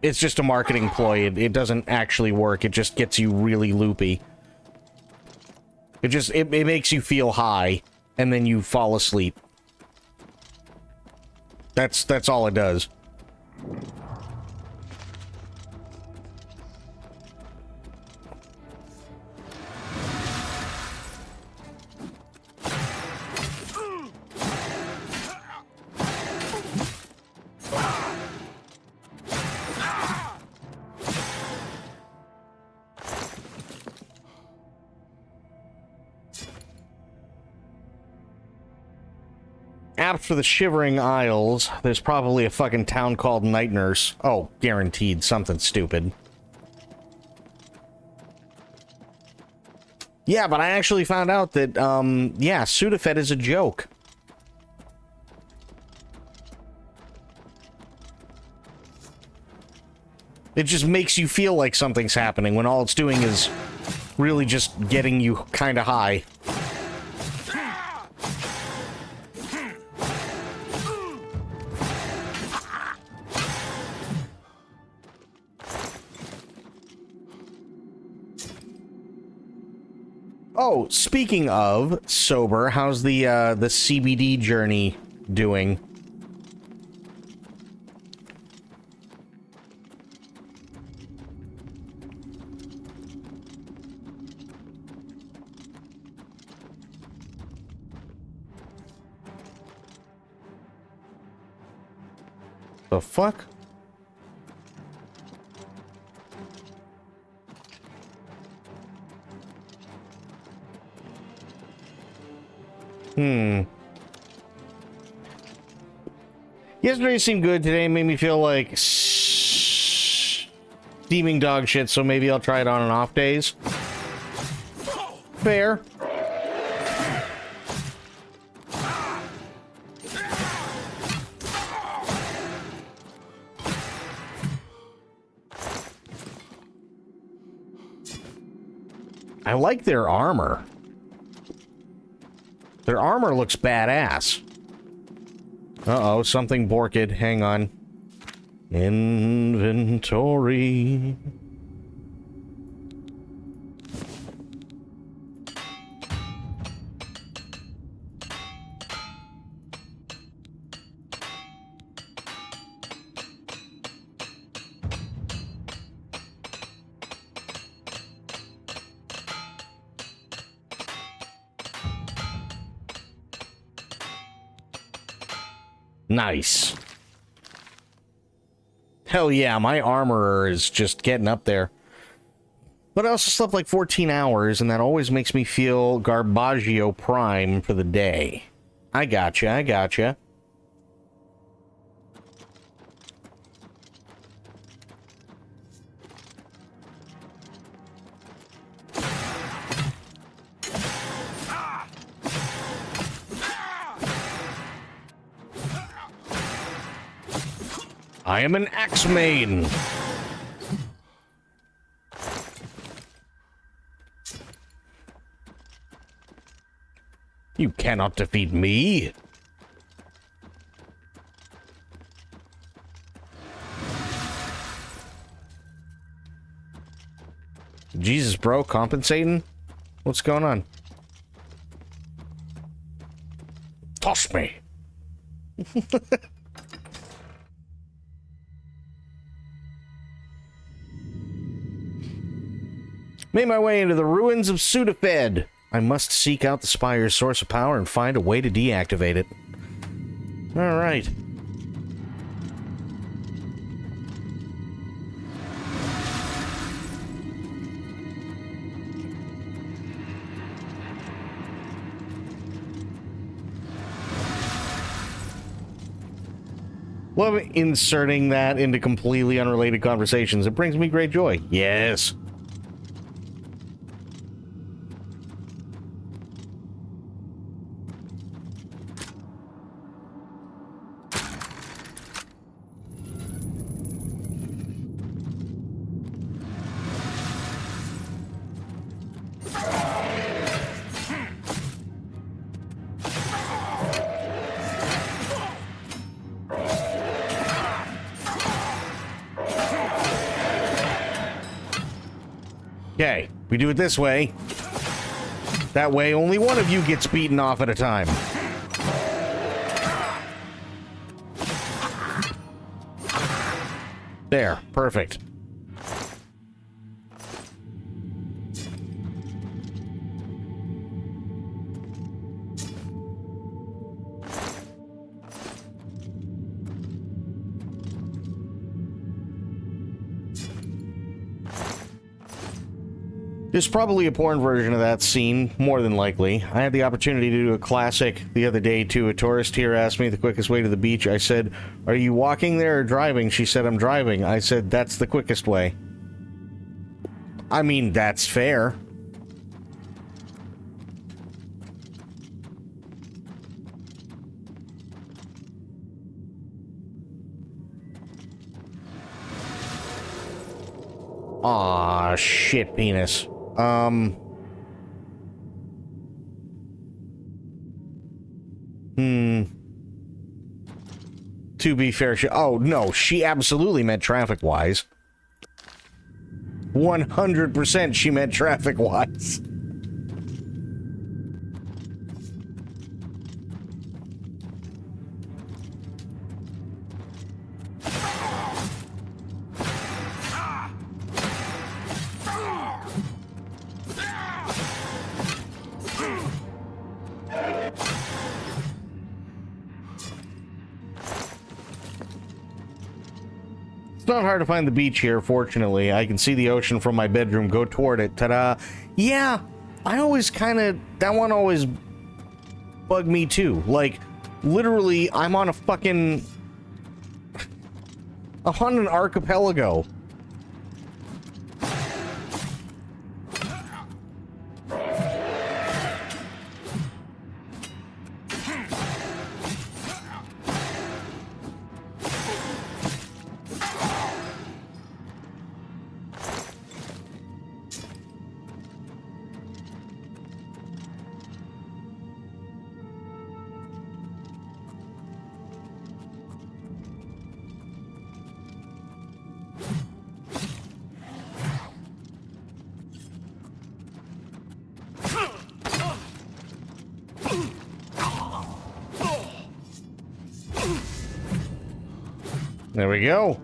it's just a marketing ploy. It doesn't actually work. It just gets you really loopy. It makes you feel high, and then you fall asleep. That's all it does. Apt for the Shivering Isles, there's probably a fucking town called Night Nurse. Oh, guaranteed something stupid. Yeah, but I actually found out that, yeah, Sudafed is a joke. It just makes you feel like something's happening when all it's doing is really just getting you kind of high. Oh, speaking of sober, how's the CBD journey doing? The fuck? Yesterday seemed good. Today made me feel like steaming dog shit, so maybe I'll try it on and off days. Fair. I like their armor. Their armor looks badass. Uh-oh, something borked. Hang on. Inventory. Nice. Hell yeah, my armorer is just getting up there. But I also slept like 14 hours, and that always makes me feel Garbaggio Prime for the day. I gotcha, I gotcha. I am an Axeman. You cannot defeat me. Jesus, bro, compensating? What's going on? Toss me. Made my way into the ruins of Sudafed. I must seek out the spire's source of power and find a way to deactivate it. Alright. Love inserting that into completely unrelated conversations. It brings me great joy. Yes. Okay, we do it this way. That way, only one of you gets beaten off at a time. There, perfect. There's probably a porn version of that scene, more than likely. I had the opportunity to do a classic the other day, too. A tourist here asked me the quickest way to the beach. I said, "Are you walking there or driving?" She said, "I'm driving." I said, "That's the quickest way." I mean, that's fair. Aw, shit, penis. To be fair, oh, no, she absolutely meant traffic-wise. 100% she meant traffic-wise. It's not hard to find the beach here, fortunately. I can see the ocean from my bedroom, go toward it. Ta-da. Yeah, I always that one always bugged me too. Like, literally, I'm on an archipelago. There we go.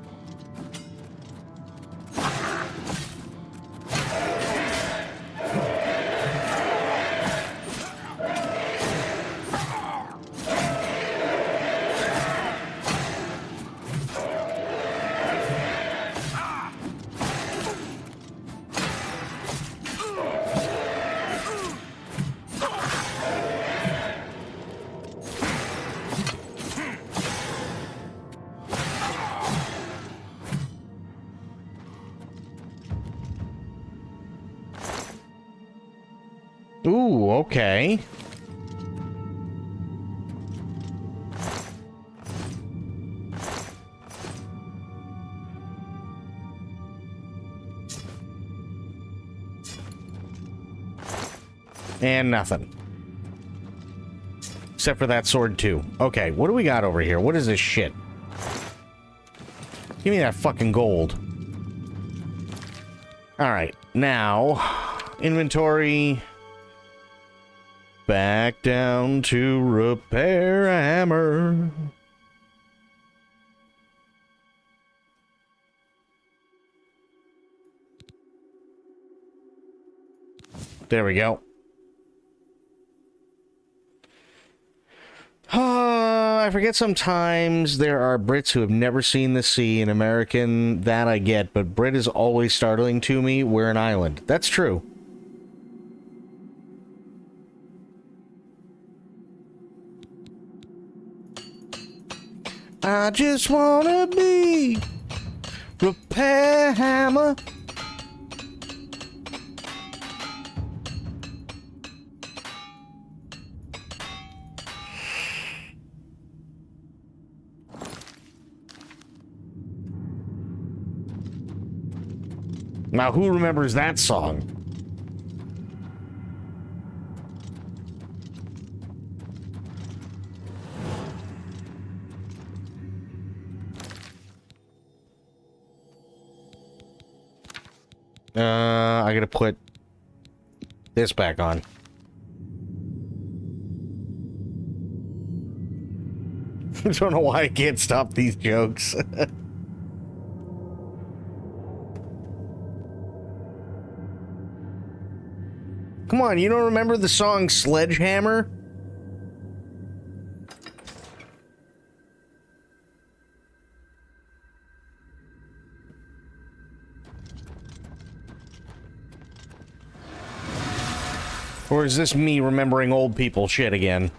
Ooh, okay. And nothing. Except for that sword, too. Okay, what do we got over here? What is this shit? Give me that fucking gold. Alright, now... inventory... back down to repair a hammer. There we go. I forget sometimes there are Brits who have never seen the sea. An American, that I get, but Brit is always startling to me. We're an island. That's true. I just wanna be repair hammer. Now, who remembers that song? I gotta put this back on. I don't know why I can't stop these jokes. Come on, you don't remember the song Sledgehammer? Or is this me remembering old people shit again?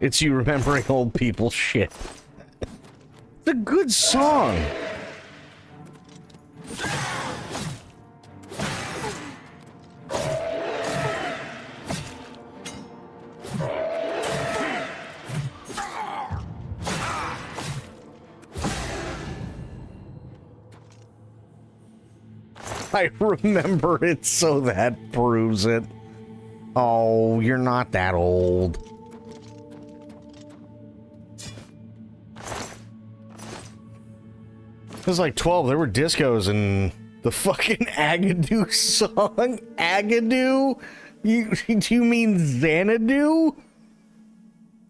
It's you remembering old people shit. It's a good song. I remember it, so that proves it. Oh, you're not that old. I was like 12, there were discos and the fucking Agadoo song? Agadoo? Do you mean Xanadu?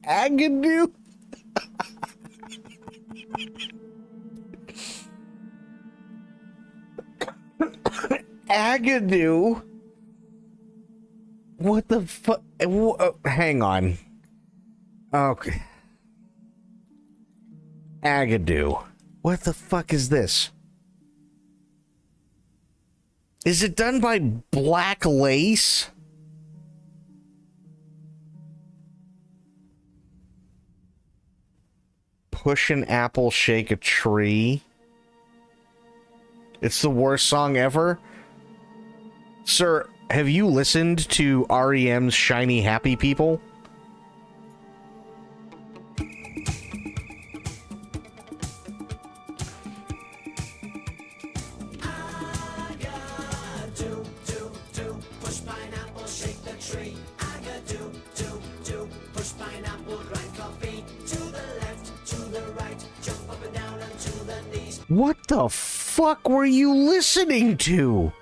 Agadoo? Agadoo? What the fuck? Hang on. Okay. Agadoo. What the fuck is this? Is it done by Black Lace? Push an apple, shake a tree. It's the worst song ever. Sir, have you listened to REM's Shiny Happy People? What the fuck were you listening to?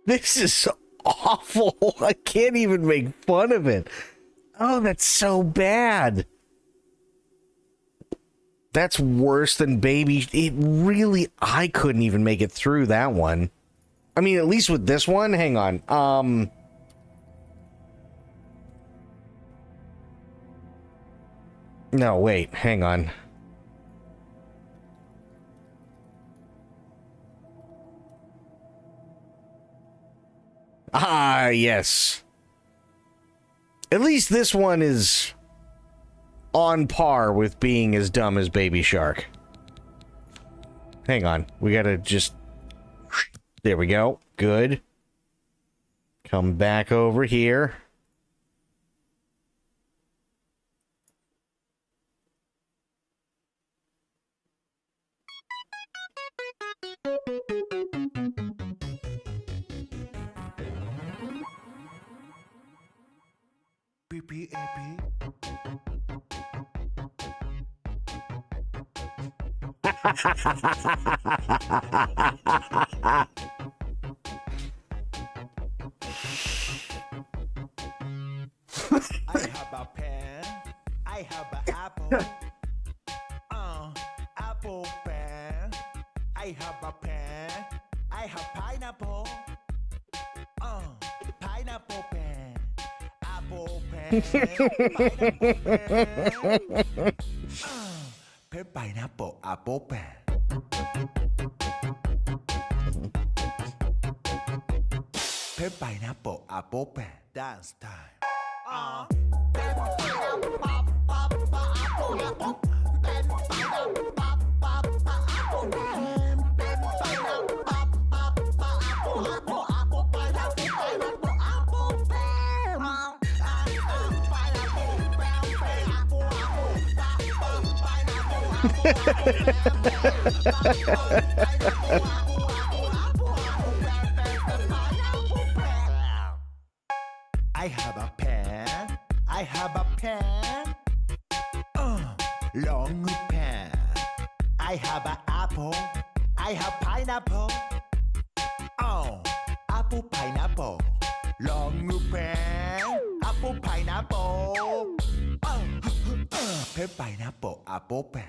This is awful. I can't even make fun of it. Oh, that's so bad. That's worse than Baby. It really, I couldn't even make it through that one. I mean, at least with this one, hang on. No, wait, hang on. Ah, yes. At least this one is on par with being as dumb as Baby Shark. Hang on. We gotta just... There we go. Good. Come back over here. I have a pen. I have an apple. Apple pen. I have a pen. I have pineapple. Pineapple pen. Apple pen. Pineapple pen. Pineapple apple pen. Pineapple apple pen. Dance time. I have a pen. I have a pen. Long pen. I have an apple. I have pineapple. Apple pineapple. Long pen. Apple pineapple. Pineapple apple pen.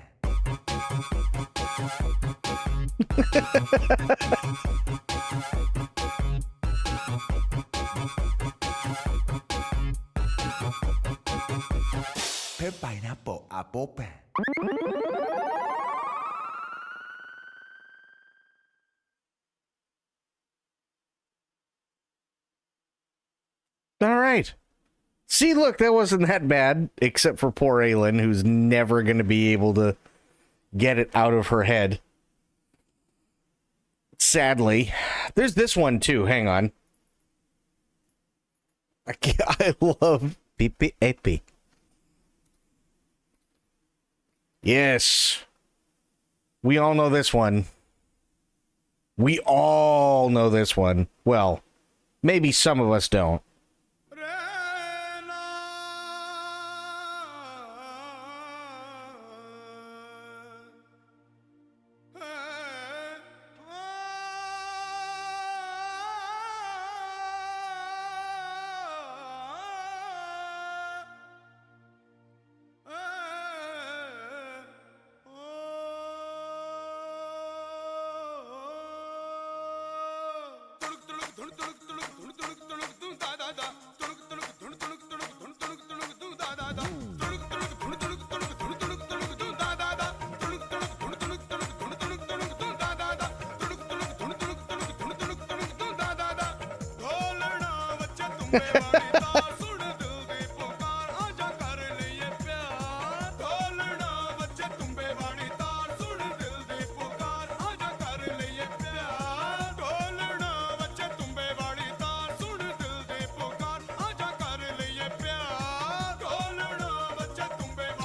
Pineapple apple pen. All right. See, look, that wasn't that bad, except for poor Aylin, who's never going to be able to get it out of her head. Sadly. There's this one, too. Hang on. I love PP-AP. Yes. We all know this one. We all know this one. Well, maybe some of us don't.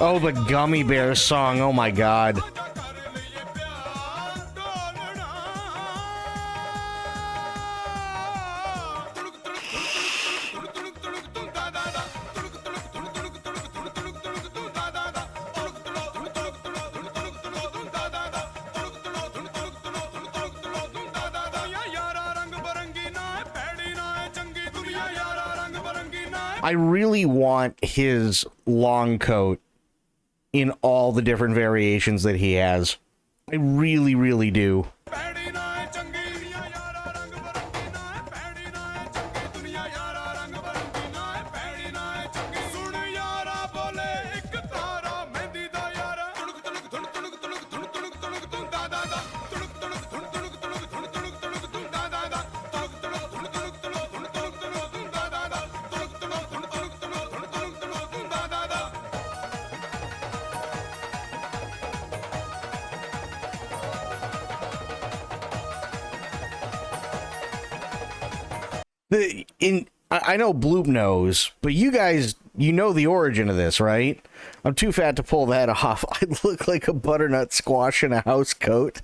Oh, the Gummy Bears song. Oh my god. I really want his long coat in all the different variations that he has. I really, really do. I know Bloop knows, but you guys, you know the origin of this, right? I'm too fat to pull that off. I look like a butternut squash in a house coat.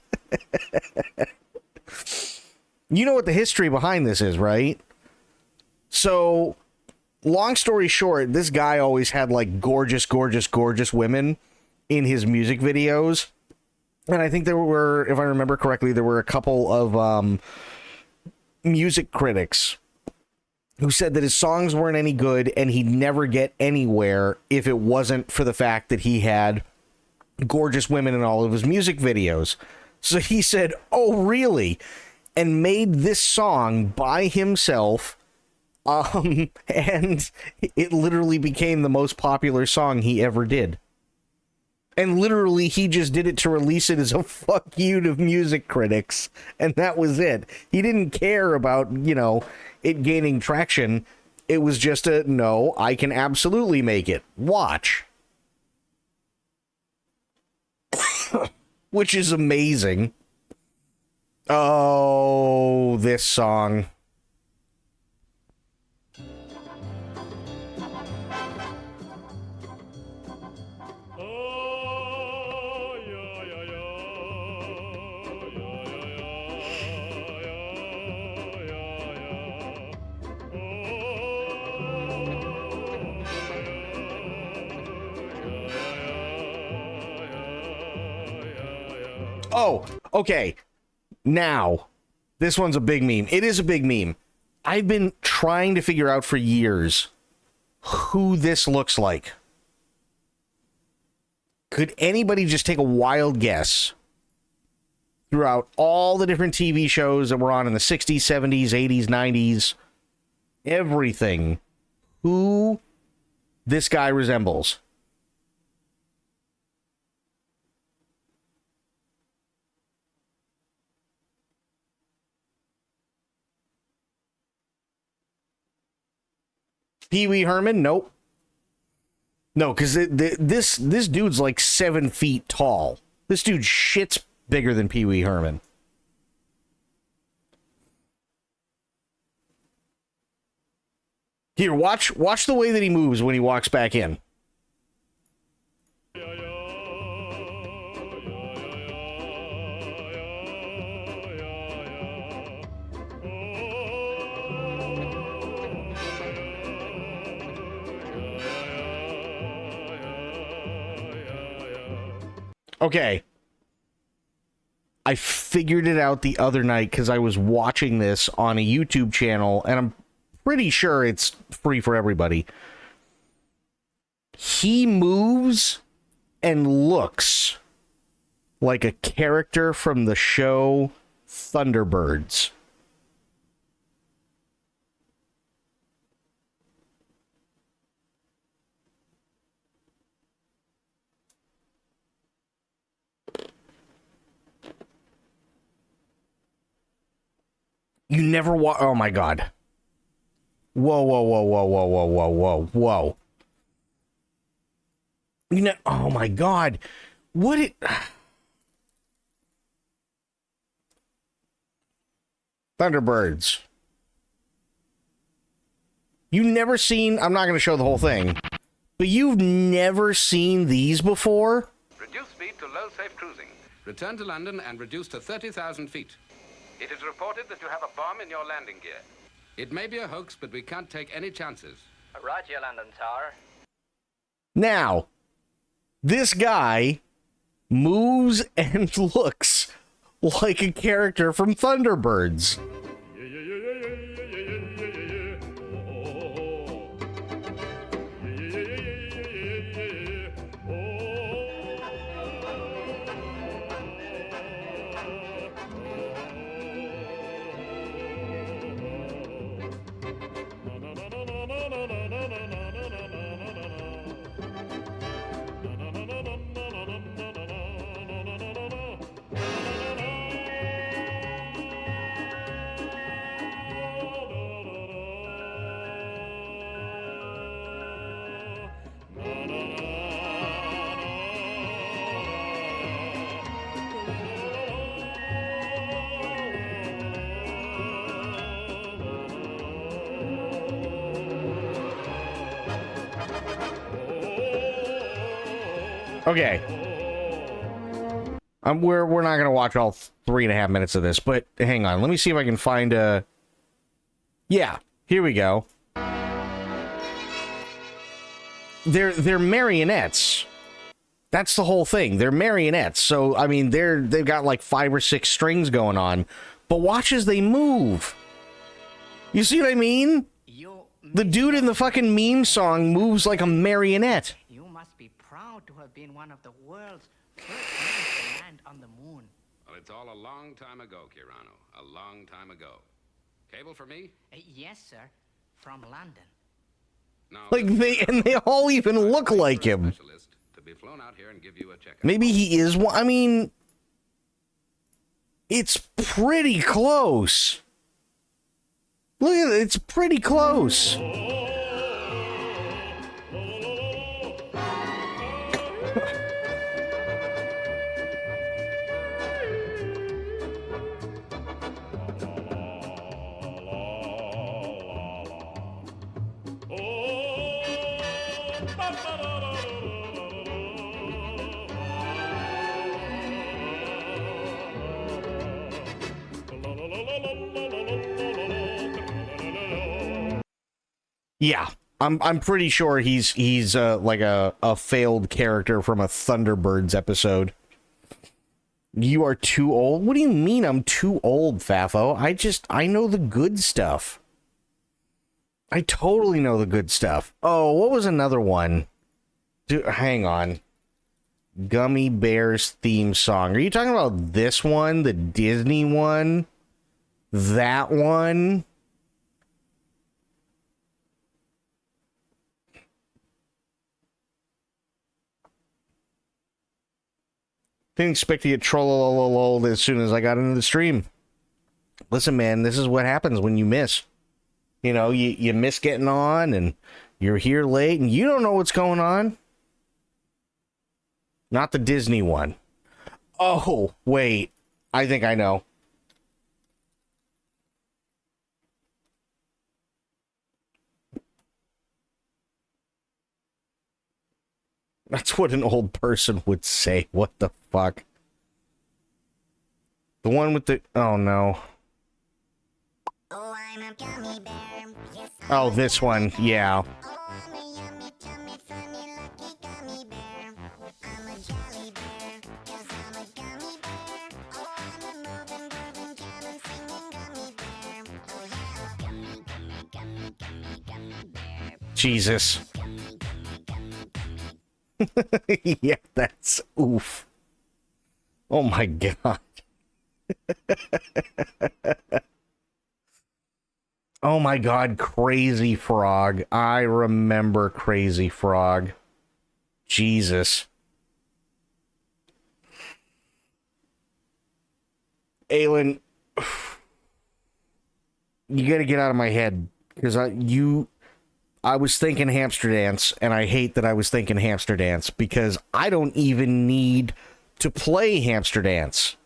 You know what the history behind this is, right? So, long story short, this guy always had like gorgeous, gorgeous, gorgeous women in his music videos. And I think there were, if I remember correctly, there were a couple of music critics who said that his songs weren't any good and he'd never get anywhere if it wasn't for the fact that he had gorgeous women in all of his music videos. So he said, "Oh, really?" and made this song by himself. And it literally became the most popular song he ever did. And literally, he just did it to release it as a fuck you to music critics. And that was it. He didn't care about, you know, it gaining traction. It was just a, no, I can absolutely make it. Watch. Which is amazing. Oh, this song. Oh, okay. Now, this one's a big meme. It is a big meme. I've been trying to figure out for years who this looks like. Could anybody just take a wild guess throughout all the different TV shows that were on in the 60s, 70s, 80s, 90s, everything, who this guy resembles? Pee Wee Herman? Nope. No, because this dude's like 7 feet tall. This dude shit's bigger than Pee Wee Herman. Here, watch the way that he moves when he walks back in. Okay. I figured it out the other night because I was watching this on a YouTube channel, and I'm pretty sure it's free for everybody. He moves and looks like a character from the show Thunderbirds. You never oh my god. Whoa, whoa, whoa, whoa, whoa, whoa, whoa, whoa, whoa. You know, oh my god. What it... Thunderbirds. You've never seen... I'm not going to show the whole thing. But you've never seen these before? Reduce speed to low safe cruising. Return to London and reduce to 30,000 feet. It is reported that you have a bomb in your landing gear. It may be a hoax, but we can't take any chances. Roger, London Tower. Now, this guy moves and looks like a character from Thunderbirds. Okay. We're not gonna watch all 3.5 minutes of this, but hang on. Let me see if I can find a... Yeah, here we go. they're marionettes. That's the whole thing. They're marionettes. So I mean, they've got like 5 or 6 strings going on, but watch as they move. You see what I mean? The dude in the fucking meme song moves like a marionette. You must be proud to have been one of the world's first men to land on the moon. Well, it's all a long time ago, Kirano. A long time ago. Cable for me? Yes, sir. From London. No, Like they all even look like him. to be flown out here and give you a checkup. Maybe he is one. I mean, it's pretty close. Look at it. It's pretty close. Yeah, I'm pretty sure he's like a failed character from a Thunderbirds episode. You are too old? What do you mean I'm too old, Fafo? I know the good stuff. I totally know the good stuff. Oh, what was another one? Hang on. Gummy Bears theme song. Are you talking about this one? The Disney one? That one? Didn't expect to get trollololololed as soon as I got into the stream. Listen, man, this is what happens when you miss. You know, you miss getting on, and you're here late, and you don't know what's going on. Not the Disney one. Oh, wait. I think I know. That's what an old person would say. What the fuck? The one with the... Oh, no. Oh, this one. Yeah. Jesus. Yeah, that's oof. Oh my god. Oh my god, Crazy Frog. I remember Crazy Frog. Jesus. Aelin, you gotta get out of my head, because I was thinking Hamster Dance, and I hate that I was thinking Hamster Dance, because I don't even need to play Hamster Dance.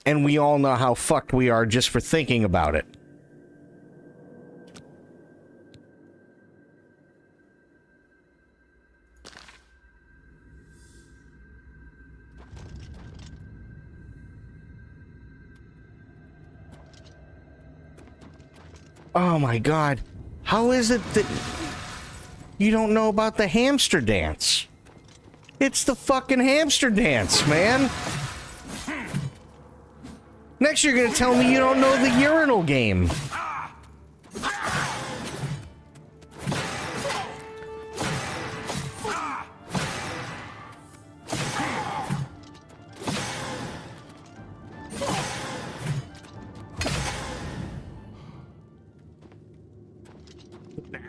And we all know how fucked we are just for thinking about it. Oh my god. How is it that you don't know about the Hamster Dance? It's the fucking Hamster Dance, man. Next you're gonna tell me you don't know the urinal game.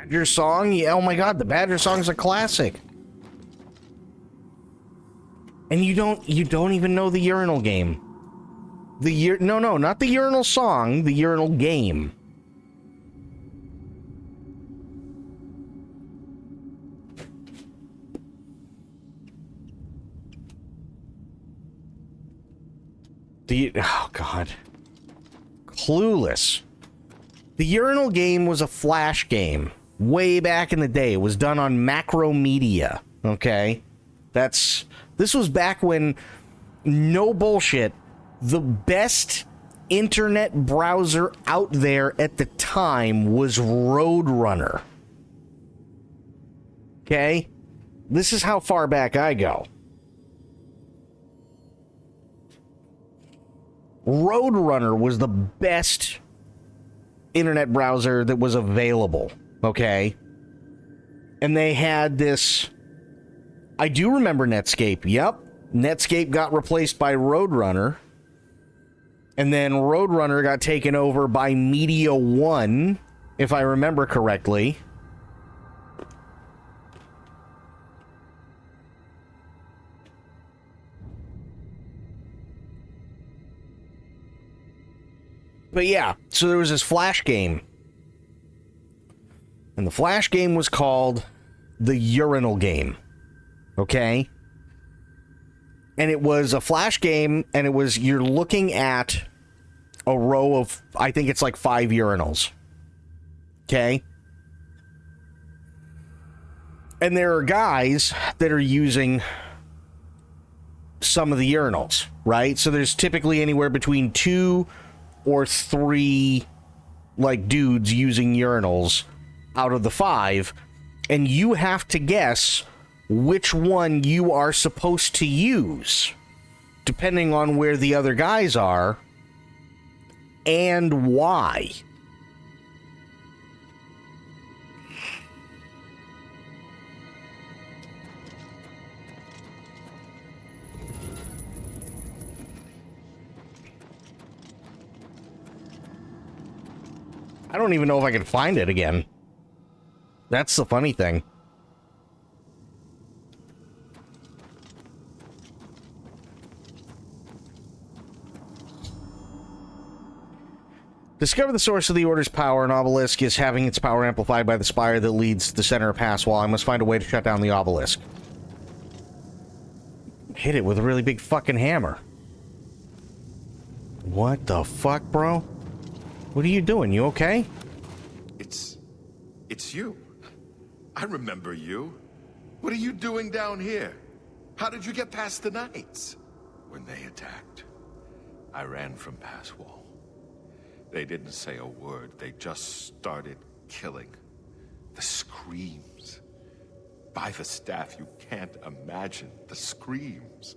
Badger song? Yeah, oh my god, the Badger song's a classic. And you don't even know the urinal game. No, not the urinal song, the urinal game. Oh god. Clueless. The urinal game was a Flash game. Way back in the day. It was done on Macromedia. Okay? This was back when, no bullshit, the best internet browser out there at the time was Roadrunner. Okay? This is how far back I go. Roadrunner was the best internet browser that was available, okay? And they had this... I do remember Netscape, yep. Netscape got replaced by Roadrunner. And then Roadrunner got taken over by Media One, if I remember correctly. But yeah, so there was this Flash game. And the Flash game was called the Urinal Game. Okay? And it was a Flash game, and it was, you're looking at a row of, I think it's like 5 urinals. Okay? And there are guys that are using some of the urinals, right? So there's typically anywhere between 2 or 3 like dudes using urinals out of the 5, and you have to guess which one you are supposed to use depending on where the other guys are and why. I don't even know if I can find it again. That's the funny thing. Discover the source of the Order's power. An obelisk is having its power amplified by the spire that leads to the center of Passwall. I must find a way to shut down the obelisk. Hit it with a really big fucking hammer. What the fuck, bro? What are you doing? You okay? It's you. I remember you. What are you doing down here? How did you get past the Knights? When they attacked, I ran from Passwall. They didn't say a word. They just started killing. The screams. By the staff, you can't imagine the screams.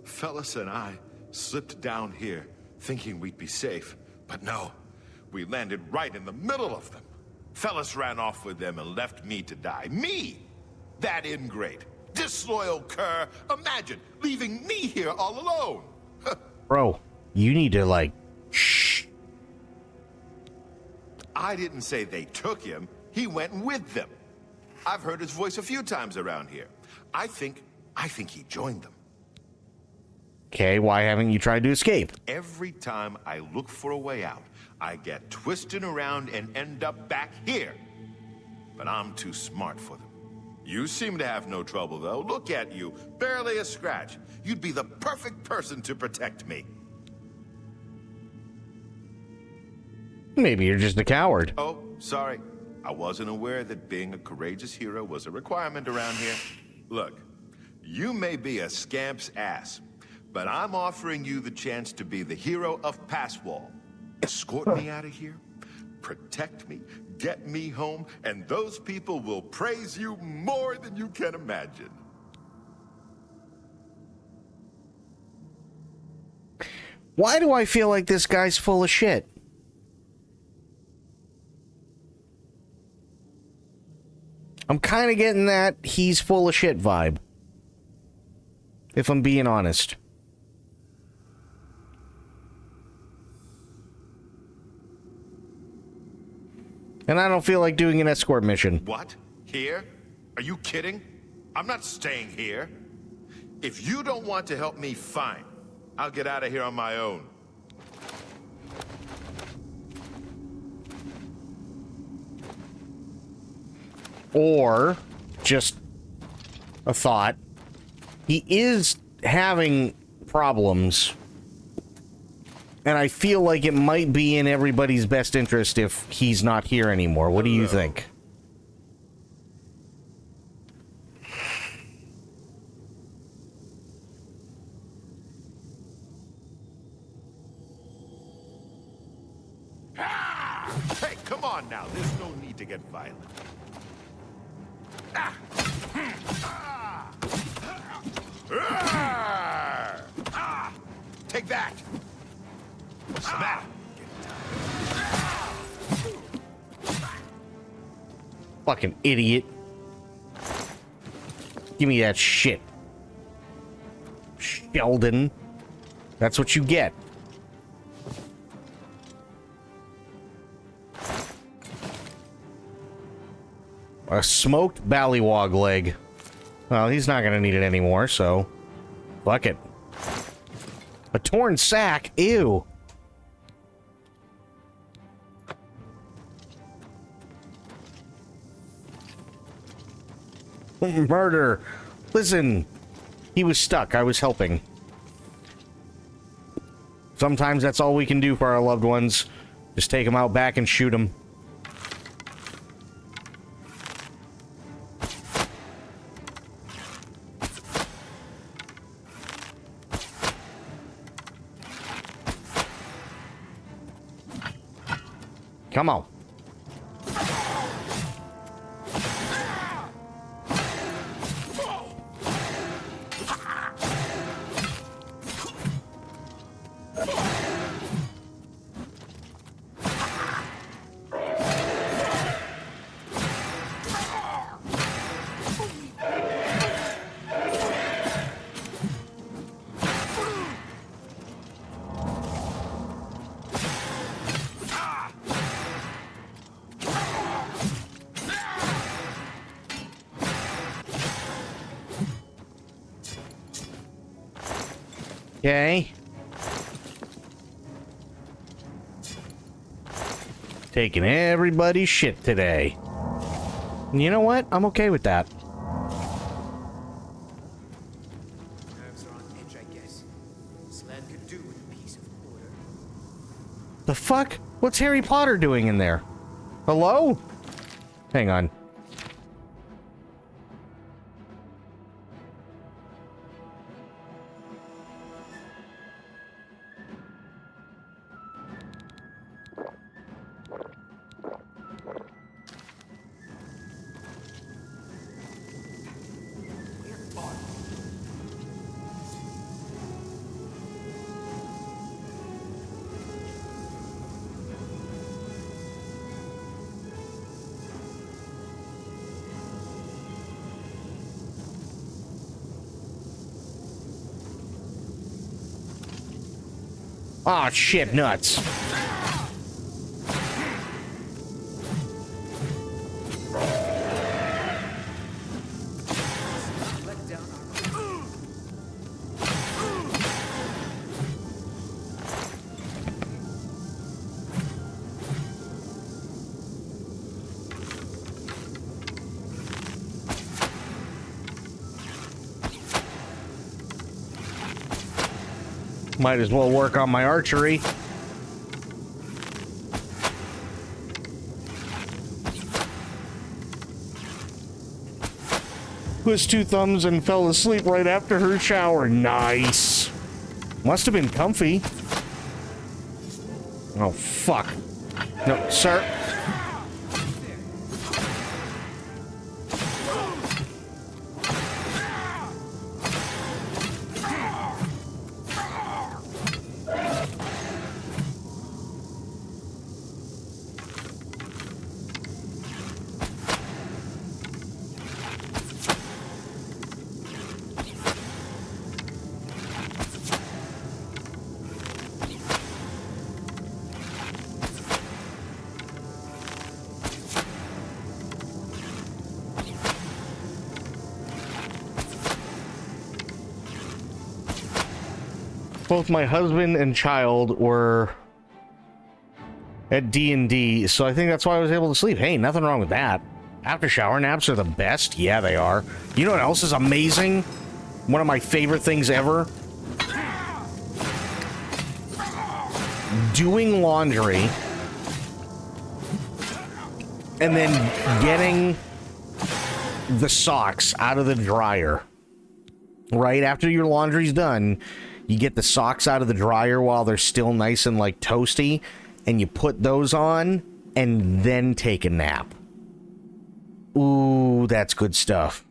Fellas and I slipped down here thinking we'd be safe, but no. We landed right in the middle of them. Fellas ran off with them and left me to die. Me! That ingrate. Disloyal cur. Imagine leaving me here all alone. Bro, you need to, like, shh. I didn't say they took him. He went with them. I've heard his voice a few times around here. I think he joined them. Okay, why haven't you tried to escape? Every time I look for a way out, I get twisted around and end up back here. But I'm too smart for them. You seem to have no trouble, though. Look at you. Barely a scratch. You'd be the perfect person to protect me. Maybe you're just a coward. Oh, sorry. I wasn't aware that being a courageous hero was a requirement around here. Look, you may be a scamp's ass, but I'm offering you the chance to be the hero of Passwall. Escort me out of here, protect me, get me home, and those people will praise you more than you can imagine. Why do I feel like this guy's full of shit? I'm kind of getting that he's full of shit vibe. If I'm being honest. And I don't feel like doing an escort mission. What? Here? Are you kidding? I'm not staying here. If you don't want to help me, fine. I'll get out of here on my own. Or, just a thought, he is having problems, and I feel like it might be in everybody's best interest if he's not here anymore. What do you think? Hey, come on now. There's no need to get violent. Take that! What's the matter? Fucking idiot. Give me that shit. Sheldon. That's what you get. A smoked ballywog leg. Well, he's not gonna need it anymore, so... fuck it. A torn sack? Ew. Murder. Listen. He was stuck. I was helping. Sometimes that's all we can do for our loved ones. Just take them out back and shoot them. Come on. Okay. Taking everybody's shit today. And you know what? I'm okay with that. Nerves are on edge, I guess. This land could do with a piece of order. The fuck? What's Harry Potter doing in there? Hello? Hang on. Aw, shit, nuts. Might as well work on my archery. Pushed two thumbs and fell asleep right after her shower. Nice. Must have been comfy. Oh, fuck. No, sir. Both my husband and child were at D&D, so I think that's why I was able to sleep. Hey, nothing wrong with that. After shower naps are the best. Yeah, they are. You know what else is amazing? One of my favorite things ever? Doing laundry and then getting the socks out of the dryer. Right after your laundry's done, you get the socks out of the dryer while they're still nice and like toasty, and you put those on and then take a nap. Ooh, that's good stuff.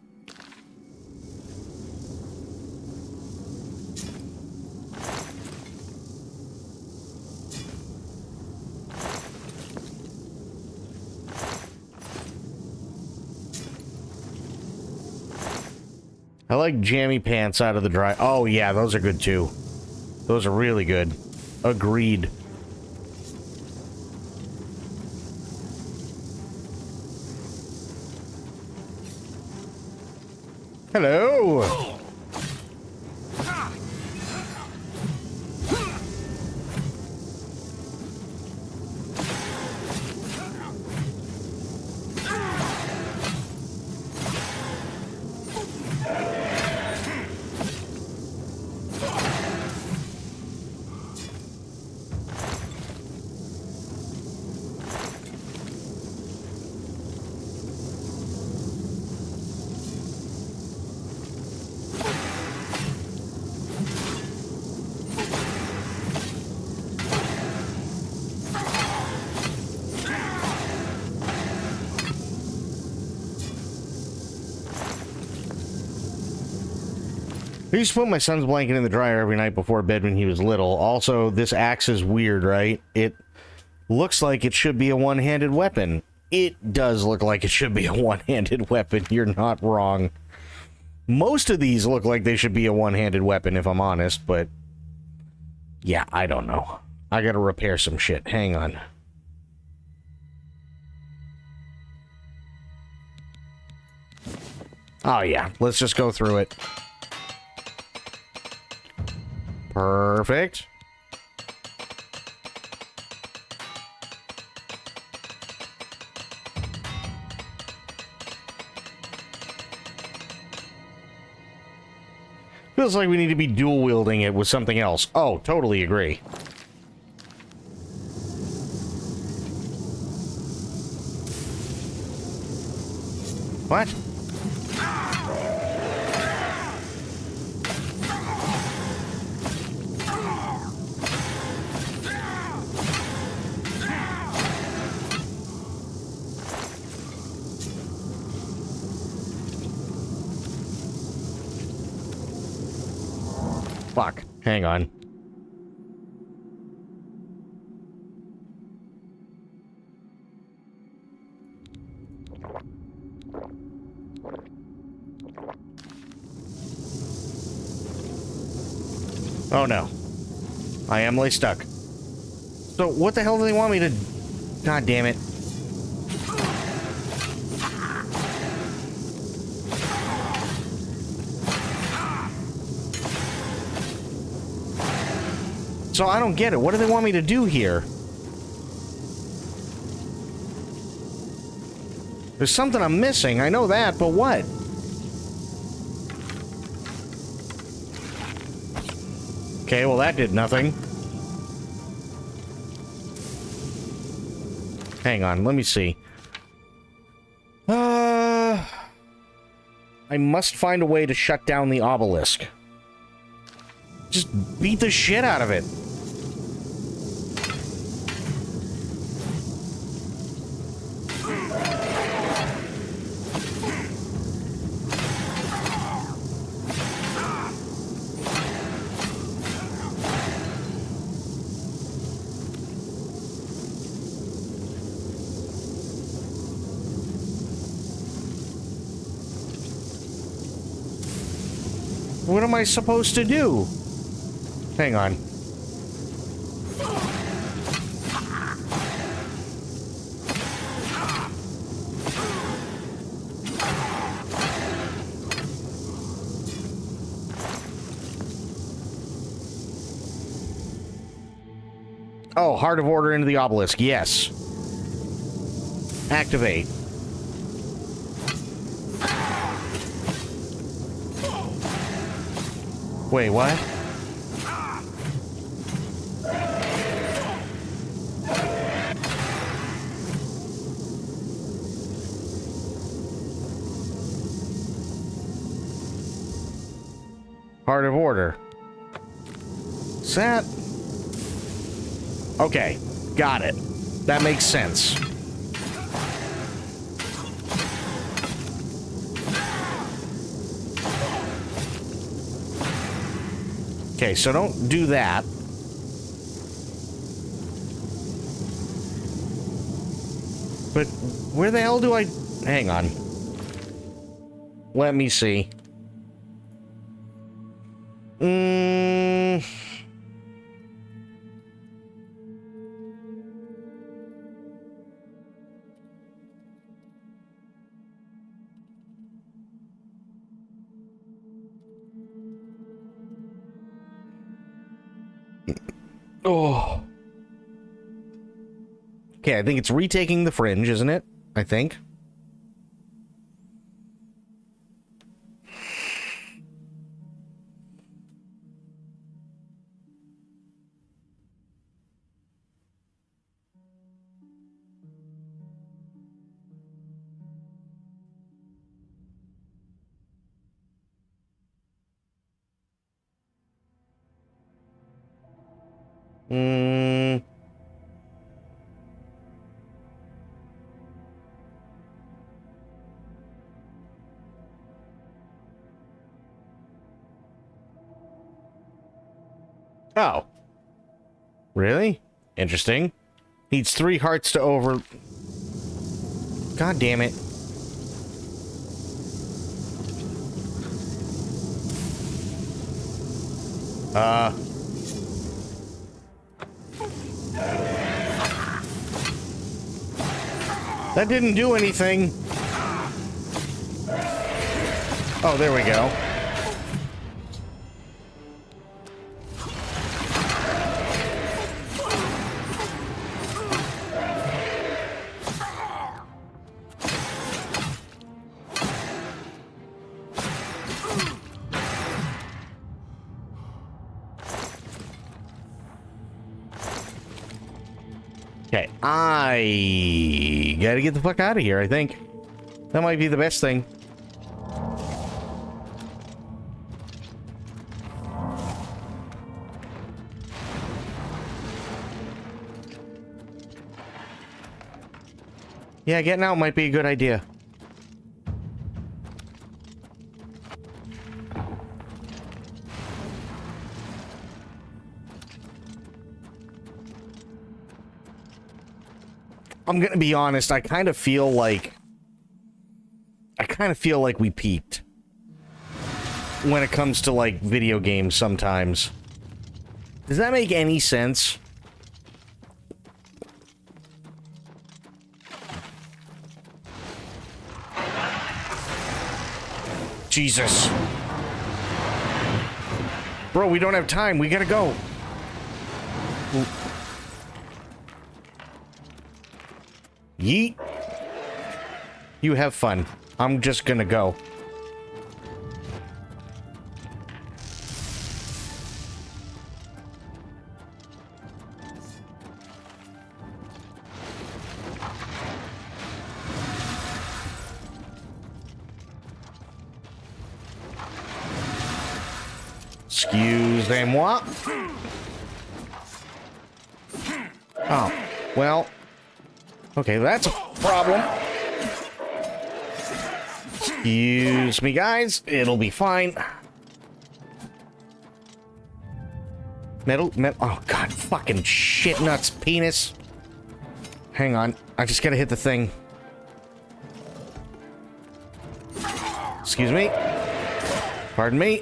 I like jammy pants out of the dry. Oh, yeah, those are good, too. Those are really good. Agreed. Hello! I used to put my son's blanket in the dryer every night before bed when he was little. Also, this axe is weird, right? It looks like it should be a one-handed weapon. It does look like it should be a one-handed weapon. You're not wrong. Most of these look like they should be a one-handed weapon, if I'm honest, but... yeah, I don't know. I gotta repair some shit. Hang on. Oh, yeah. Let's just go through it. Perfect. Feels like we need to be dual wielding it with something else. Oh, totally agree. What? Fuck. Hang on. Oh no. I am lay stuck. So what the hell do they want me to... God damn it. So I don't get it. What do they want me to do here? There's something I'm missing. I know that, but what? Okay, well that did nothing. Hang on, let me see. I must find a way to shut down the obelisk. Just beat the shit out of it. What am I supposed to do? Hang on. Oh, Heart of Order into the obelisk. Yes. Activate. Wait, what? Heart of Order. Is that... okay, got it. That makes sense. Okay, so don't do that. But where the hell do I... hang on. Let me see. Oh. Okay, I think it's retaking the fringe, isn't it? I think. Oh. Really? Interesting. Needs 3 hearts to over... God damn it. That didn't do anything. Oh, there we go. Okay, I gotta get the fuck out of here, I think. That might be the best thing. Yeah, getting out might be a good idea. I'm gonna be honest, I kind of feel like we peaked when it comes to, like, video games sometimes. Does that make any sense? Jesus. Bro, we don't have time. We gotta go. Yeet. You have fun. I'm just gonna go. Excusez-moi. Oh, well. Okay, that's a problem. Excuse me, guys. It'll be fine. Metal. Oh, God. Fucking shit nuts, penis. Hang on. I just gotta hit the thing. Excuse me. Pardon me.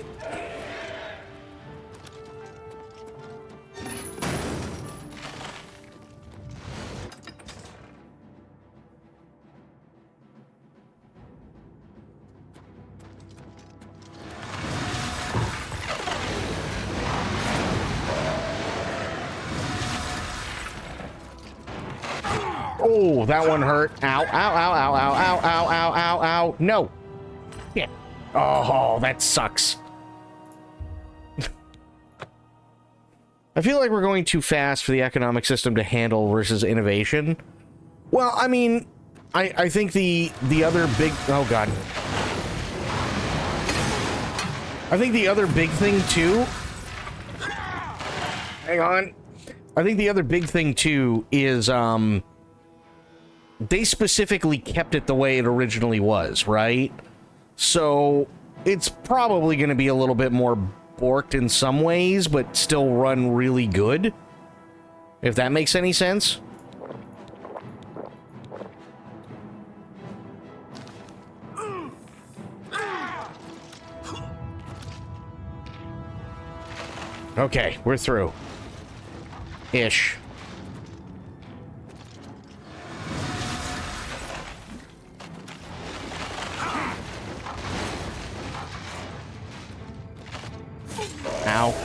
Oh, that one hurt. Ow, ow, ow, ow, ow, ow, ow, ow, ow, ow. No. Yeah. Oh, that sucks. I feel like we're going too fast for the economic system to handle versus innovation. Well, I mean, I think the other big... Oh, God. I think the other big thing, too... Hang on. I think the other big thing, too, is, they specifically kept it the way it originally was, right? So, it's probably going to be a little bit more borked in some ways, but still run really good. If that makes any sense. Okay, we're through. Ish. Ow.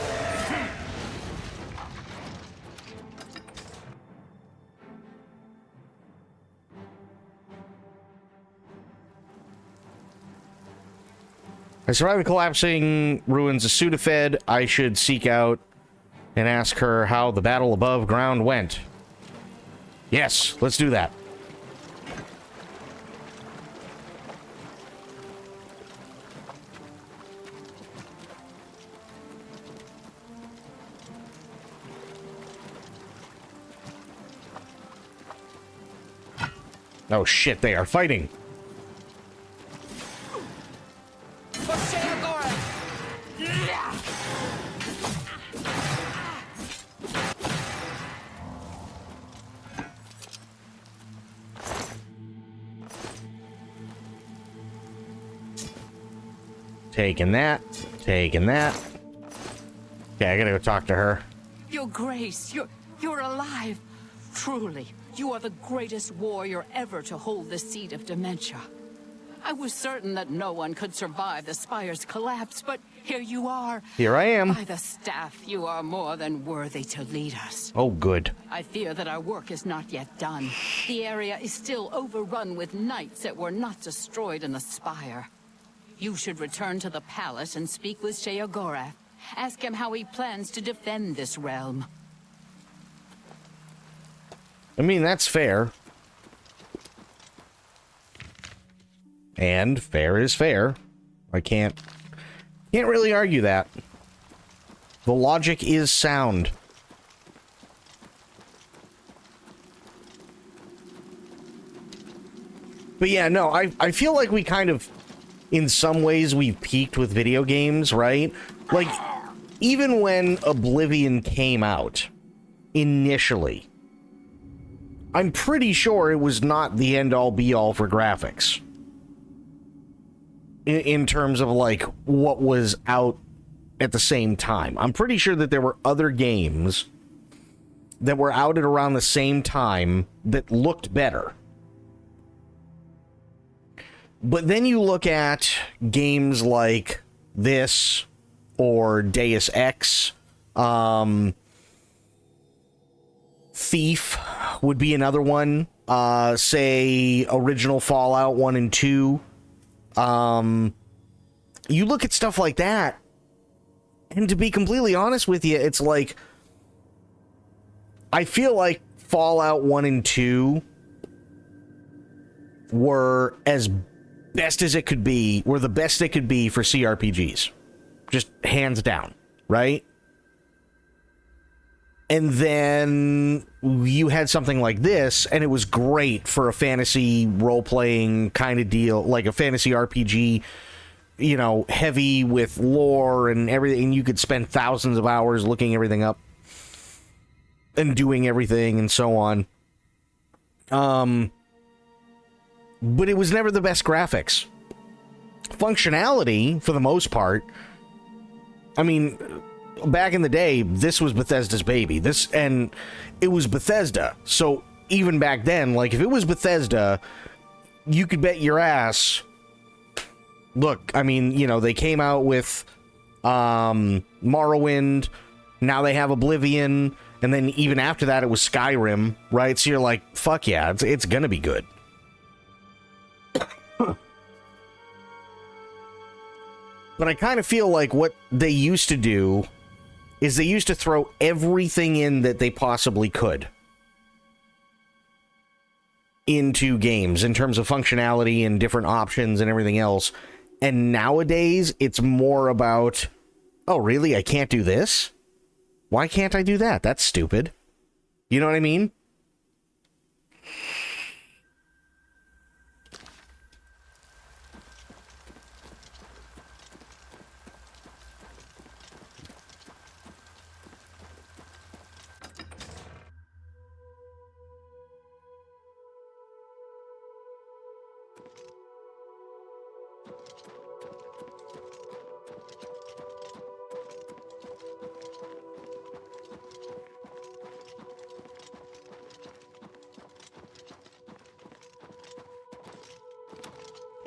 I survived the collapsing ruins of Sudafed. I should seek out and ask her how the battle above ground went. Yes, let's do that. Oh shit, they are fighting. Taking that. Taking that. Okay, I gotta go talk to her. Your Grace, you're alive. Truly, you are the greatest warrior ever to hold the seat of dementia. I was certain that no one could survive the Spire's collapse, but here you are. Here I am. By the staff, you are more than worthy to lead us. Oh, good. I fear that our work is not yet done. The area is still overrun with knights that were not destroyed in the Spire. You should return to the palace and speak with Sheogorath. Ask him how he plans to defend this realm. I mean, that's fair. And fair is fair. I can't really argue that. The logic is sound. But yeah, no, I feel like we kind of, in some ways, we've peaked with video games, right? Like, even when Oblivion came out, initially, I'm pretty sure it was not the end-all be-all for graphics. In terms of, like, what was out at the same time. I'm pretty sure that there were other games that were out at around the same time that looked better. But then you look at games like this, or Deus Ex, Thief would be another one, say original Fallout 1 and 2. You look at stuff like that, and to be completely honest with you, it's like, I feel like Fallout 1 and 2 were as best as it could be, were the best they could be for CRPGs. Just hands down, right? And then you had something like this, and it was great for a fantasy role-playing kind of deal, like a fantasy RPG, you know, heavy with lore and everything. You could spend thousands of hours looking everything up and doing everything and so on. But it was never the best graphics. Functionality, for the most part, I mean, back in the day, this was Bethesda's baby. And it was Bethesda. So even back then, like, if it was Bethesda, you could bet your ass. Look, I mean, you know, they came out with Morrowind. Now they have Oblivion. And then even after that, it was Skyrim, right? So you're like, fuck yeah, it's gonna be good. But I kind of feel like what they used to do is they used to throw everything in that they possibly could into games in terms of functionality and different options and everything else. And nowadays, it's more about, oh, really? I can't do this? Why can't I do that? That's stupid. You know what I mean?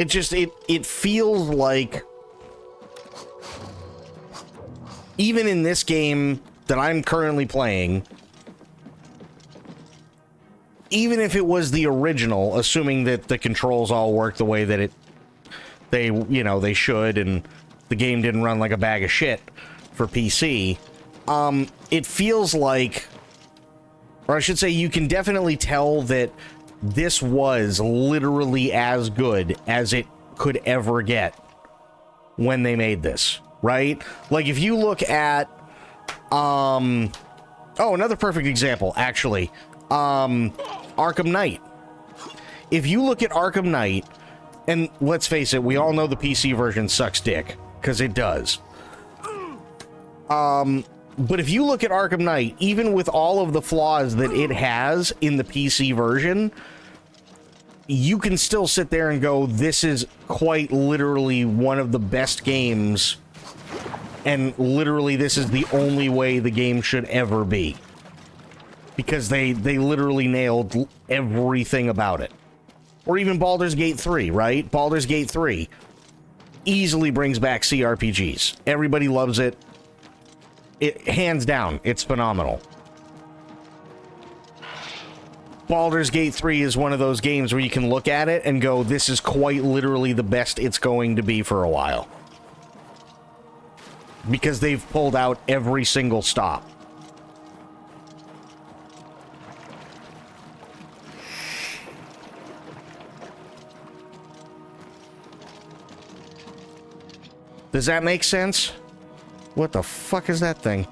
it feels like, even in this game that I'm currently playing, even if it was the original, assuming that the controls all work the way that they should, and the game didn't run like a bag of shit for PC, it feels like, or I should say, you can definitely tell that this was literally as good as it could ever get when they made this, right? Like, if you look at, oh, another perfect example, actually, Arkham Knight. If you look at Arkham Knight, and let's face it, we all know the PC version sucks dick, because it does. But if you look at Arkham Knight, even with all of the flaws that it has in the PC version, you can still sit there and go, this is quite literally one of the best games, and literally this is the only way the game should ever be. Because they literally nailed everything about it. Or even Baldur's Gate 3, right? Baldur's Gate 3 easily brings back CRPGs. Everybody loves it. Hands down, it's phenomenal. Baldur's Gate 3 is one of those games where you can look at it and go, this is quite literally the best it's going to be for a while. Because they've pulled out every single stop. Does that make sense? What the fuck is that thing?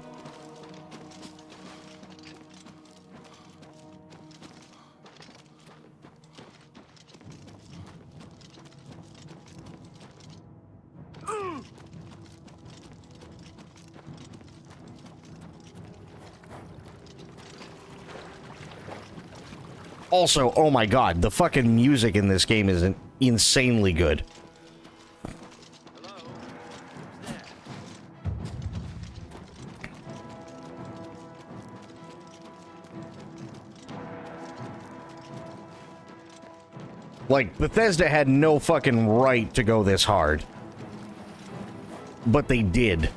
Also, oh my god, the fucking music in this game is insanely good. Like, Bethesda had no fucking right to go this hard. But they did.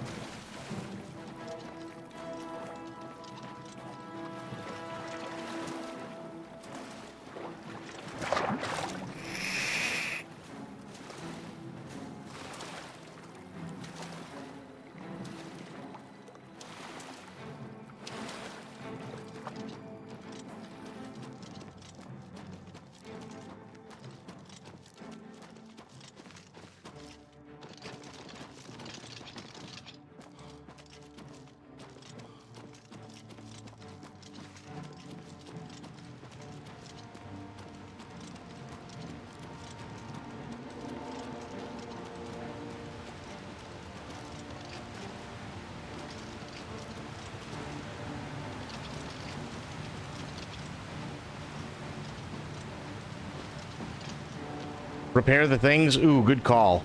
Repair the things? Ooh, good call.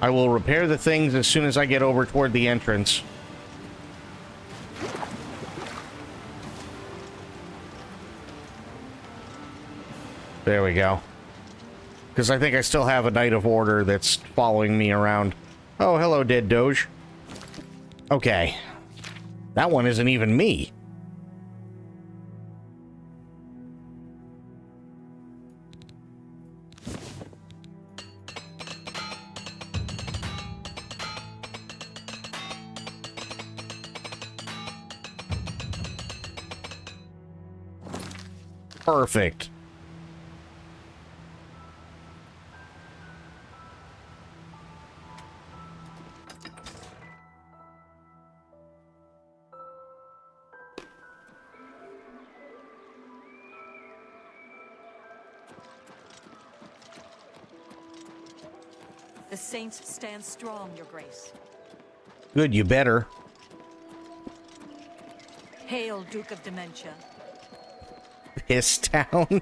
I will repair the things as soon as I get over toward the entrance. There we go. Because I think I still have a Knight of Order that's following me around. Oh, hello, Dead Doge. Okay. That one isn't even me. Perfect. The saints stand strong, Your Grace. Good, you better. Hail, Duke of Dementia. Piss Town.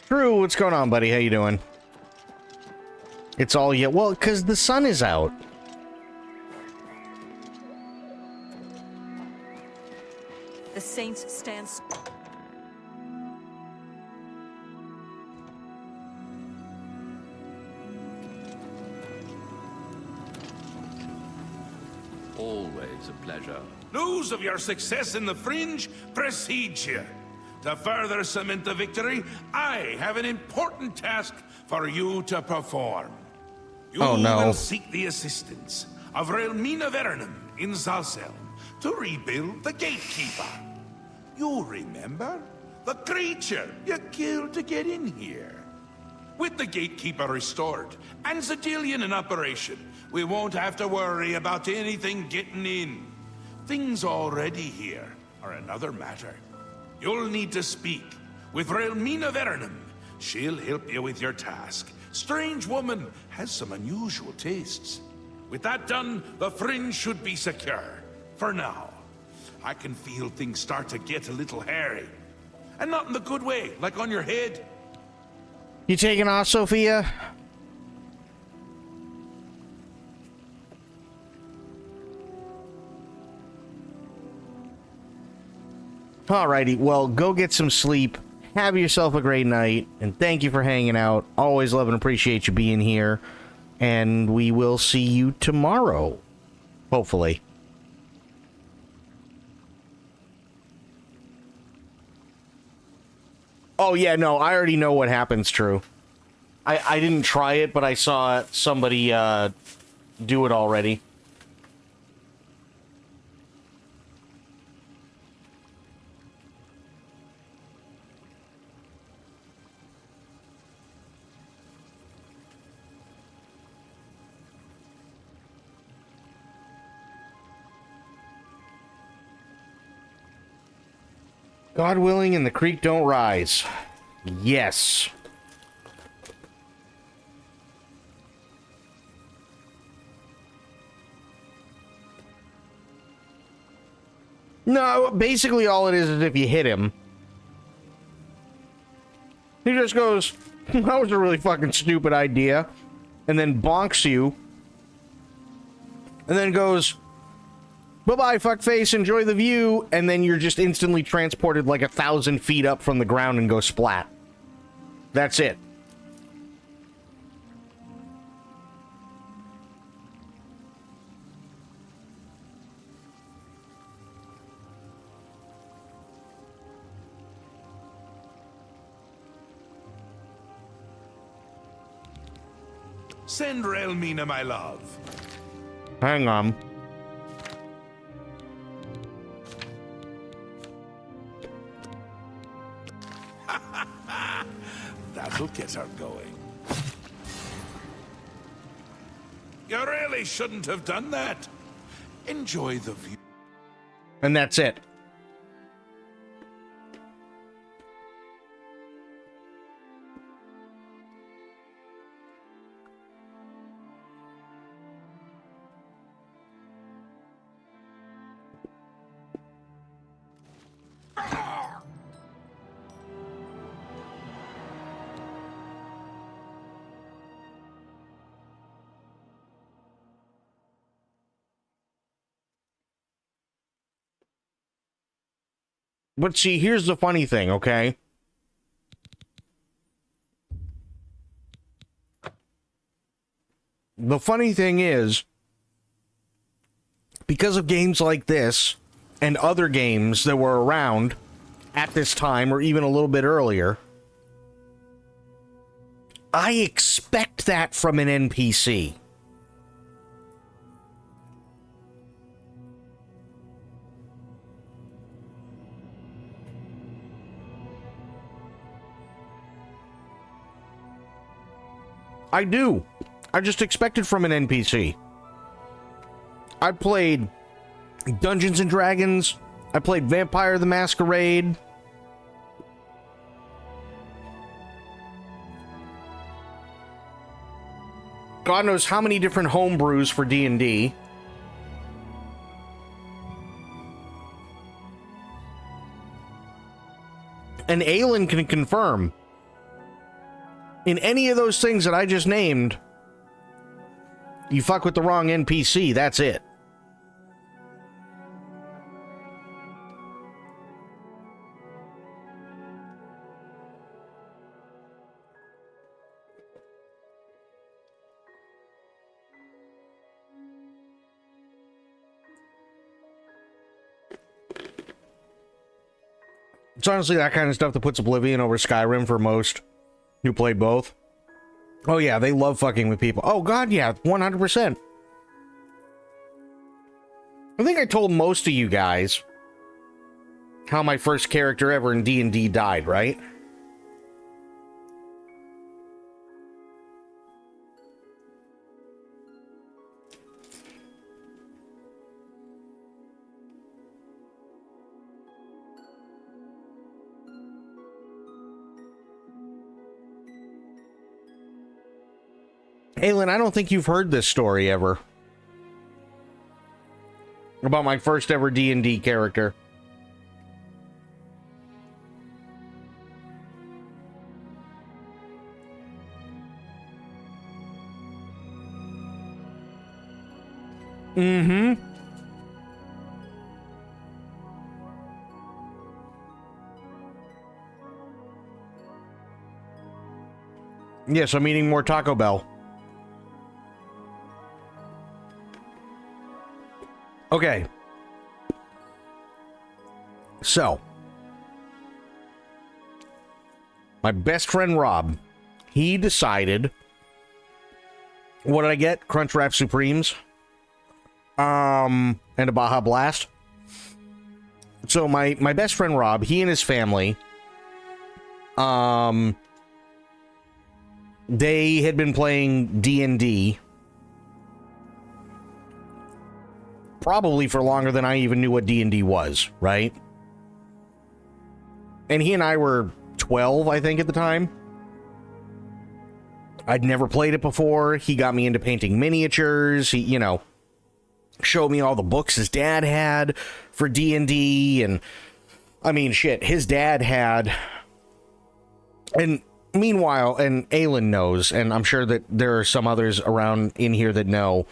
Drew, what's going on, buddy? How you doing? It's all yet. Well, because the sun is out. Saints stand... Always a pleasure. News of your success in the Fringe precedes you. To further cement the victory, I have an important task for you to perform. You will seek the assistance of Relmina Verenum in Zalselm to rebuild the Gatekeeper. You remember? The creature you killed to get in here. With the Gatekeeper restored and Zedillion in operation, we won't have to worry about anything getting in. Things already here are another matter. You'll need to speak with Relmina Verenum. She'll help you with your task. Strange woman has some unusual tastes. With that done, the Fringe should be secure. For now. I can feel things start to get a little hairy. And not in the good way, like on your head. You taking off, Sophia? Alrighty, well, go get some sleep. Have yourself a great night, and thank you for hanging out. Always love and appreciate you being here. And we will see you tomorrow. Hopefully. Oh, yeah, no, I already know what happens, True. I didn't try it, but I saw somebody do it already. God willing and the creek don't rise. Yes. No, basically all it is if you hit him. He just goes, that was a really fucking stupid idea. And then bonks you. And then goes, bye-bye, fuckface, enjoy the view, and then you're just instantly transported like 1,000 feet up from the ground and go splat. That's it. Send Relmina my love. Hang on. That'll get her going. You really shouldn't have done that. Enjoy the view. And that's it. But see, here's the funny thing, okay? The funny thing is, because of games like this, and other games that were around at this time, or even a little bit earlier, I expect that from an NPC. I do. I just expect it from an NPC. I played Dungeons and Dragons. I played Vampire the Masquerade. God knows how many different homebrews for D&D. And Aelin can confirm. In any of those things that I just named, you fuck with the wrong NPC, that's it. It's honestly that kind of stuff that puts Oblivion over Skyrim for most who played both. Oh yeah, they love fucking with people. Oh god, yeah, 100%. I think I told most of you guys how my first character ever in D&D died, right? Aylin, I don't think you've heard this story ever. About my first ever D&D character. Mm-hmm. Yes, I'm eating more Taco Bell. Okay. So, my best friend Rob, he decided, what did I get? Crunchwrap Supremes. And a Baja Blast. So my best friend Rob, he and his family, they had been playing D&D probably for longer than I even knew what D&D was, right? And he and I were 12, I think, at the time. I'd never played it before. He got me into painting miniatures. He, you know, showed me all the books his dad had for D&D, and I mean, shit, his dad had, and meanwhile, and Aylin knows, and I'm sure that there are some others around in here that know,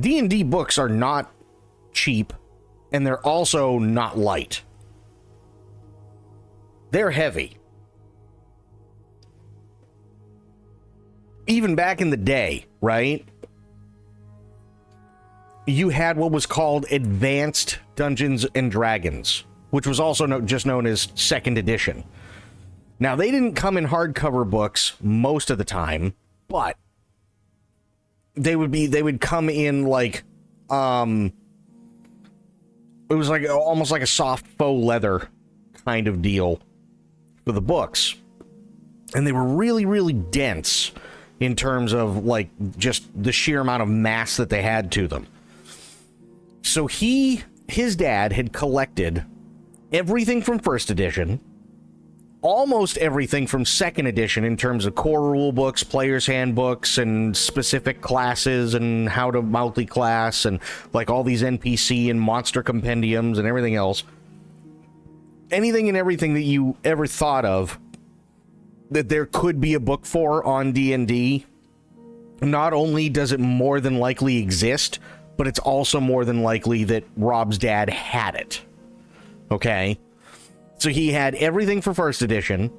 D&D books are not cheap, and they're also not light. They're heavy. Even back in the day, right? You had what was called Advanced Dungeons and Dragons, which was also just known as Second Edition. Now, they didn't come in hardcover books most of the time, but they would come in like, it was like almost like a soft faux leather kind of deal for the books. And they were really, really dense in terms of like just the sheer amount of mass that they had to them. So his dad had collected everything from first edition, almost everything from second edition in terms of core rule books, player's handbooks, and specific classes and how to multi-class and like all these NPC and monster compendiums and everything else. Anything and everything that you ever thought of that there could be a book for on D&D, not only does it more than likely exist, but it's also more than likely that Rob's dad had it. Okay? So he had everything for first edition,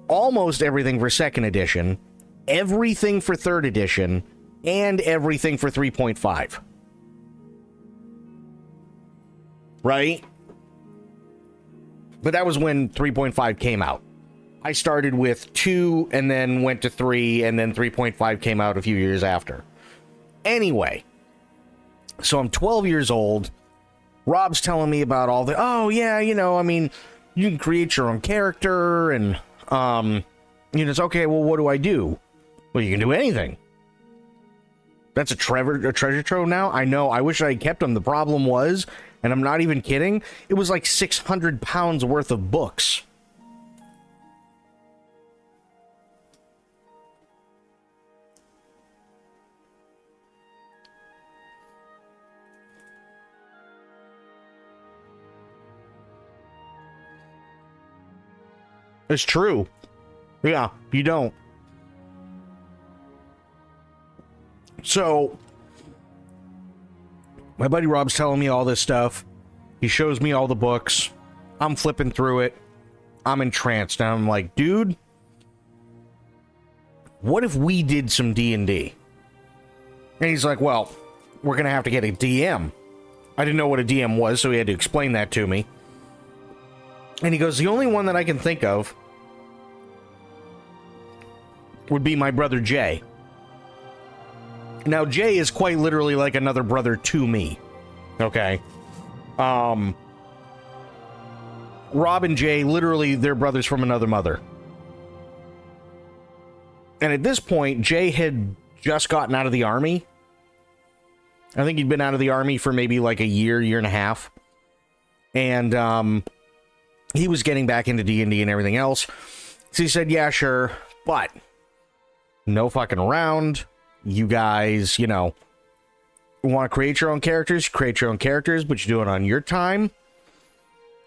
almost everything for second edition, everything for third edition, and everything for 3.5. Right? But that was when 3.5 came out. I started with 2 and then went to 3, and then 3.5 came out a few years after. Anyway, so I'm 12 years old. Rob's telling me about all the, oh yeah, you know, I mean, you can create your own character, and you know, it's okay, well, what do I do? Well, you can do anything. That's a treasure trove now? I know, I wish I had kept them. The problem was, and I'm not even kidding, it was like 600 pounds worth of books. It's true. Yeah, you don't. So, my buddy Rob's telling me all this stuff. He shows me all the books. I'm flipping through it. I'm entranced. And I'm like, dude, what if we did some D&D? And he's like, well, we're going to have to get a DM. I didn't know what a DM was, so he had to explain that to me. And he goes, the only one that I can think of would be my brother Jay. Now, Jay is quite literally like another brother to me. Okay? Rob and Jay, literally, they're brothers from another mother. And at this point, Jay had just gotten out of the army. I think he'd been out of the army for maybe like a year, year and a half. And he was getting back into D&D and everything else. So he said, yeah, sure, but no fucking around. You guys, you know, want to create your own characters, create your own characters, but you do it on your time.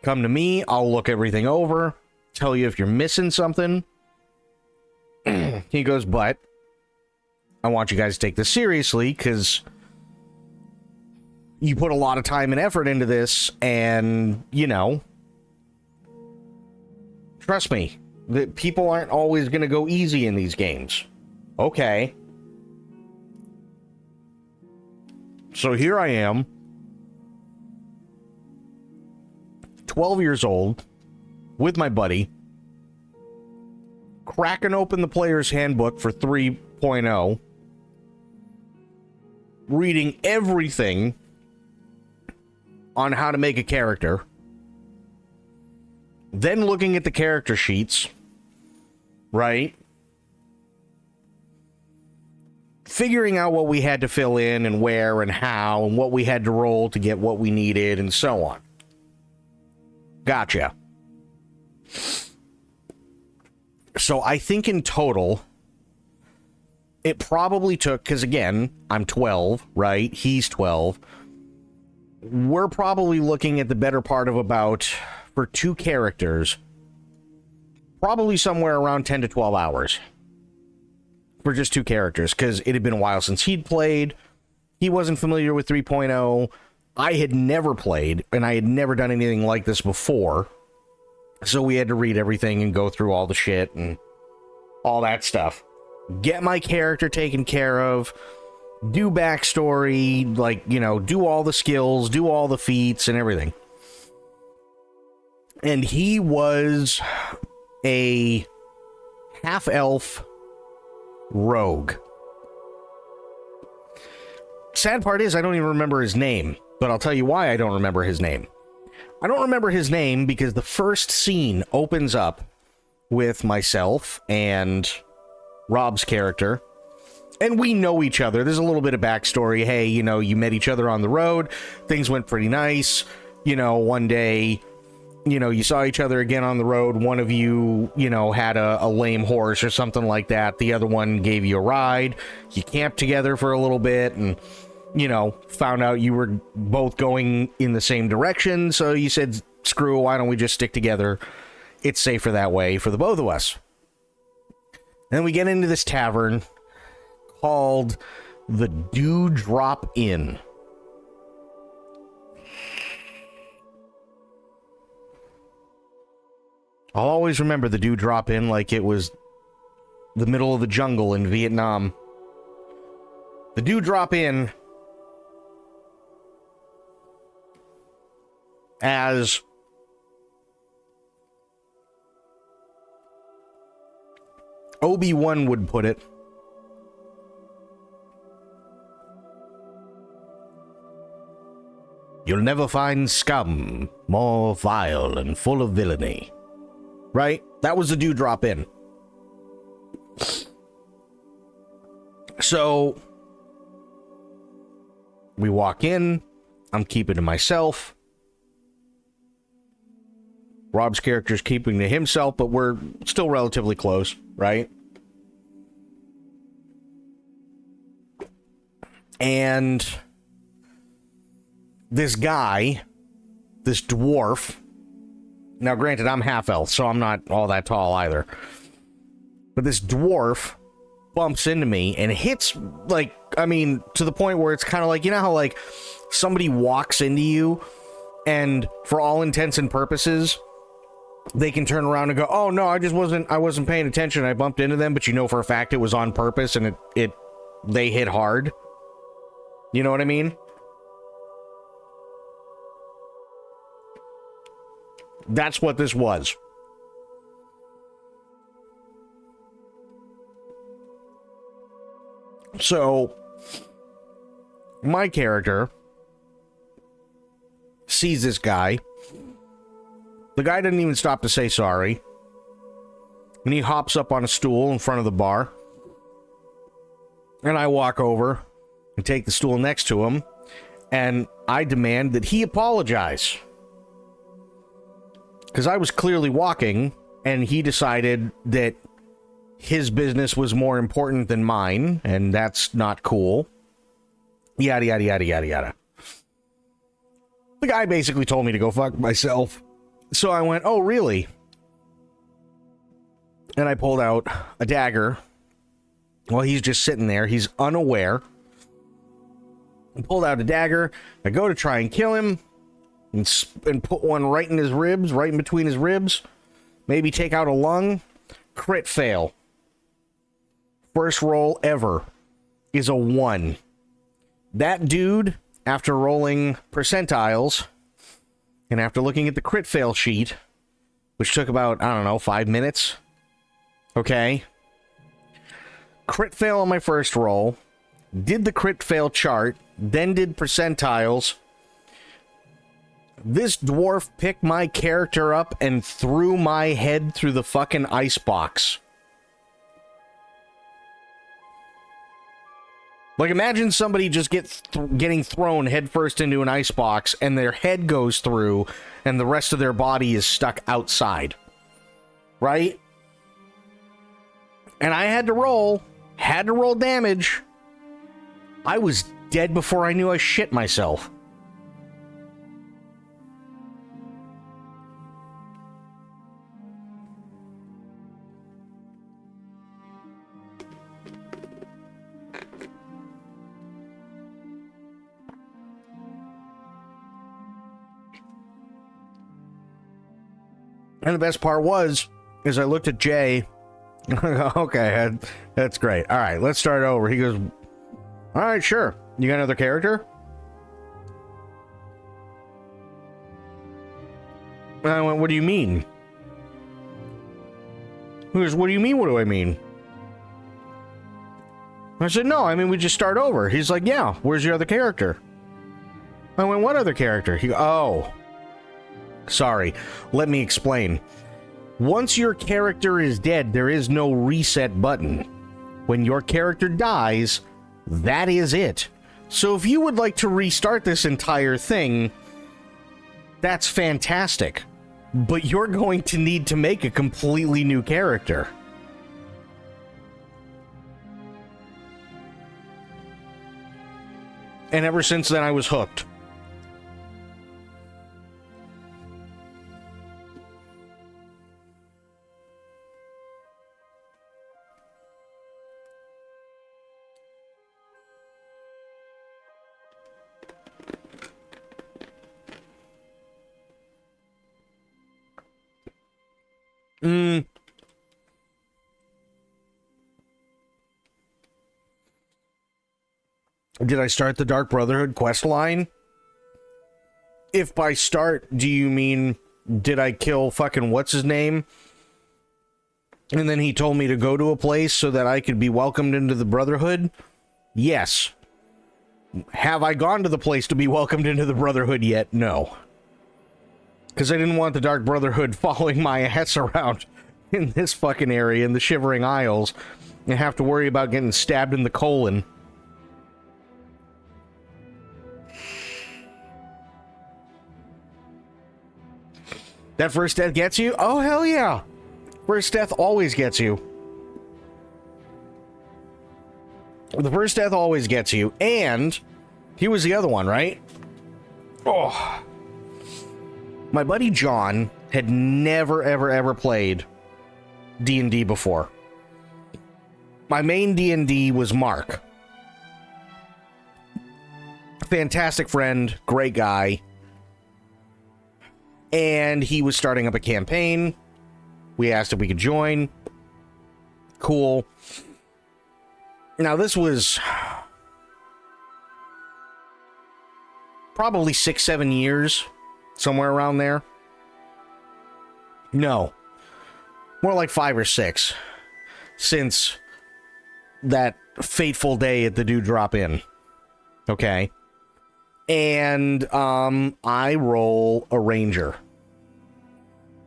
Come to me, I'll look everything over, tell you if you're missing something. He goes, but I want you guys to take this seriously, because you put a lot of time and effort into this, and, you know, trust me, that people aren't always going to go easy in these games. Okay. So here I am, 12 years old, with my buddy, cracking open the player's handbook for 3.0, reading everything on how to make a character, then looking at the character sheets, right? Figuring out what we had to fill in and where and how and what we had to roll to get what we needed and so on. Gotcha. So I think in total, it probably took, because again, I'm 12, right? He's 12. We're probably looking at the better part of about, for two characters, probably somewhere around 10 to 12 hours. For just two characters, because it had been a while since he'd played. He wasn't familiar with 3.0. I had never played, and I had never done anything like this before. So we had to read everything and go through all the shit and all that stuff. Get my character taken care of. Do backstory, like, you know, do all the skills, do all the feats and everything. And he was a half-elf rogue. Sad part is I don't even remember his name, but I'll tell you why I don't remember his name. I don't remember his name because the first scene opens up with myself and Rob's character, and we know each other. There's a little bit of backstory. Hey, you know, you met each other on the road. Things went pretty nice. You know, one day, you know, you saw each other again on the road. One of you, you know, had a lame horse or something like that. The other one gave you a ride. You camped together for a little bit and, you know, found out you were both going in the same direction. So you said, screw, why don't we just stick together? It's safer that way for the both of us. And then we get into this tavern called the Dewdrop Inn. I'll always remember the Dewdrop Inn like it was the middle of the jungle in Vietnam. The Dewdrop Inn, as Obi-Wan would put it, you'll never find scum more vile and full of villainy. Right? That was the Dewdrop Inn. So we walk in. I'm keeping to myself. Rob's character's keeping to himself, but we're still relatively close, right? And this guy, this dwarf. Now, granted, I'm half-elf, so I'm not all that tall either. But this dwarf bumps into me and hits, like, I mean, to the point where it's kind of like, you know how, like, somebody walks into you, and for all intents and purposes, they can turn around and go, oh, no, I wasn't paying attention, I bumped into them, but you know for a fact it was on purpose, and they hit hard. You know what I mean? That's what this was. So, my character sees this guy. The guy didn't even stop to say sorry. And he hops up on a stool in front of the bar. And I walk over and take the stool next to him. And I demand that he apologize. Because I was clearly walking, and he decided that his business was more important than mine, and that's not cool. Yada, yada, yada, yada, yada. The guy basically told me to go fuck myself. So I went, oh, really? And I pulled out a dagger. Well, he's just sitting there. He's unaware. I pulled out a dagger. I go to try and kill him. And put one right in his ribs, right in between his ribs. Maybe take out a lung. Crit fail. First roll ever is a 1. That dude, after rolling percentiles, and after looking at the crit fail sheet, which took about, I don't know, 5 minutes. Okay. Crit fail on my first roll. Did the crit fail chart. Then did percentiles. This dwarf picked my character up and threw my head through the fucking icebox. Like, imagine somebody just getting thrown headfirst into an icebox and their head goes through and the rest of their body is stuck outside. Right? And I had to roll damage. I was dead before I knew I shit myself. And the best part is I looked at Jay. Okay, that's great. All right, let's start over. He goes, all right, sure. You got another character? And I went, what do you mean? He goes, what do you mean, what do I mean? I said, no, I mean, we just start over. He's like, yeah, where's your other character? I went, what other character? He goes, oh. Sorry, let me explain. Once your character is dead, there is no reset button. When your character dies, that is it. So if you would like to restart this entire thing, that's fantastic. But you're going to need to make a completely new character. And ever since then, I was hooked. Did I start the Dark Brotherhood quest line? If by start, do you mean, did I kill fucking what's-his-name? And then he told me to go to a place so that I could be welcomed into the Brotherhood? Yes. Have I gone to the place to be welcomed into the Brotherhood yet? No. Because I didn't want the Dark Brotherhood following my ass around in this fucking area in the Shivering Isles and have to worry about getting stabbed in the colon. That first death gets you? Oh, hell yeah. First death always gets you. The first death always gets you. And he was the other one, right? Oh. My buddy John had never, ever, ever played D&D before. My main D&D was Mark. Fantastic friend, great guy. And he was starting up a campaign. We asked if we could join. Cool. Now, this was probably 6-7 years, somewhere around there. No. More like 5 or 6. Since that fateful day at the Dewdrop Inn. Okay. And I roll a ranger.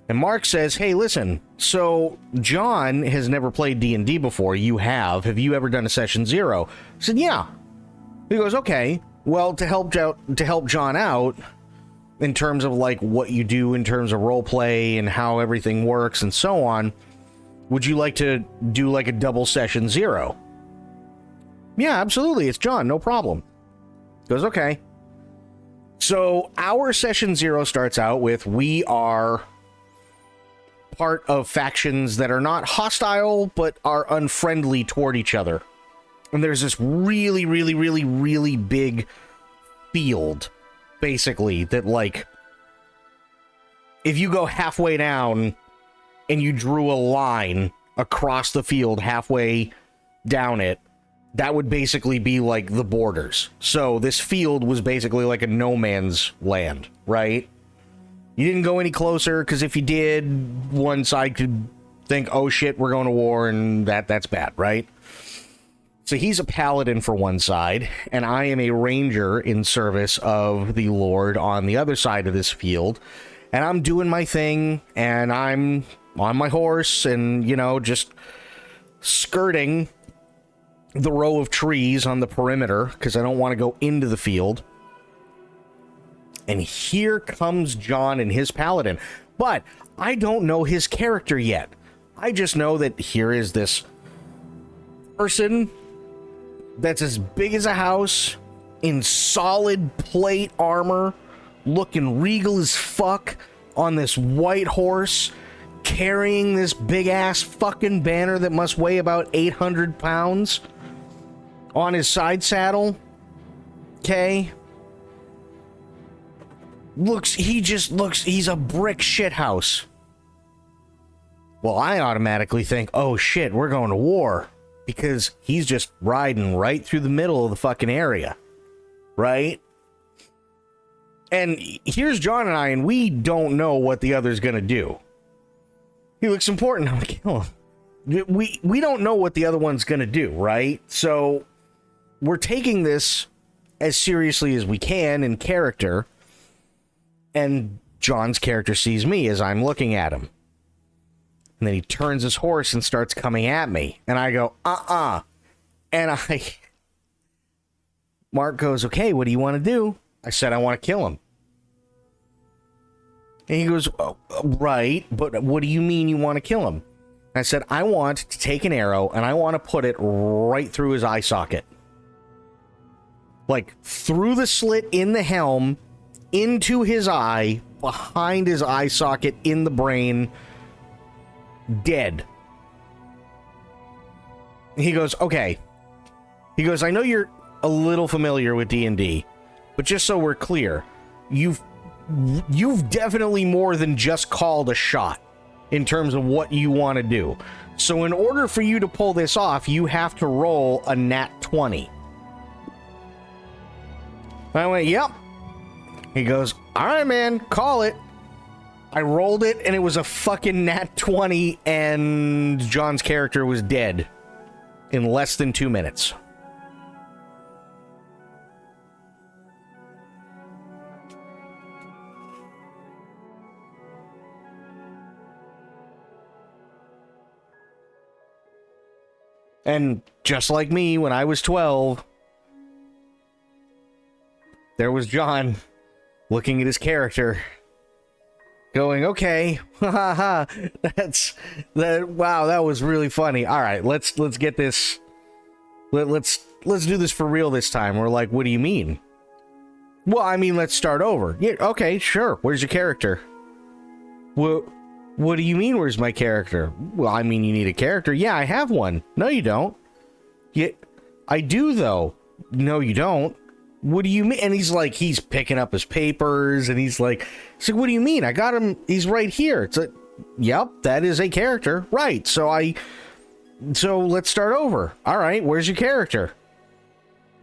And Mark says, hey, listen, so John has never played D&D before. You have. Have you ever done a session 0? I said, yeah. He goes, okay. Well, to help John out in terms of like what you do in terms of role play and how everything works and so on, would you like to do like a double session 0? Yeah, absolutely. It's John. No problem. He goes, okay. So our session 0 starts out with we are part of factions that are not hostile, but are unfriendly toward each other. And there's this really, really, really, really big field, basically, that, like, if you go halfway down and you drew a line across the field halfway down it, that would basically be, like, the borders. So this field was basically like a no man's land, right? You didn't go any closer, because if you did, one side could think, oh shit, we're going to war, and that's bad, right? So he's a paladin for one side, and I am a ranger in service of the Lord on the other side of this field. And I'm doing my thing, and I'm on my horse, and, you know, just skirting the row of trees on the perimeter, because I don't want to go into the field. And here comes John and his paladin. But I don't know his character yet. I just know that here is this person that's as big as a house, in solid plate armor, looking regal as fuck, on this white horse, carrying this big-ass fucking banner that must weigh about 800 pounds on his side saddle. Okay? He's a brick shithouse. Well, I automatically think, oh shit, we're going to war. Because he's just riding right through the middle of the fucking area. Right? And here's John and I, and we don't know what the other's gonna do. He looks important, I'm gonna kill him. We don't know what the other one's gonna do, right? So we're taking this as seriously as we can in character. And John's character sees me as I'm looking at him. And then he turns his horse and starts coming at me. And I go, And Mark goes, okay, what do you want to do? I said, I want to kill him. And he goes, oh, right, but what do you mean you want to kill him? I said, I want to take an arrow and I want to put it right through his eye socket. Like, through the slit in the helm, into his eye, behind his eye socket, in the brain, dead. He goes, okay. He goes, I know you're a little familiar with D&D, but just so we're clear, you've definitely more than just called a shot in terms of what you want to do. So in order for you to pull this off, you have to roll a nat 20. I went, yep. He goes, all right, man, call it. I rolled it, and it was a fucking nat 20, and John's character was dead in less than 2 minutes. And just like me, when I was 12, there was John looking at his character, going, okay, wow, that was really funny. All right, let's get this. Let's do this for real this time. We're like, what do you mean? Well, I mean, let's start over. Yeah, okay, sure. Where's your character? What do you mean, where's my character? Well, I mean, you need a character. Yeah, I have one. No, you don't. Yeah, I do, though. No, you don't. What do you mean? And he's like, he's picking up his papers, and he's like, what do you mean? I got him. He's right here. It's like, yep, that is a character. Right. So let's start over. All right, where's your character?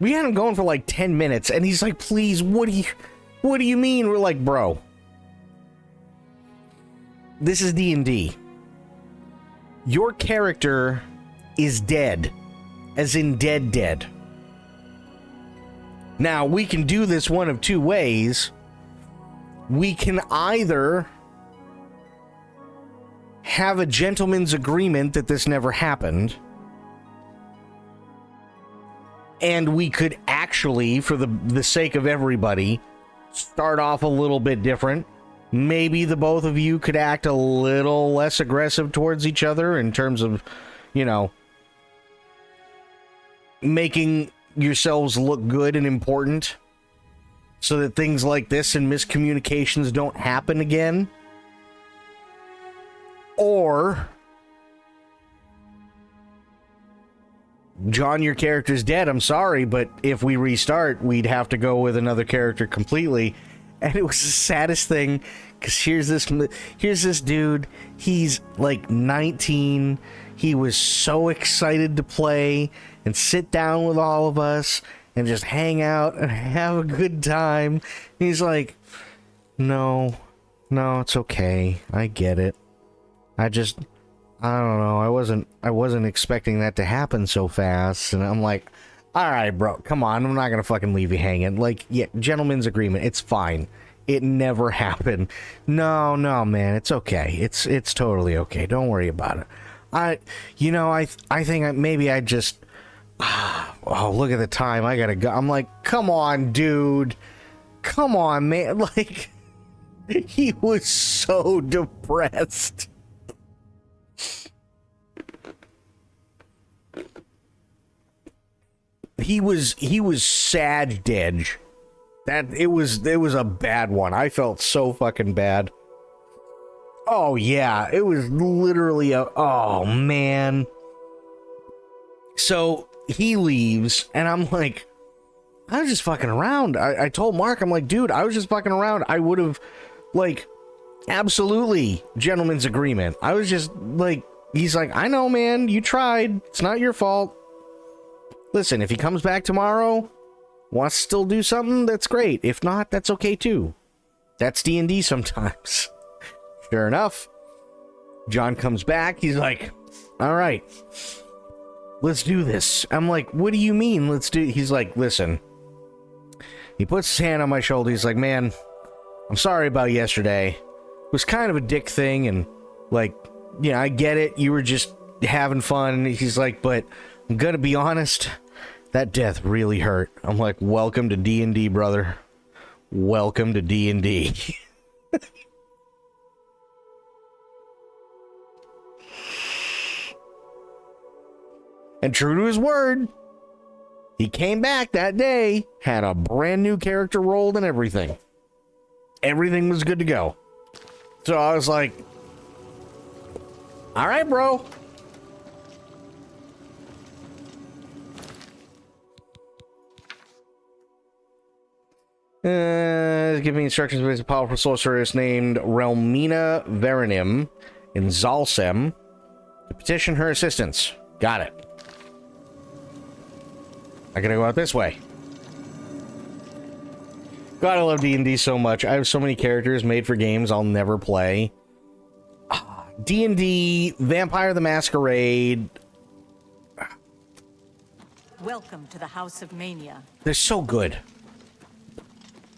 We had him going for like 10 minutes, and he's like, please, what do you mean? We're like, bro, this is D&D. Your character is dead, as in dead. Now, we can do this one of two ways. We can either have a gentleman's agreement that this never happened, and we could actually, for the sake of everybody, start off a little bit different. Maybe the both of you could act a little less aggressive towards each other in terms of, you know, making yourselves look good and important so that things like this and miscommunications don't happen again. Or, John, your character's dead. I'm sorry, but if we restart, we'd have to go with another character completely. And it was the saddest thing, because here's this dude. He's like 19. He was so excited to play and sit down with all of us and just hang out and have a good time. He's like, no, it's okay. I get it. I don't know. I wasn't expecting that to happen so fast. And I'm like, all right, bro, come on. I'm not going to fucking leave you hanging. Like, yeah, gentleman's agreement. It's fine. It never happened. No, man. It's okay. It's totally okay. Don't worry about it. I think maybe I just, oh, look at the time. I got to go. I'm like, come on, dude. Come on, man. Like, he was so depressed. He was sad, Dedge. It was a bad one. I felt so fucking bad. Oh yeah, it was literally oh man. So he leaves, and I'm like, I was just fucking around. I told Mark, I'm like, dude, I was just fucking around. I would have, like, absolutely, gentleman's agreement. I was just like, he's like, I know, man, you tried. It's not your fault. Listen, if he comes back tomorrow, wants to still do something, that's great. If not, that's okay too. That's D&D sometimes. Sure enough, John comes back. He's like, all right, let's do this. I'm like, what do you mean, let's do? He's like, listen. He puts his hand on my shoulder. He's like, man, I'm sorry about yesterday. It was kind of a dick thing, and, like, yeah, I get it. You were just having fun. He's like, but I'm gonna be honest, that death really hurt. I'm like, welcome to D&D, brother. Welcome to D&D. And true to his word, he came back that day, had a brand new character rolled and everything. Everything was good to go. So I was like, all right, bro. Give me instructions with a powerful sorceress named Relmina Verenim in Zalsem to petition her assistance. Got it. I gotta go out this way. God, I love D&D so much. I have so many characters made for games I'll never play. D&D, Vampire the Masquerade. Welcome to the House of Mania. They're so good.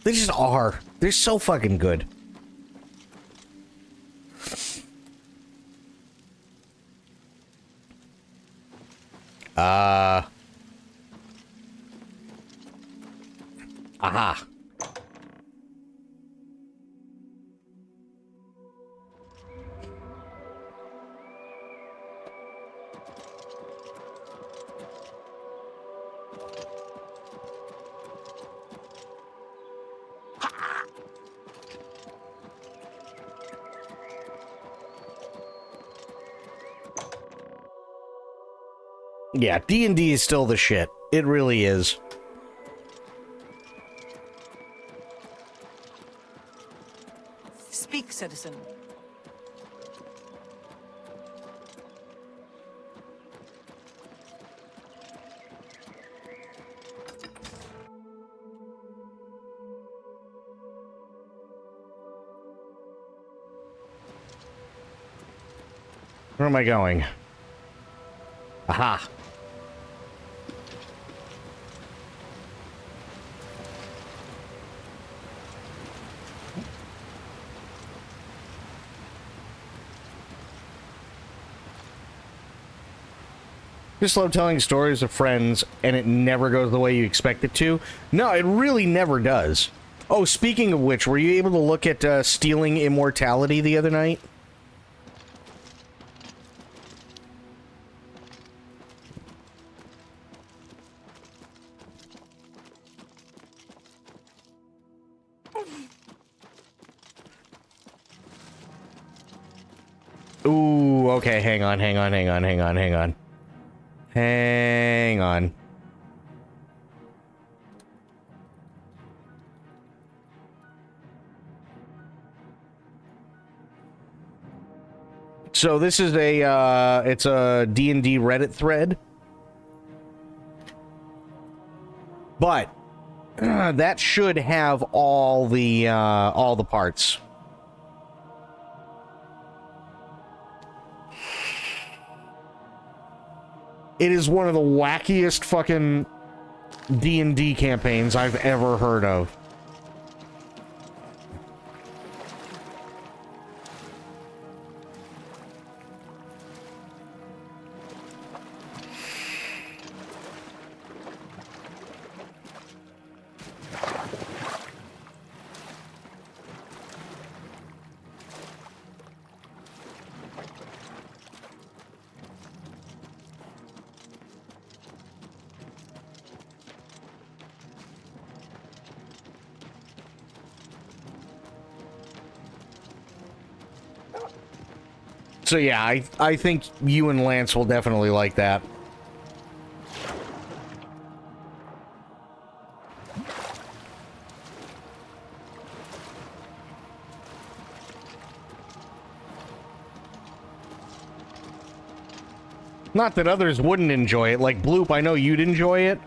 They just are. They're so fucking good. Aha. Yeah, D&D is still the shit. It really is. Speak, citizen. Where am I going? Aha. Just love telling stories of friends, and it never goes the way you expect it to. No, it really never does. Oh, speaking of which, were you able to look at Stealing Immortality the other night? Ooh, okay, hang on. Hang on. So this is it's a D&D Reddit thread. But that should have all the parts. It is one of the wackiest fucking D&D campaigns I've ever heard of. So yeah, I think you and Lance will definitely like that. Not that others wouldn't enjoy it. Like Bloop, I know you'd enjoy it.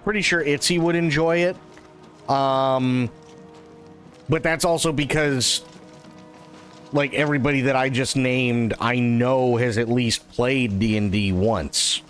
Pretty sure Itzy would enjoy it. But that's also because, like, everybody that I just named, I know has at least played D&D once.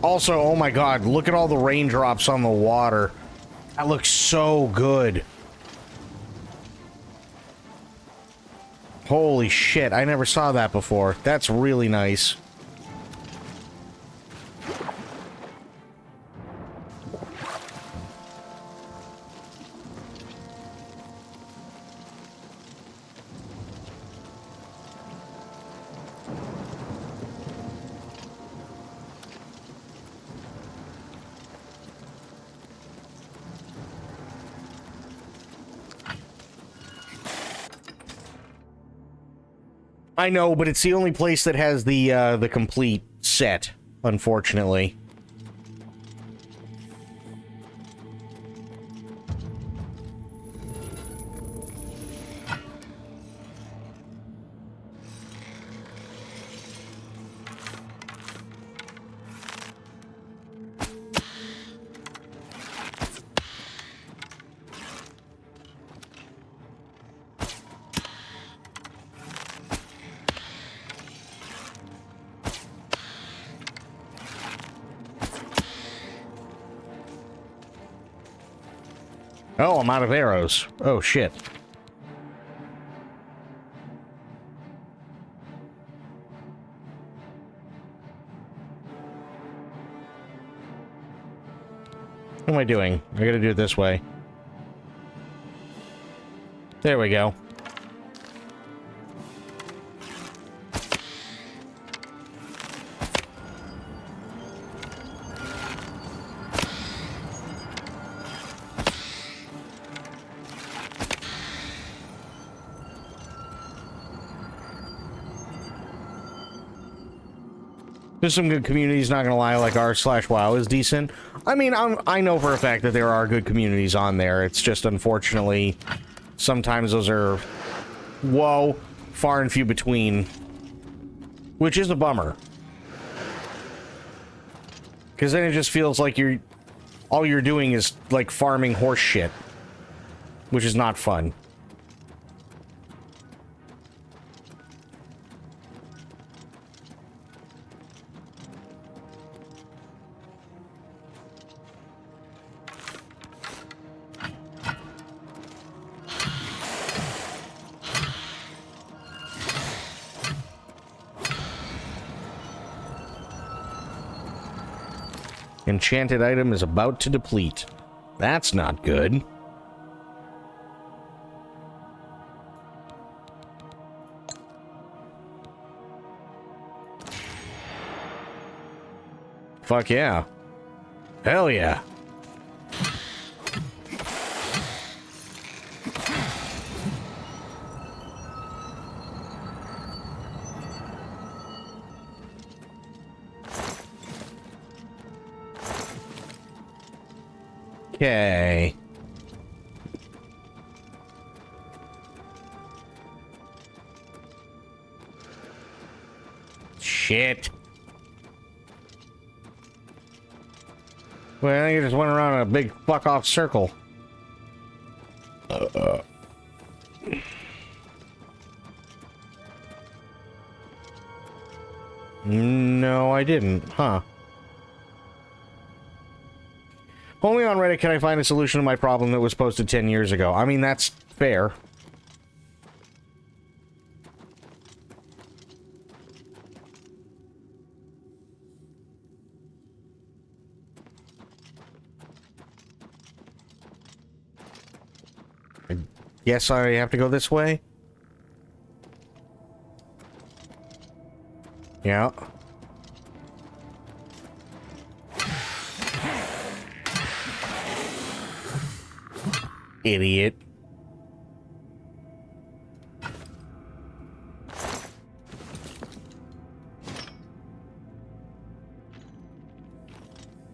Also, oh my god, look at all the raindrops on the water. That looks so good. Holy shit, I never saw that before. That's really nice. I know, but it's the only place that has the complete set, unfortunately. Oh, I'm out of arrows. Oh, shit. What am I doing? I gotta do it this way. There we go. There's some good communities, not gonna lie, like r/WoW is decent. I mean, I know for a fact that there are good communities on there. It's just, unfortunately, sometimes those are, whoa, far and few between. Which is a bummer. Because then it just feels like all you're doing is, like, farming horse shit. Which is not fun. Enchanted item is about to deplete. That's not good. Fuck yeah. Hell yeah. Okay. Shit. Well, I think I just went around in a big fuck-off circle. No, I didn't. Huh. Only on Reddit can I find a solution to my problem that was posted 10 years ago. I mean, that's fair. I guess I have to go this way? Yeah. Idiot.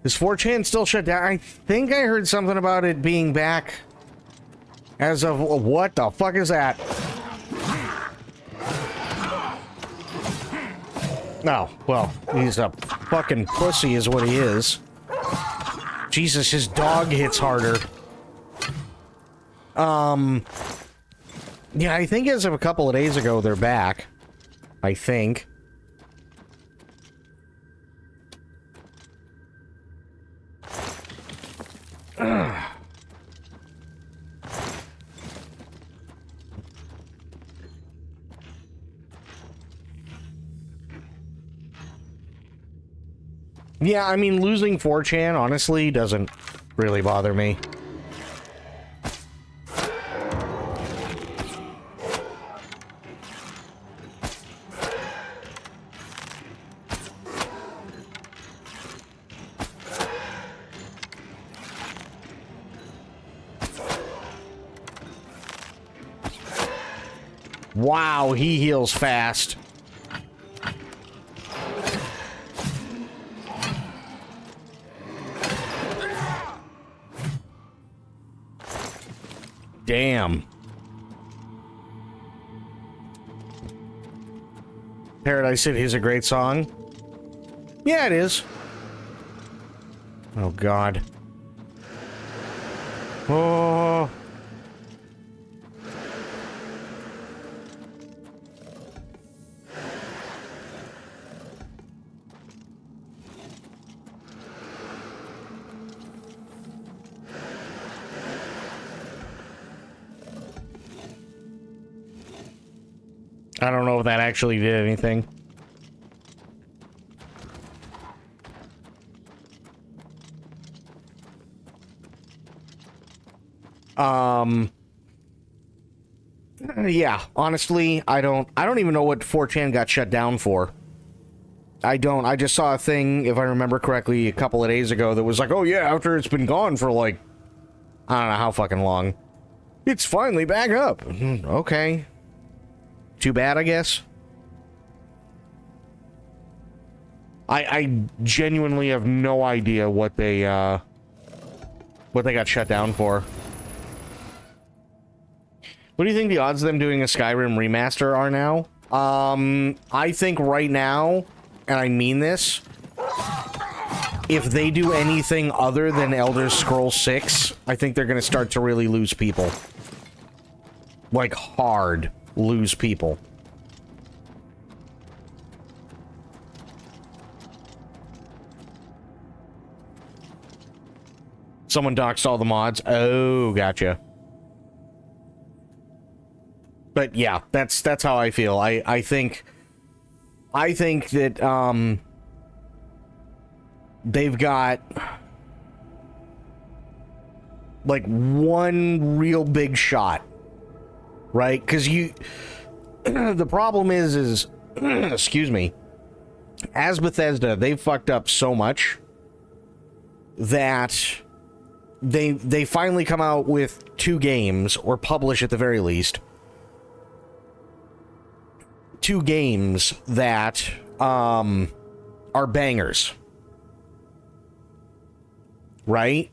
Is 4chan still shut down? I think I heard something about it being back. As of what the fuck is that? Oh, well, he's a fucking pussy is what he is. Jesus, his dog hits harder. Yeah, I think as of a couple of days ago, they're back. I think. Ugh. Yeah, I mean, losing 4chan, honestly, doesn't really bother me. Wow, he heals fast. Damn. Paradise City is a great song. Yeah, it is. Oh, God. Oh. I don't know if that actually did anything. Yeah, honestly, I don't even know what 4chan got shut down for. I just saw a thing, if I remember correctly, a couple of days ago that was like, oh yeah, after it's been gone for like, I don't know how fucking long. It's finally back up. Okay. Too bad, I guess. I genuinely have no idea what they got shut down for. What do you think the odds of them doing a Skyrim remaster are now? I think right now, and I mean this, if they do anything other than Elder Scrolls 6, I think they're going to start to really lose people. Like, hard lose people. Someone doxed all the mods. Oh, gotcha. But yeah, that's how I feel. I think that they've got like one real big shot, right? Because the problem is excuse me, as Bethesda, they've fucked up so much that they finally come out with 2 games, or publish at the very least 2 games that are bangers, right?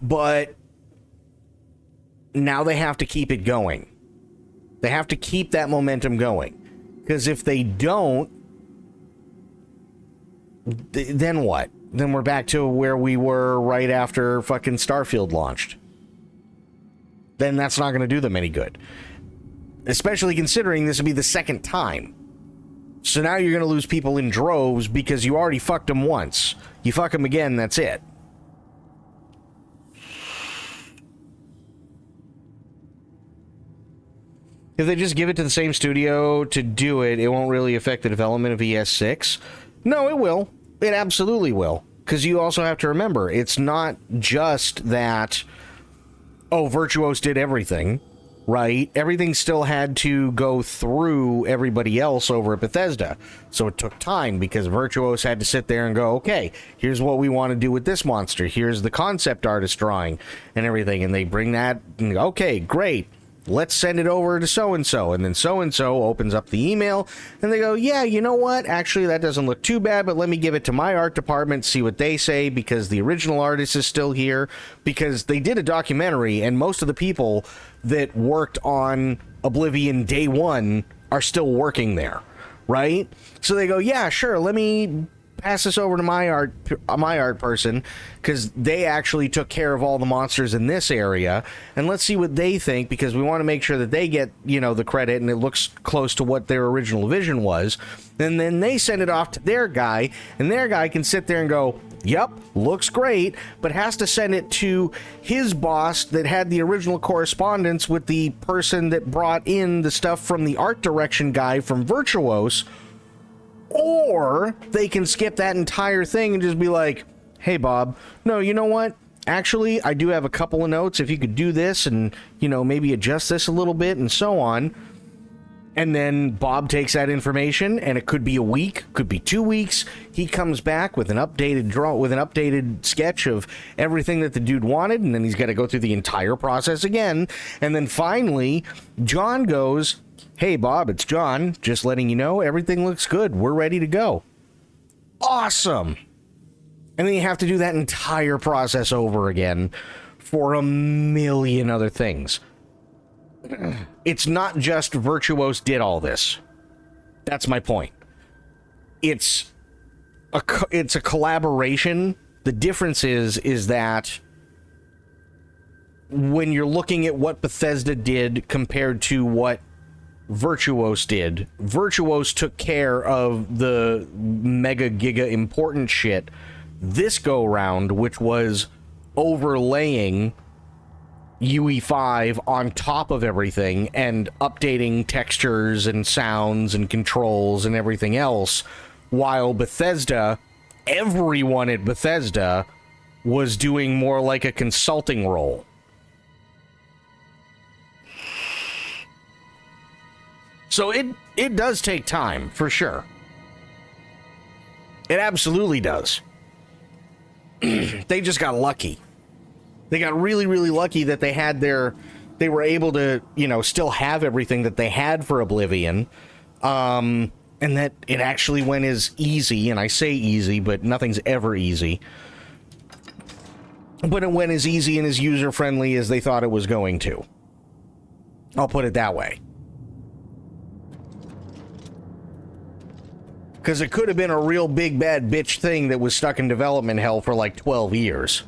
But now they have to keep it going. They have to keep that momentum going, because if they don't, then what? Then we're back to where we were right after fucking Starfield launched. Then that's not going to do them any good. Especially considering this will be the second time. So now you're going to lose people in droves because you already fucked them once. You fuck them again, that's it. If they just give it to the same studio to do it, it won't really affect the development of ES6. No, it will. It absolutely will. Because you also have to remember, it's not just that, oh, Virtuos did everything, right? Everything still had to go through everybody else over at Bethesda. So it took time because Virtuos had to sit there and go, okay, here's what we want to do with this monster. Here's the concept artist drawing and everything. And they bring that, and, okay, great. Let's send it over to so-and-so. And then so-and-so opens up the email, and they go, yeah, you know what? Actually, that doesn't look too bad, but let me give it to my art department, see what they say, because the original artist is still here. Because they did a documentary, and most of the people that worked on Oblivion day one are still working there, right? So they go, yeah, sure, let me pass this over to my art person, because they actually took care of all the monsters in this area, and let's see what they think, because we want to make sure that they get, you know, the credit and it looks close to what their original vision was. And then they send it off to their guy, and their guy can sit there and go, yep, looks great, but has to send it to his boss that had the original correspondence with the person that brought in the stuff from the art direction guy from Virtuos. Or they can skip that entire thing and just be like, hey, Bob, no, you know what? Actually, I do have a couple of notes. If you could do this and, you know, maybe adjust this a little bit and so on. And then Bob takes that information, and it could be a week, could be 2 weeks. He comes back with an updated sketch of everything that the dude wanted, and then he's got to go through the entire process again. And then finally, John goes, hey, Bob, it's John. Just letting you know, everything looks good. We're ready to go. Awesome. And then you have to do that entire process over again for a million other things. It's not just Virtuos did all this. That's my point. It's a collaboration. The difference is that when you're looking at what Bethesda did compared to what Virtuos did, Virtuos took care of the mega giga important shit this go round, which was overlaying UE5 on top of everything and updating textures and sounds and controls and everything else, while Bethesda, everyone at Bethesda, was doing more like a consulting role. So it does take time, for sure. It absolutely does. They just got lucky. They got really, really lucky that they had their they were able to, you know, still have everything that they had for Oblivion, and that it actually went as easy, and I say easy, but nothing's ever easy, but it went as easy and as user-friendly as they thought it was going to. I'll put it that way. Because it could have been a real big bad bitch thing that was stuck in development hell for like 12 years.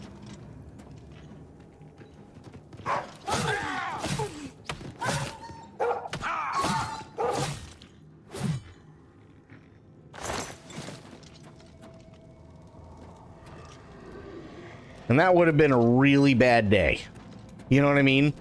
And that would have been a really bad day. You know what I mean?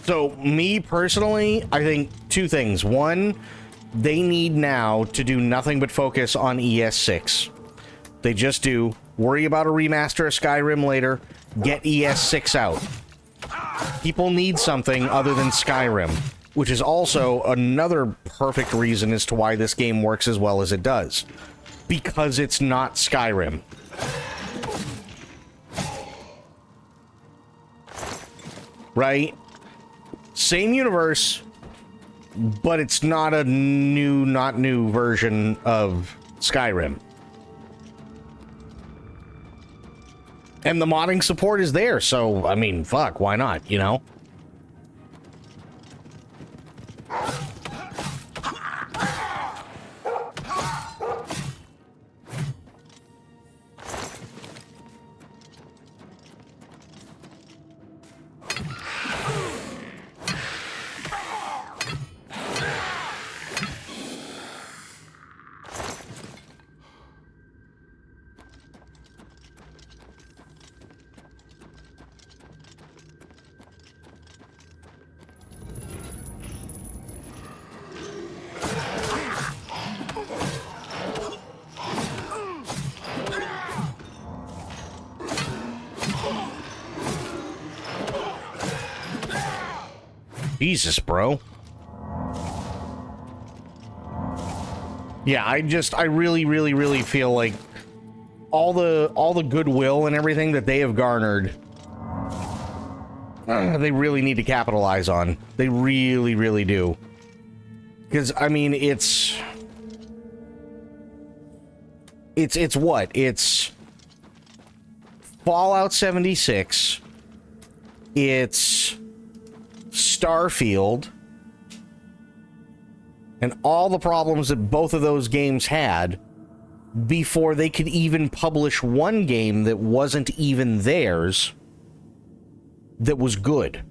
So, me personally, I think two things. One, they need now to do nothing but focus on ES6. They just do. Worry about a remaster of Skyrim later. Get ES6 out. People need something other than Skyrim, which is also another perfect reason as to why this game works as well as it does. Because it's not Skyrim. Right? Same universe, but it's not a not new version of Skyrim. And the modding support is there, so, I mean, fuck, why not, you know? Jesus, bro. Yeah, I really feel like all the goodwill and everything that they have garnered, they really need to capitalize on. They really do. Because, I mean, it's what? It's Fallout 76. It's Starfield, and all the problems that both of those games had before they could even publish one game that wasn't even theirs that was good.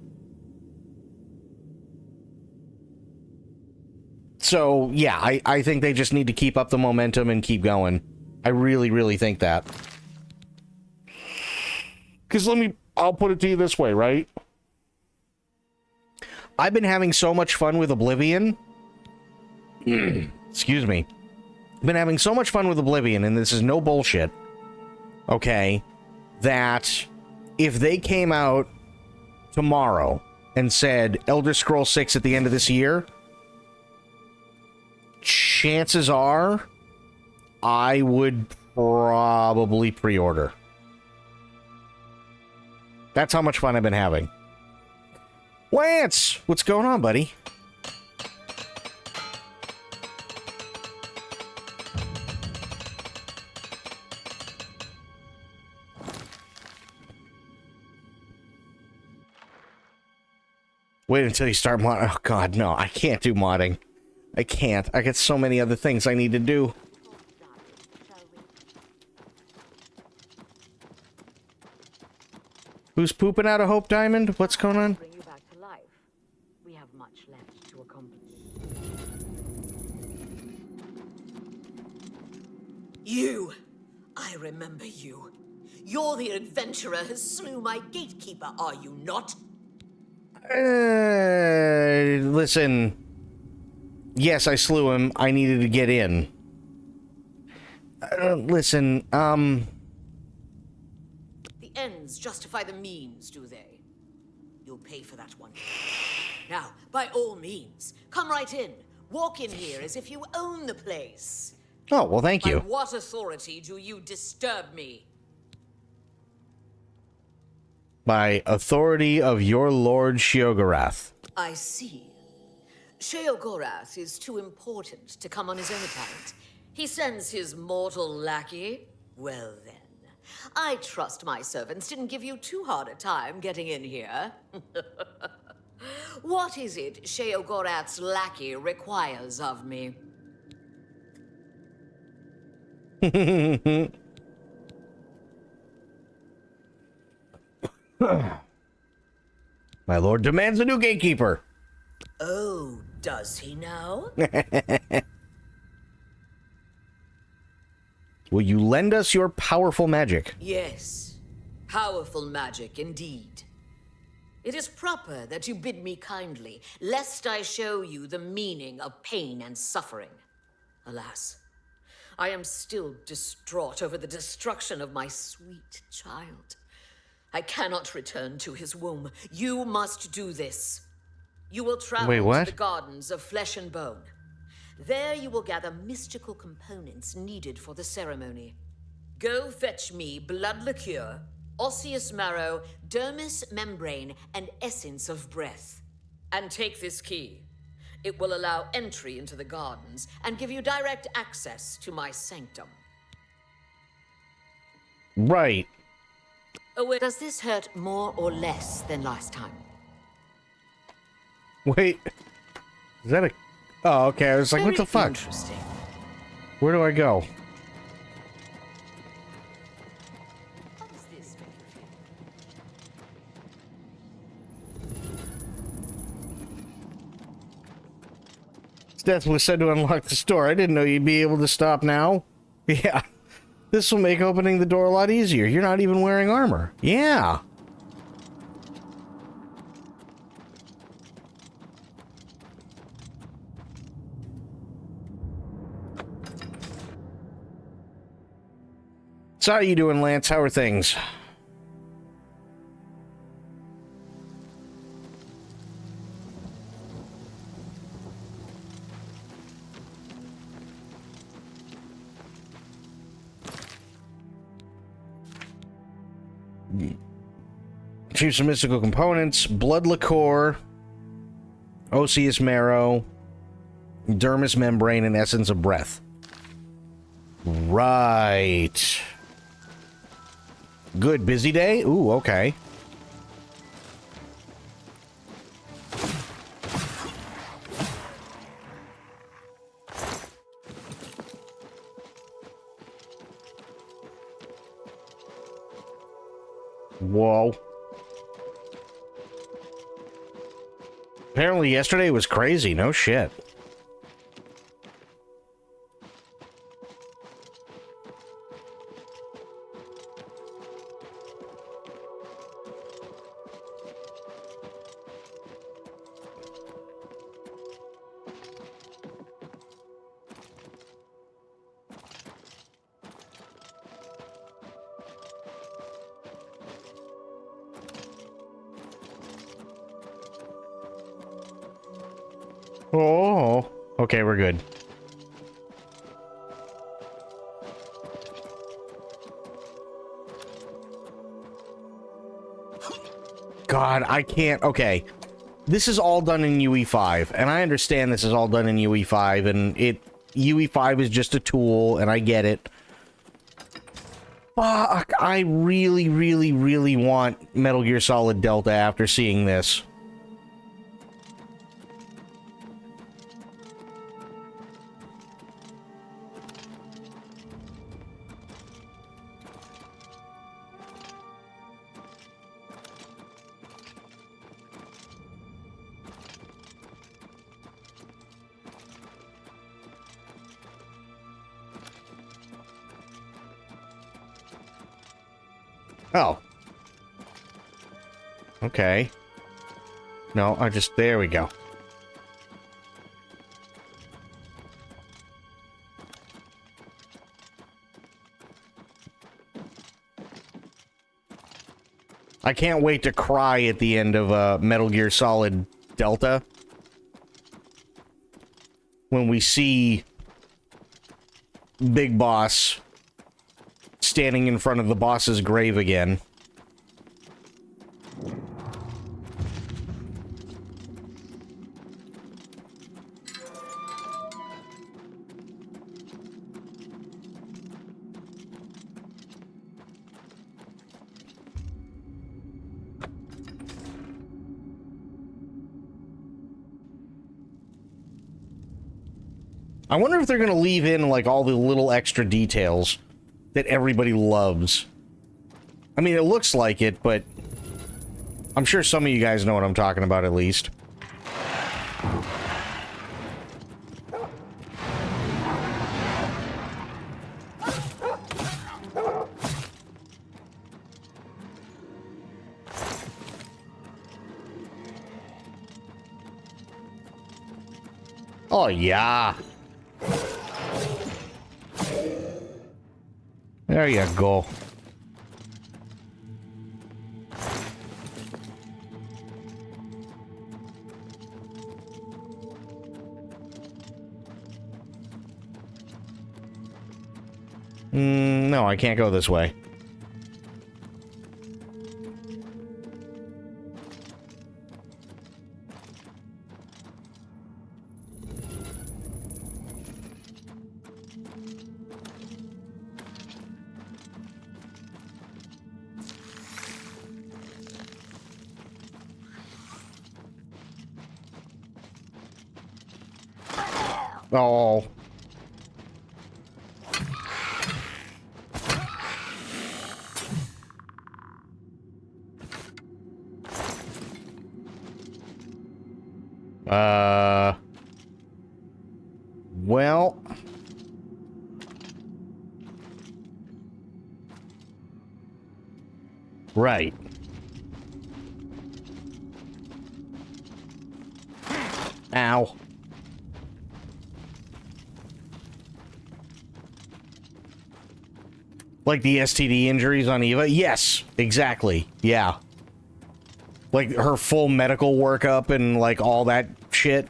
So, yeah, I think they just need to keep up the momentum and keep going. I really think that. Because I'll put it to you this way, right? I've been having so much fun with Oblivion. Excuse me. I've been having so much fun with Oblivion, and this is no bullshit. Okay? That if they came out tomorrow and said Elder Scrolls 6 at the end of this year, chances are I would probably pre-order. That's how much fun I've been having. Lance, what's going on, buddy? Wait until you start modding. Oh, God, no. I can't do modding. I can't. I got so many other things I need to do. Who's pooping out a Hope Diamond? What's going on? We have much left to accomplish. You! I remember you. You're the adventurer who slew my gatekeeper, are you not? Listen. Yes, I slew him. I needed to get in. Listen, The ends justify the means, do they? You'll pay for that one day. Now, by all means, come right in. Walk in here as if you own the place. Oh, well, thank you. By what authority do you disturb me? By authority of your Lord Sheogorath. I see. Sheogorath is too important to come on his own account. He sends his mortal lackey. Well then, I trust my servants didn't give you too hard a time getting in here. What is it Sheogorath's lackey requires of me? My lord demands a new gatekeeper. Oh, does he now? Will you lend us your powerful magic? Yes, powerful magic indeed. It is proper that you bid me kindly, lest I show you the meaning of pain and suffering. Alas, I am still distraught over the destruction of my sweet child. I cannot return to his womb. You must do this. You will travel to the gardens of flesh and bone. There you will gather mystical components needed for the ceremony. Go fetch me blood liqueur, osseous marrow, dermis membrane, and essence of breath. And take this key. It will allow entry into the gardens and give you direct access to my sanctum. Right. Oh, does this hurt more or less than last time? Wait. Is that a... Oh, okay. I was like, what the fuck? Interesting. Where do I go? Death was said to unlock the store. I didn't know you'd be able to stop now. Yeah. This will make opening the door a lot easier. You're not even wearing armor. Yeah. So how you doing, Lance? How are things? Choose some mystical components: blood liqueur, osseous marrow, dermis membrane, and essence of breath. Right. Good. Busy day? Ooh, okay. Whoa. Apparently yesterday was crazy. No shit. Oh, okay, we're good. God, I can't. Okay, this is all done in UE5, and I understand this is all done in UE5, and UE5 is just a tool, and I get it. Fuck, I really, really, really want Metal Gear Solid Delta after seeing this. Oh. Okay. No, there we go. I can't wait to cry at the end of Metal Gear Solid Delta. when we see Big Boss standing in front of the boss's grave again. I wonder if they're going to leave in, like, all the little extra details that everybody loves. I mean, it looks like it, but I'm sure some of you guys know what I'm talking about, at least. Oh, yeah. There you go. No, I can't go this way. Oh. Well. Right. Ow. Like the STD injuries on Eva? Yes, exactly. Yeah. Like her full medical workup and like all that shit.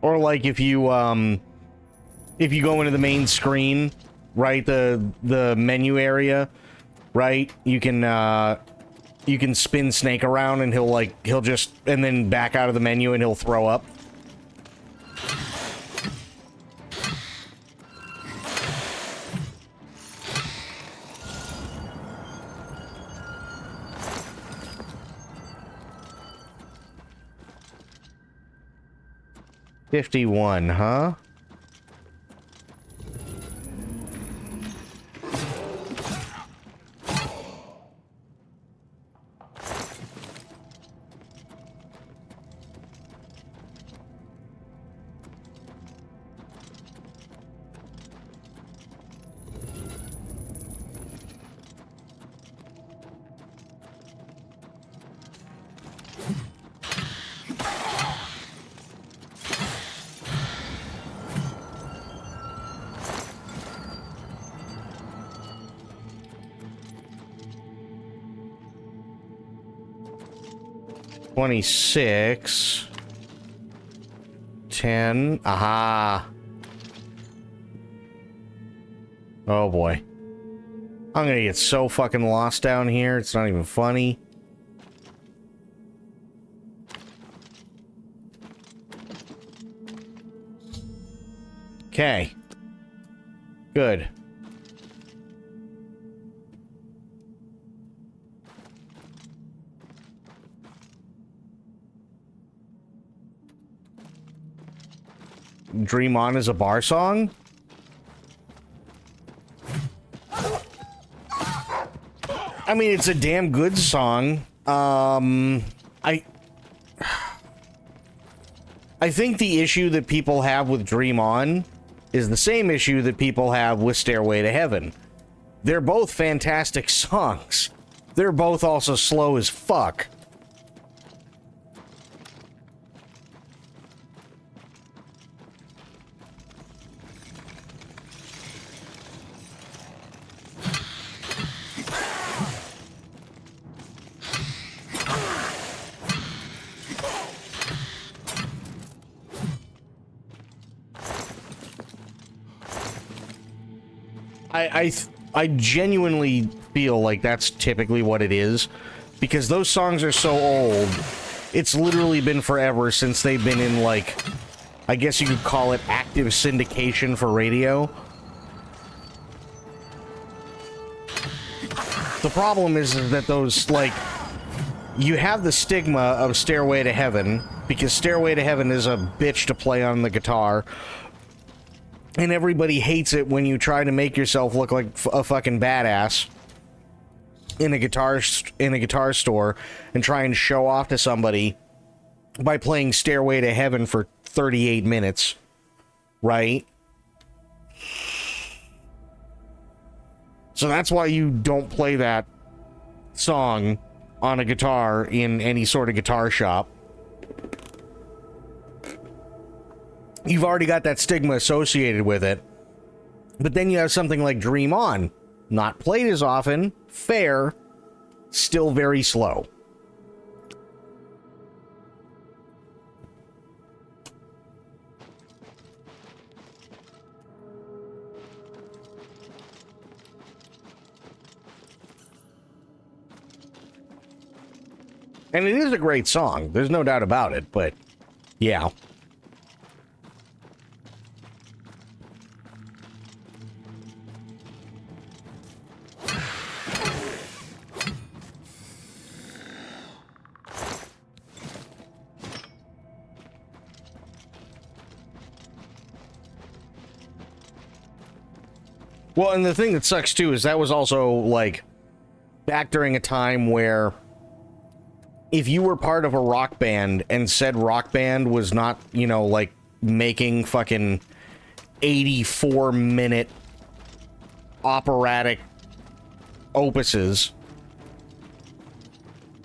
Or like if you go into the main screen, right, the menu area, right, you can spin Snake around and he'll just and then back out of the menu and he'll throw up. $51, huh? $26. 10. Aha. Oh boy. I'm gonna get so fucking lost down here, it's not even funny. Okay. Good. Dream On is a bar song? I mean, it's a damn good song. I think the issue that people have with Dream On is the same issue that people have with Stairway to Heaven. They're both fantastic songs. They're both also slow as fuck. I genuinely feel like that's typically what it is, because those songs are so old. It's literally been forever since they've been in, like, I guess you could call it active syndication for radio. The problem is that those, like, you have the stigma of Stairway to Heaven, because Stairway to Heaven is a bitch to play on the guitar. And everybody hates it when you try to make yourself look like a fucking badass in a guitar store and try and show off to somebody by playing Stairway to Heaven for 38 minutes, right? So that's why you don't play that song on a guitar in any sort of guitar shop. You've already got that stigma associated with it. But then you have something like Dream On. Not played as often, fair, still very slow. And it is a great song, there's no doubt about it, but yeah. Well, and the thing that sucks too is that was also, like, back during a time where if you were part of a rock band and said rock band was not, you know, like, making fucking 84-minute operatic opuses,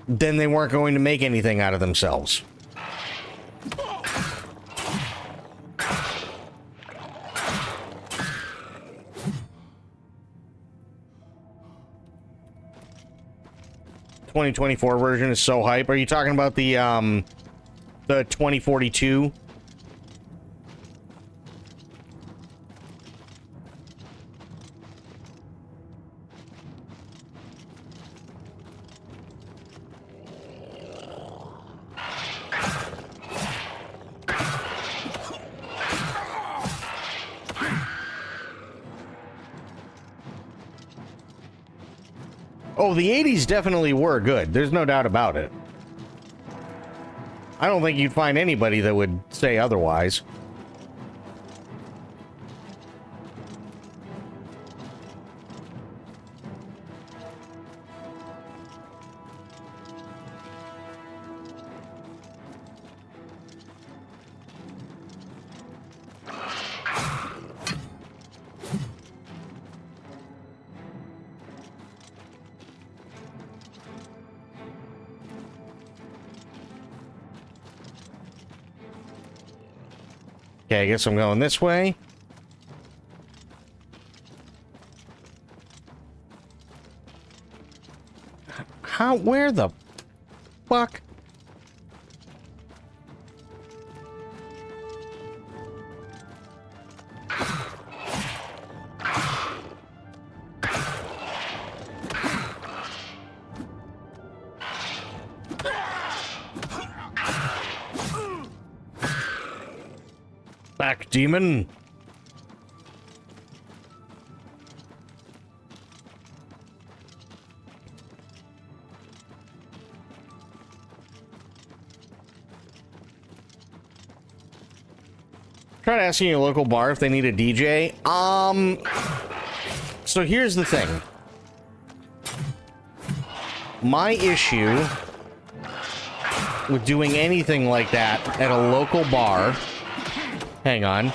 then they weren't going to make anything out of themselves. ...2024 version is so hype. Are you talking about the 2042? Oh, the 80s definitely were good. There's no doubt about it. I don't think you'd find anybody that would say otherwise. Okay, I guess I'm going this way. How? Where the fuck? Back, demon. Tried asking a local bar if they need a DJ. So here's the thing. My issue with doing anything like that at a local bar... Hang on.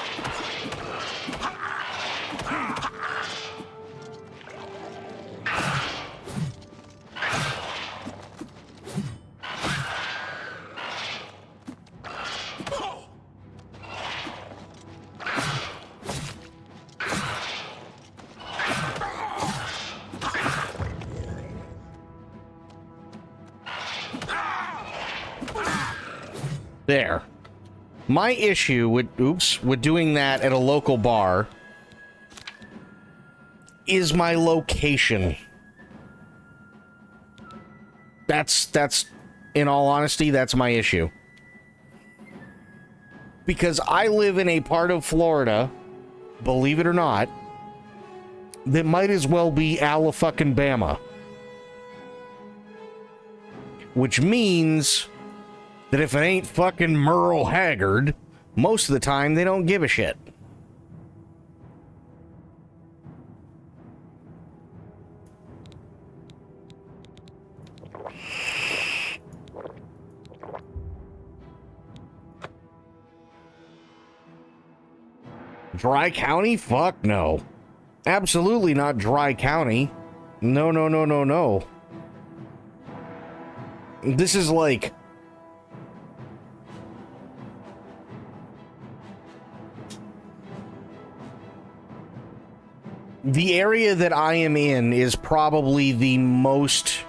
There. My issue with doing that at a local bar is my location. That's in all honesty, that's my issue. Because I live in a part of Florida, believe it or not, that might as well be Alabama. Which means that if it ain't fucking Merle Haggard, most of the time they don't give a shit. Dry County? Fuck no. Absolutely not Dry County. No, no, no, no, no. This is like... The area that I am in is probably the most...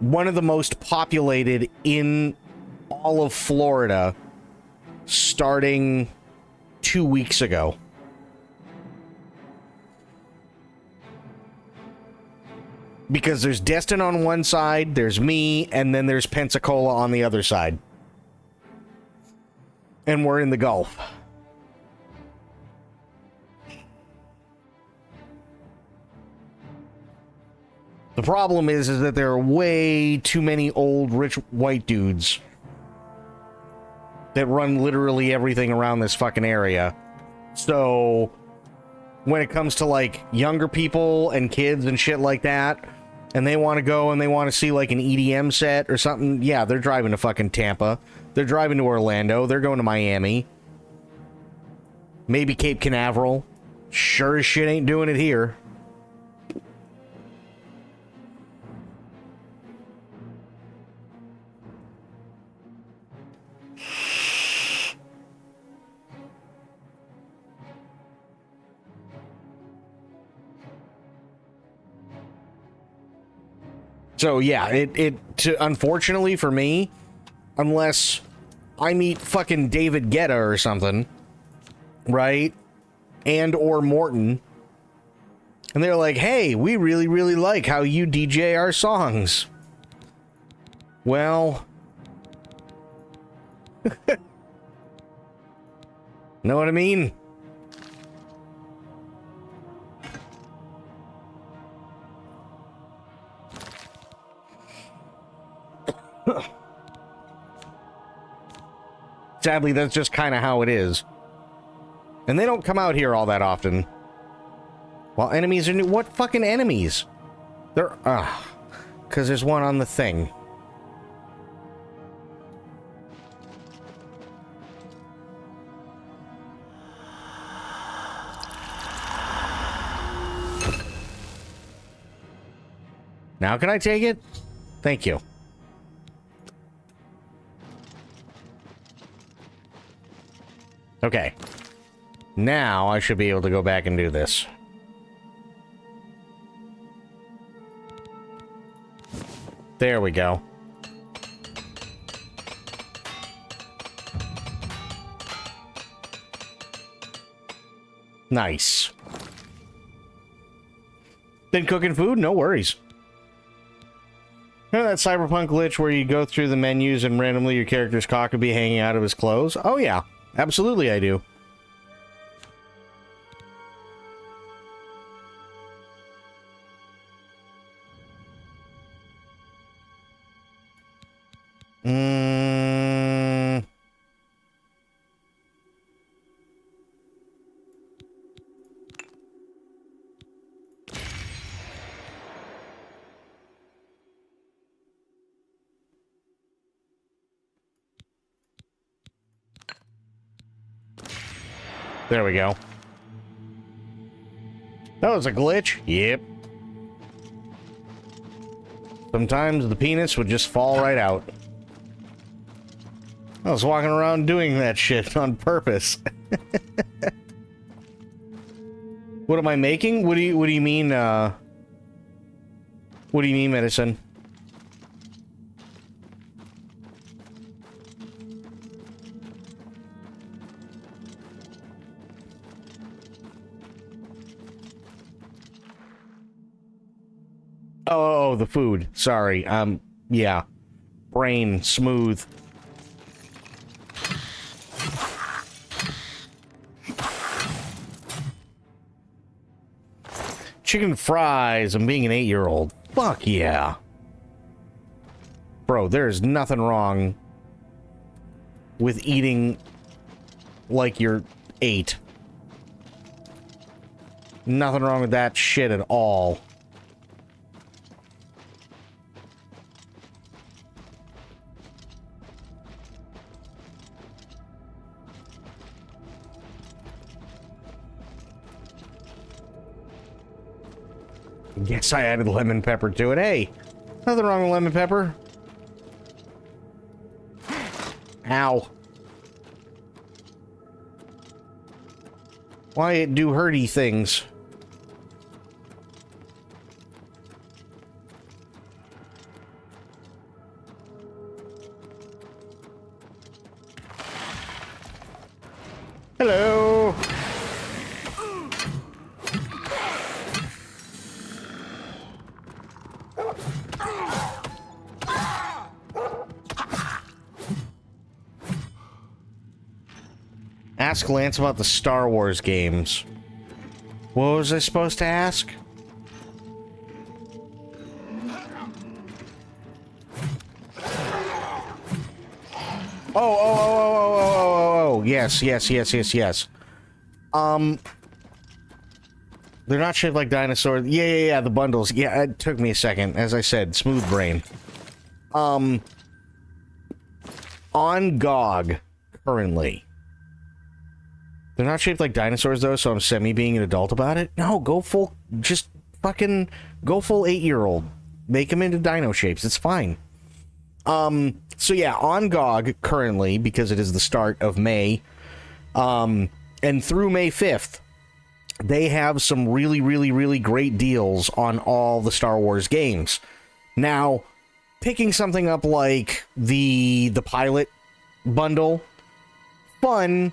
one of the most populated in all of Florida starting 2 weeks ago. Because there's Destin on one side, there's me, and then there's Pensacola on the other side. And we're in the Gulf. The problem is that there are way too many old rich white dudes that run literally everything around this fucking area. So when it comes to like younger people and kids and shit like that, and they want to go and they want to see like an EDM set or something, yeah, they're driving to fucking Tampa. They're driving to Orlando. They're going to Miami. Maybe Cape Canaveral. Sure as shit ain't doing it here. So yeah, unfortunately for me, unless I meet fucking David Guetta or something, right? And or Morton, and they're like, hey, we really, really like how you DJ our songs. Well, know what I mean? Sadly, that's just kind of how it is. And they don't come out here all that often. While enemies are new. What fucking enemies? They're, because there's one on the thing. Now can I take it? Thank you. Okay. Now I should be able to go back and do this. There we go. Nice. Been cooking food? No worries. Remember that Cyberpunk glitch where you go through the menus and randomly your character's cock would be hanging out of his clothes? Oh yeah, absolutely I do. There we go. That was a glitch? Yep. Sometimes the penis would just fall right out. I was walking around doing that shit on purpose. What am I making? What do you mean, what do you mean, medicine? Oh, the food. Sorry. Yeah. Brain smooth. Chicken fries. I'm being an 8-year-old. Fuck yeah. Bro, there's nothing wrong with eating like you're 8. Nothing wrong with that shit at all. Guess I added lemon pepper to it. Hey, nothing wrong with lemon pepper. Ow. Why it do hurty things? Hello. Ask Lance about the Star Wars games. What was I supposed to ask? Oh, yes. They're not shaped like dinosaurs. Yeah, the bundles. Yeah, it took me a second. As I said, smooth brain. On GOG, currently. They're not shaped like dinosaurs, though, so I'm semi-being an adult about it. No, just fucking go full 8-year-old. Make them into dino shapes. It's fine. So yeah, on GOG, currently, because it is the start of May, and through May 5th, they have some really, really, really great deals on all the Star Wars games. Now, picking something up like the pilot bundle, fun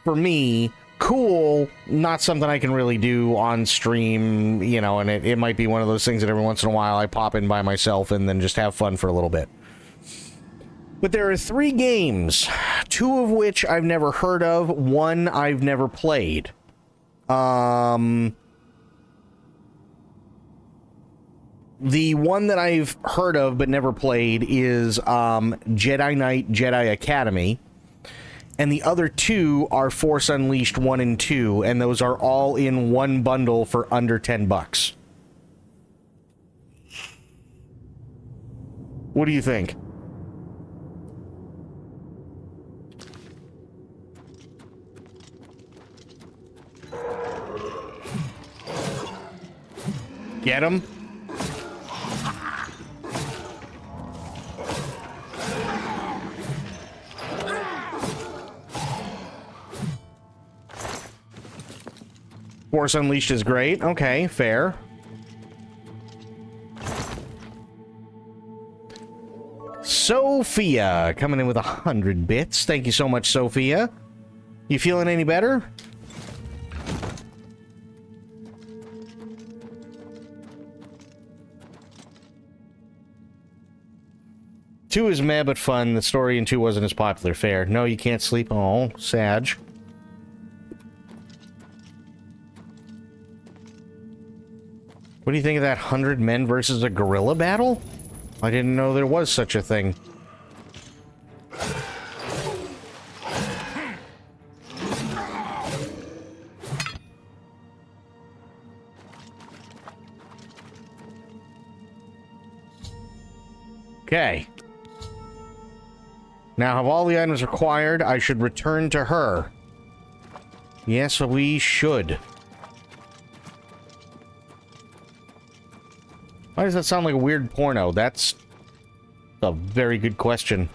for me, cool, not something I can really do on stream, you know, and it might be one of those things that every once in a while I pop in by myself and then just have fun for a little bit. But there are 3 games, 2 of which I've never heard of, 1 I've never played. The one that I've heard of but never played is Jedi Knight Jedi Academy. And the other 2 are Force Unleashed 1 and 2, and those are all in one bundle for under $10. What do you think? Get him? Force Unleashed is great. Okay, fair. Sophia coming in with 100 bits. Thank you so much, Sophia. You feeling any better? Two is meh but fun. The story in 2 wasn't as popular. Fair. No, you can't sleep. Oh, Sag. What do you think of that 100 men versus a gorilla battle? I didn't know there was such a thing. Okay. Now, have all the items required? I should return to her. Yes, we should. Why does that sound like a weird porno? That's a very good question.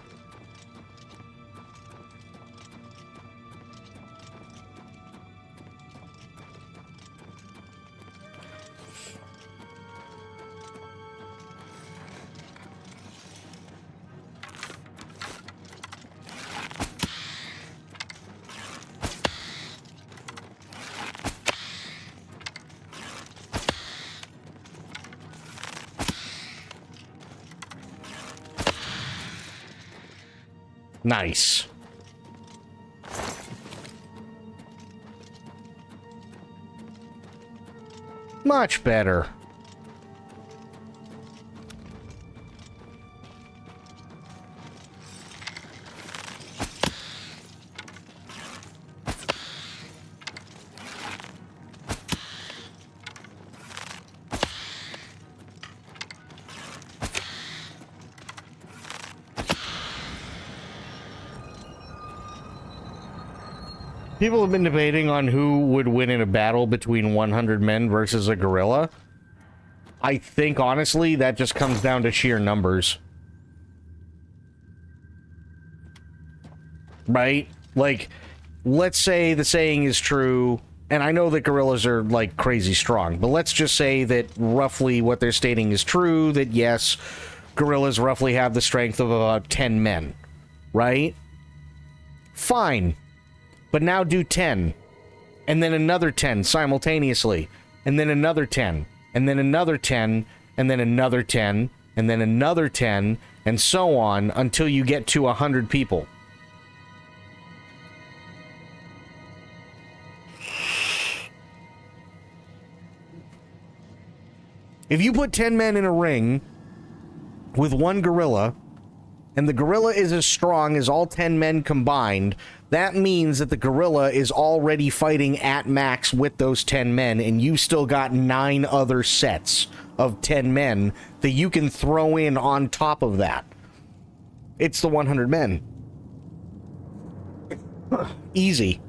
Nice. Much better. People have been debating on who would win in a battle between 100 men versus a gorilla. I think, honestly, that just comes down to sheer numbers. Right? Like, let's say the saying is true, and I know that gorillas are, like, crazy strong, but let's just say that roughly what they're stating is true, that yes, gorillas roughly have the strength of about 10 men. Right? Fine. But now do 10, and then another 10 simultaneously, and then another 10, and then another 10, and then another 10, and then another 10, and so on until you get to 100 people. If you put 10 men in a ring with one gorilla, and the gorilla is as strong as all 10 men combined, that means that the gorilla is already fighting at max with those 10 men, and you still got 9 other sets of 10 men that you can throw in on top of that. It's the 100 men. Easy.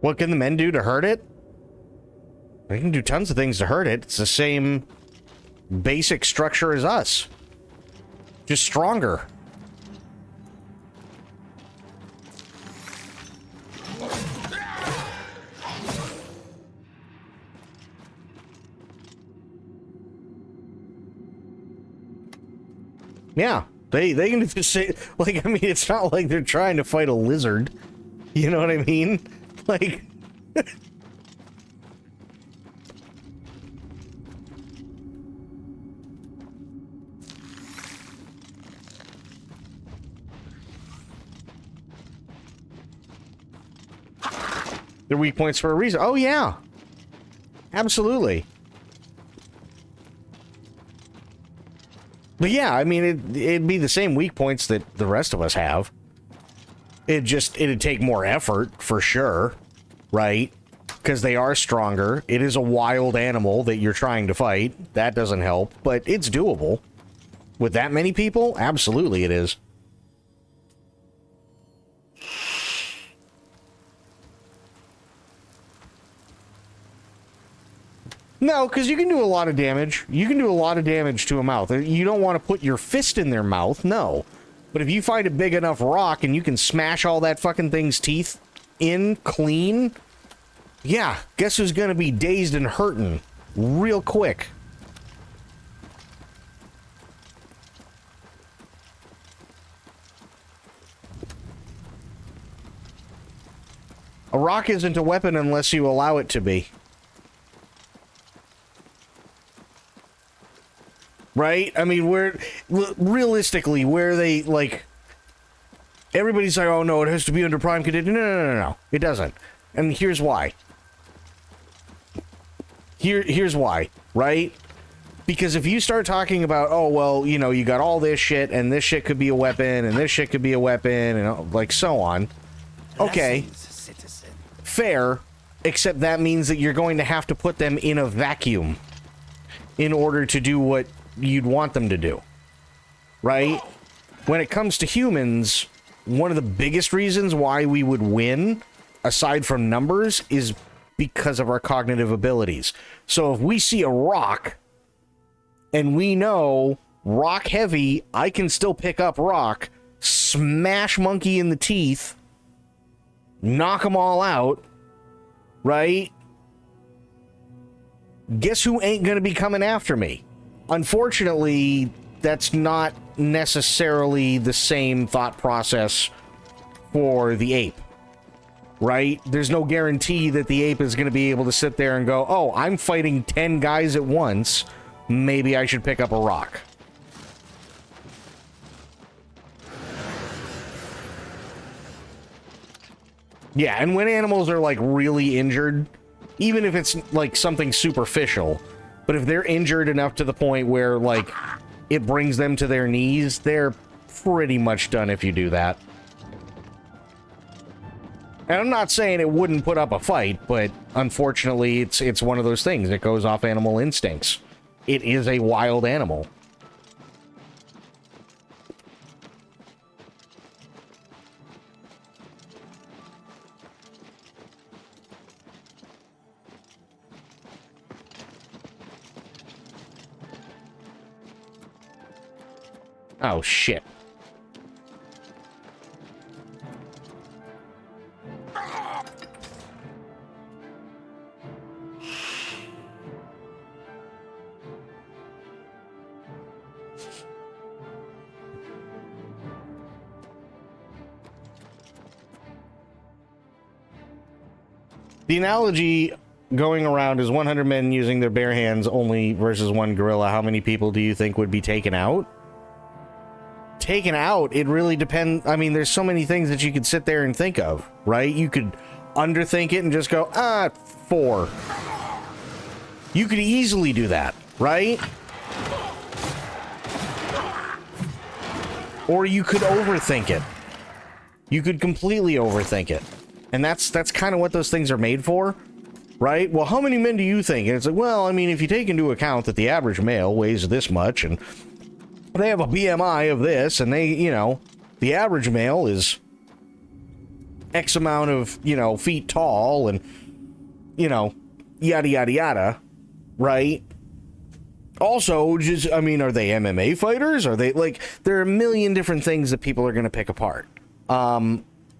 What can the men do to hurt it? They can do tons of things to hurt it. It's the same basic structure as us. Just stronger. Yeah, they can do the same. Like, I mean, it's not like they're trying to fight a lizard. You know what I mean? Like... They're weak points for a reason. Oh, yeah. Absolutely. But yeah, I mean, it'd be the same weak points that the rest of us have. It'd take more effort, for sure, right? Because they are stronger. It is a wild animal that you're trying to fight. That doesn't help, but it's doable. With that many people, absolutely it is. No, because you can do a lot of damage. You can do a lot of damage to a mouth. You don't want to put your fist in their mouth, no. But if you find a big enough rock and you can smash all that fucking thing's teeth in clean, yeah, guess who's gonna be dazed and hurting real quick? A rock isn't a weapon unless you allow it to be. Right? I mean, realistically, where they, like, everybody's like, oh no, it has to be under prime condition. No, it doesn't. And here's why. Here's why, right? Because if you start talking about, oh, well, you know, you got all this shit, and this shit could be a weapon, and this shit could be a weapon, and like so on. Okay. Fair, except that means that you're going to have to put them in a vacuum in order to do what you'd want them to do, right? When it comes to humans, one of the biggest reasons why we would win, aside from numbers, is because of our cognitive abilities. So if we see a rock, and we know rock heavy, I can still pick up rock, smash monkey in the teeth, knock them all out, right? Guess who ain't gonna be coming after me? Unfortunately, that's not necessarily the same thought process for the ape, right? There's no guarantee that the ape is going to be able to sit there and go, oh, I'm fighting 10 guys at once. Maybe I should pick up a rock. Yeah, and when animals are, like, really injured, even if it's, like, something superficial, but if they're injured enough to the point where, like, it brings them to their knees, they're pretty much done if you do that. And I'm not saying it wouldn't put up a fight, but unfortunately, it's one of those things. It goes off animal instincts. It is a wild animal. Oh, shit. The analogy going around is 100 men using their bare hands only versus one gorilla. How many people do you think would be taken out? Taken out, it really depends. I mean, there's so many things that you could sit there and think of, right? You could underthink it and just go, 4. You could easily do that, right? Or you could overthink it. You could completely overthink it. And that's kind of what those things are made for, right? Well, how many men do you think? And it's like, well, I mean, if you take into account that the average male weighs this much and they have a BMI of this, and they, you know, the average male is X amount of, you know, feet tall and, you know, yada, yada, yada, right? Also, just, I mean, are they MMA fighters? Are they, like, there are a million different things that people are going to pick apart.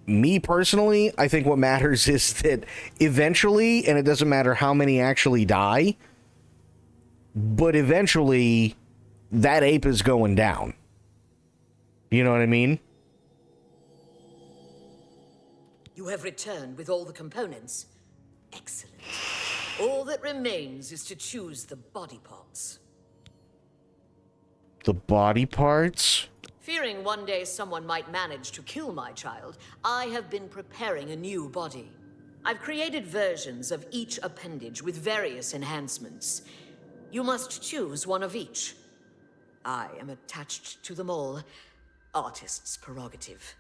Me personally, I think what matters is that eventually, and it doesn't matter how many actually die, but eventually that ape is going down. You know what I mean? You have returned with all the components. Excellent. All that remains is to choose the body parts. The body parts? Fearing one day someone might manage to kill my child, I have been preparing a new body. I've created versions of each appendage with various enhancements. You must choose one of each. I am attached to them all. Artist's prerogative.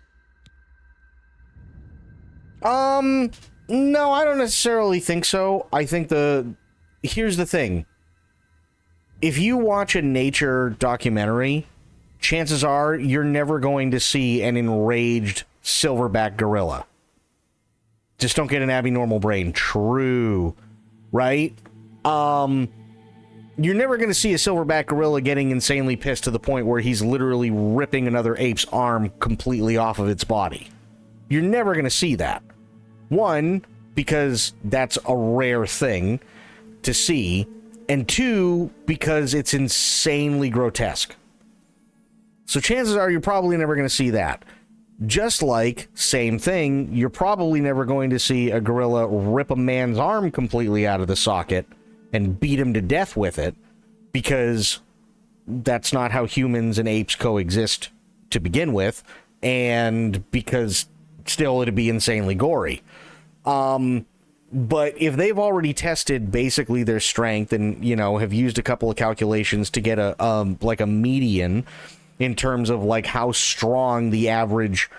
No, I don't necessarily think so. I think here's the thing. If you watch a nature documentary, chances are you're never going to see an enraged silverback gorilla. Just don't get an abnormal brain. True. Right? You're never going to see a silverback gorilla getting insanely pissed to the point where he's literally ripping another ape's arm completely off of its body. You're never going to see that. One, because that's a rare thing to see, and two, because it's insanely grotesque. So chances are you're probably never going to see that. Just like, same thing, you're probably never going to see a gorilla rip a man's arm completely out of the socket and beat him to death with it, because that's not how humans and apes coexist to begin with, and because still it'd be insanely gory. But if they've already tested basically their strength and, you know, have used a couple of calculations to get a like a median in terms of like how strong the average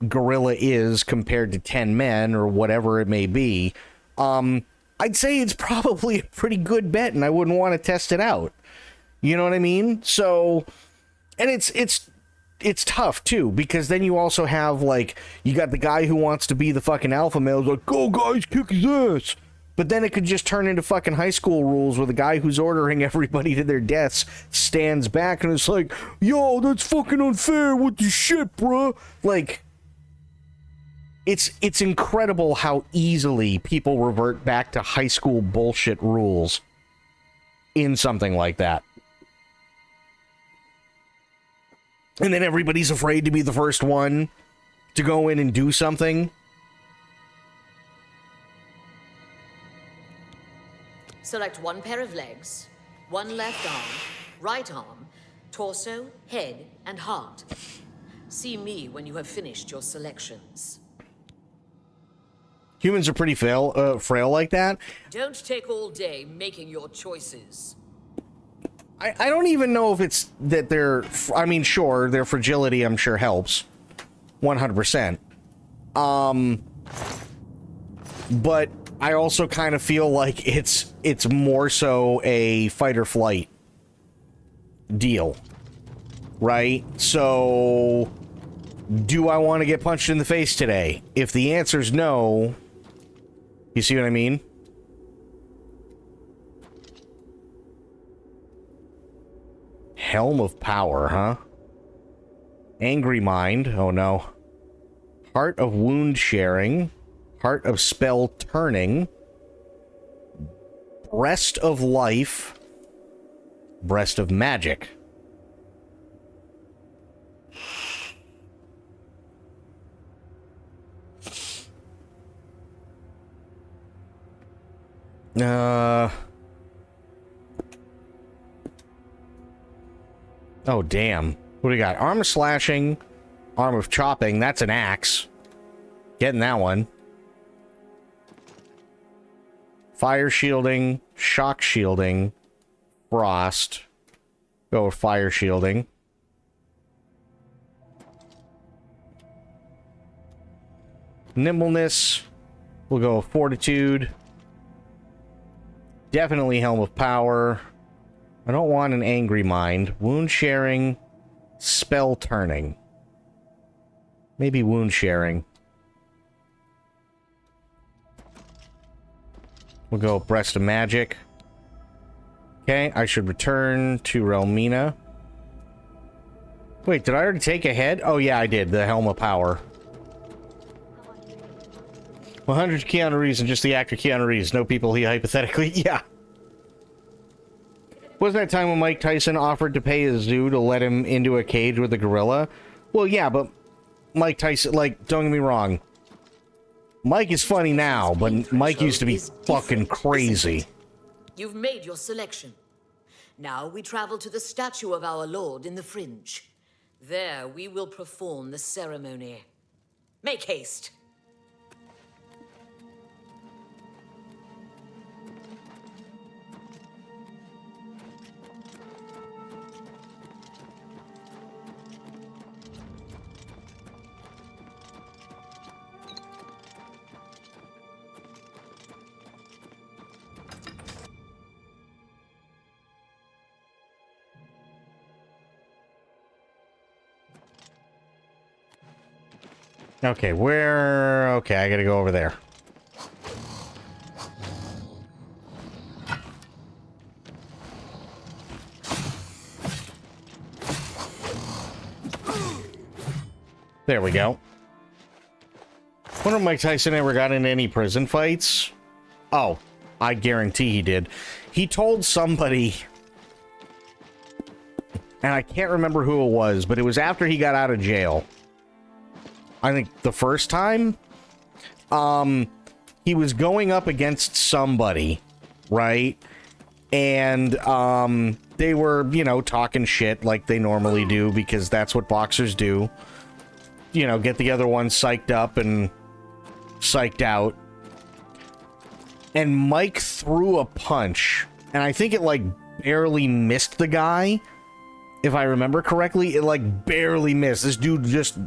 gorilla is compared to 10 men or whatever it may be, I'd say it's probably a pretty good bet, and I wouldn't want to test it out. You know what I mean? So, and it's tough too, because then you also have, like, you got the guy who wants to be the fucking alpha male, like, go guys, kick his ass. But then it could just turn into fucking high school rules where the guy who's ordering everybody to their deaths stands back and it's like, yo, that's fucking unfair, what the shit, bruh? Like, it's incredible how easily people revert back to high school bullshit rules in something like that. And then everybody's afraid to be the first one to go in and do something. Select one pair of legs, one left arm, right arm, torso, head, and heart. See me when you have finished your selections. Humans are pretty frail like that. Don't take all day making your choices. I don't even know if it's that they're... I mean, sure, their fragility, I'm sure, helps. 100%. But I also kind of feel like it's more so a fight or flight deal. Right? So, do I want to get punched in the face today? If the answer's no... You see what I mean? Helm of Power, huh? Angry Mind. Oh, no. Heart of Wound Sharing. Heart of Spell Turning. Breast of Life. Breast of Magic. Oh, damn. What do we got? Arm of Slashing, Arm of Chopping. That's an axe. Getting that one. Fire Shielding, Shock Shielding, Frost. Go with Fire Shielding. Nimbleness. We'll go with Fortitude. Definitely Helm of Power. I don't want an Angry Mind. Wound Sharing. Spell Turning. Maybe Wound Sharing. We'll go Breast of Magic. Okay, I should return to Relmina. Wait, did I already take a head? Oh yeah, I did. The Helm of Power. 100 Keanu Reeves and just the actor Keanu Reeves. No people he hypothetically... Yeah. Wasn't that time when Mike Tyson offered to pay his zoo to let him into a cage with a gorilla? Well, yeah, but Mike Tyson, like, don't get me wrong. Mike is funny now, but Mike used to be fucking crazy. You've made your selection. Now we travel to the statue of our Lord in the Fringe. There we will perform the ceremony. Make haste. Okay, where... Okay, I gotta go over there. There we go. Wonder if Mike Tyson ever got into any prison fights? Oh, I guarantee he did. He told somebody... And I can't remember who it was, but it was after he got out of jail. I think the first time, he was going up against somebody, right? And they were, you know, talking shit like they normally do because that's what boxers do. You know, get the other one psyched up and psyched out. And Mike threw a punch, and I think it, like, barely missed the guy. If I remember correctly, it, like, barely missed. This dude just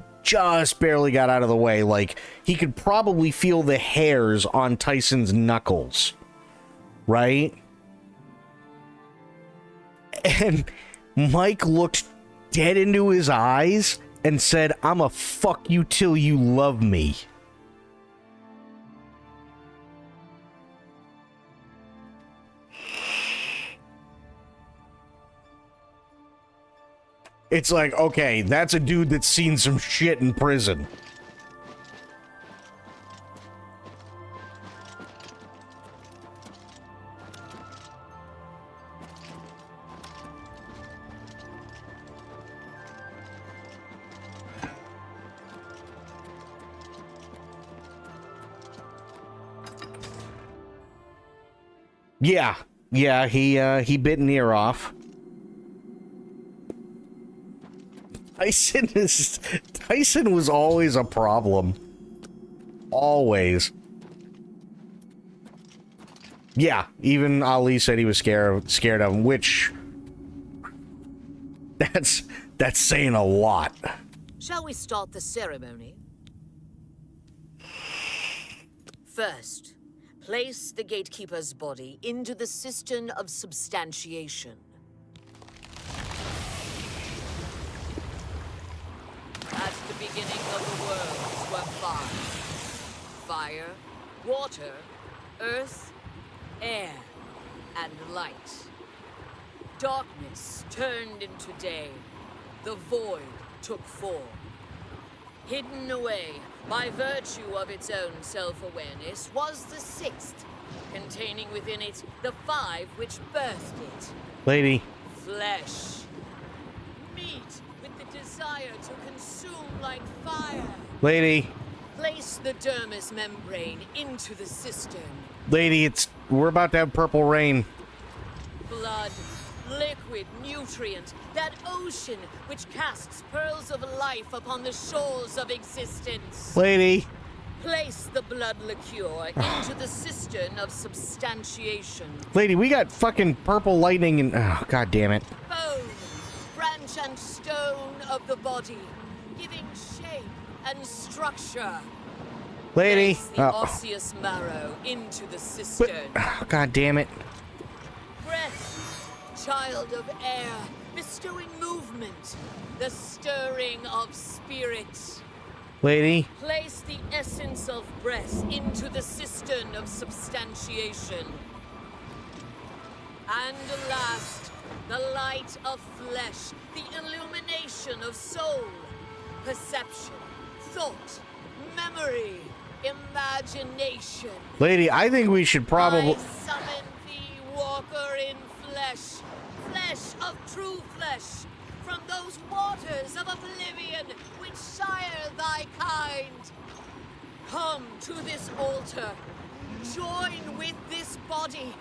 barely got out of the way. Like, he could probably feel the hairs on Tyson's knuckles. Right? And Mike looked dead into his eyes and said, "I'ma fuck you till you love me." It's like, okay, that's a dude that's seen some shit in prison. Yeah. Yeah, he bit an ear off. Tyson was always a problem. Always. Yeah, even Ali said he was scared of him, which that's saying a lot. Shall we start the ceremony? First, place the gatekeeper's body into the cistern of substantiation. At the beginning of the worlds were fire, water, earth, air, and light. Darkness turned into day. The void took form. Hidden away by virtue of its own self-awareness was the sixth, containing within it the five which birthed it. Lady. Flesh. Meat with the desire to consume like fire. Lady. Place the dermis membrane into the cistern. Lady, we're about to have purple rain. Blood, liquid, nutrient, that ocean which casts pearls of life upon the shores of existence. Lady. Place the blood liqueur into the cistern of substantiation. Lady, we got fucking purple lightning and... Oh, god damn it. Bone, branch and stone of the body, giving shape and structure. Lady. Place the osseous marrow into the cistern. God damn it. Breath, child of air, bestowing movement, the stirring of spirit. Lady. Place the essence of breath into the cistern of substantiation. And last, the light of flesh, the illumination of soul, perception, thought, memory, imagination. Lady, I think we should probably... I summon thee, walker in flesh, flesh of true flesh, from those waters of oblivion which sire thy kind. Come to this altar, join with this body,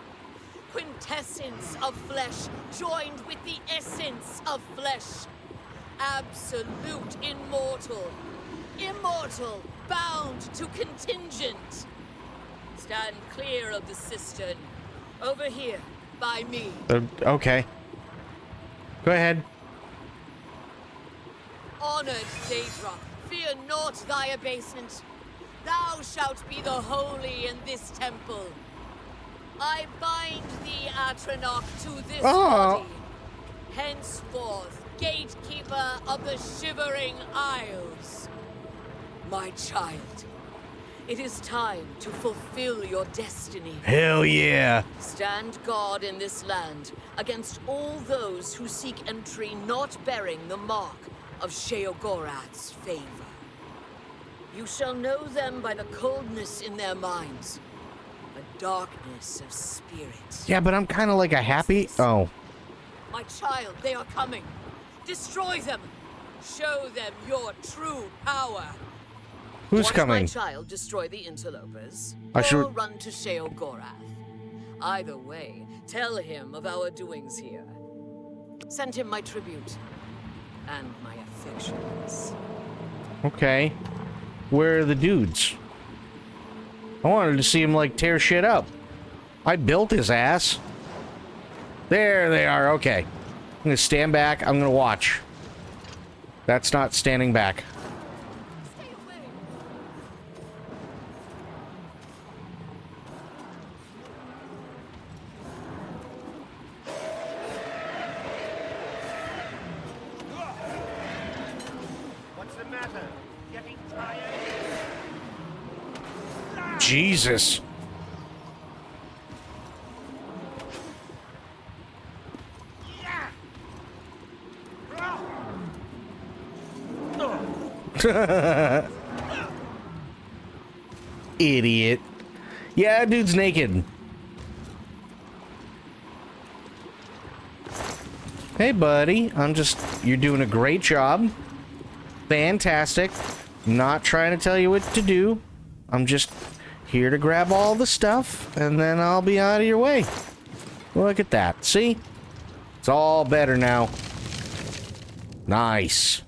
quintessence of flesh joined with the essence of flesh, absolute immortal, immortal bound to contingent. Stand clear of the cistern, over here, by me. Okay. Go ahead. Honored Daedra, fear not thy abasement. Thou shalt be the holy in this temple. I bind thee, Atronach, to this body. Henceforth, gatekeeper of the Shivering Isles. My child, it is time to fulfill your destiny. Hell yeah. Stand guard in this land against all those who seek entry not bearing the mark of Sheogorath's favor. You shall know them by the coldness in their minds, the darkness of spirit. Yeah, but I'm kind of like a happy... Oh. My child, they are coming. Destroy them. Show them your true power. Who's Watch coming? my child destroy the interlopers, I or should- run to Sheogorath. Either way, tell him of our doings here. Send him my tribute and my affections. Okay. Where are the dudes? I wanted to see him, like, tear shit up. I built his ass. There they are. Okay. I'm gonna stand back. I'm gonna watch. That's not standing back. What's the matter? Getting tired? Jesus. Idiot. Yeah, dude's naked. Hey, buddy. You're doing a great job. Fantastic. Not trying to tell you what to do. I'm just here to grab all the stuff, and then I'll be out of your way. Look at that. See? It's all better now. Nice.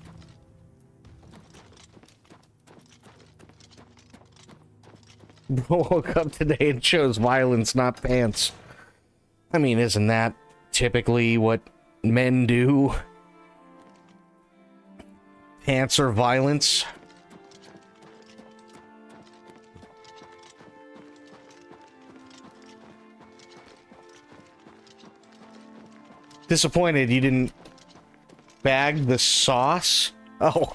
Woke up today and chose violence, not pants. I mean, isn't that typically what men do? Pants are violence. Disappointed you didn't bag the sauce? Oh,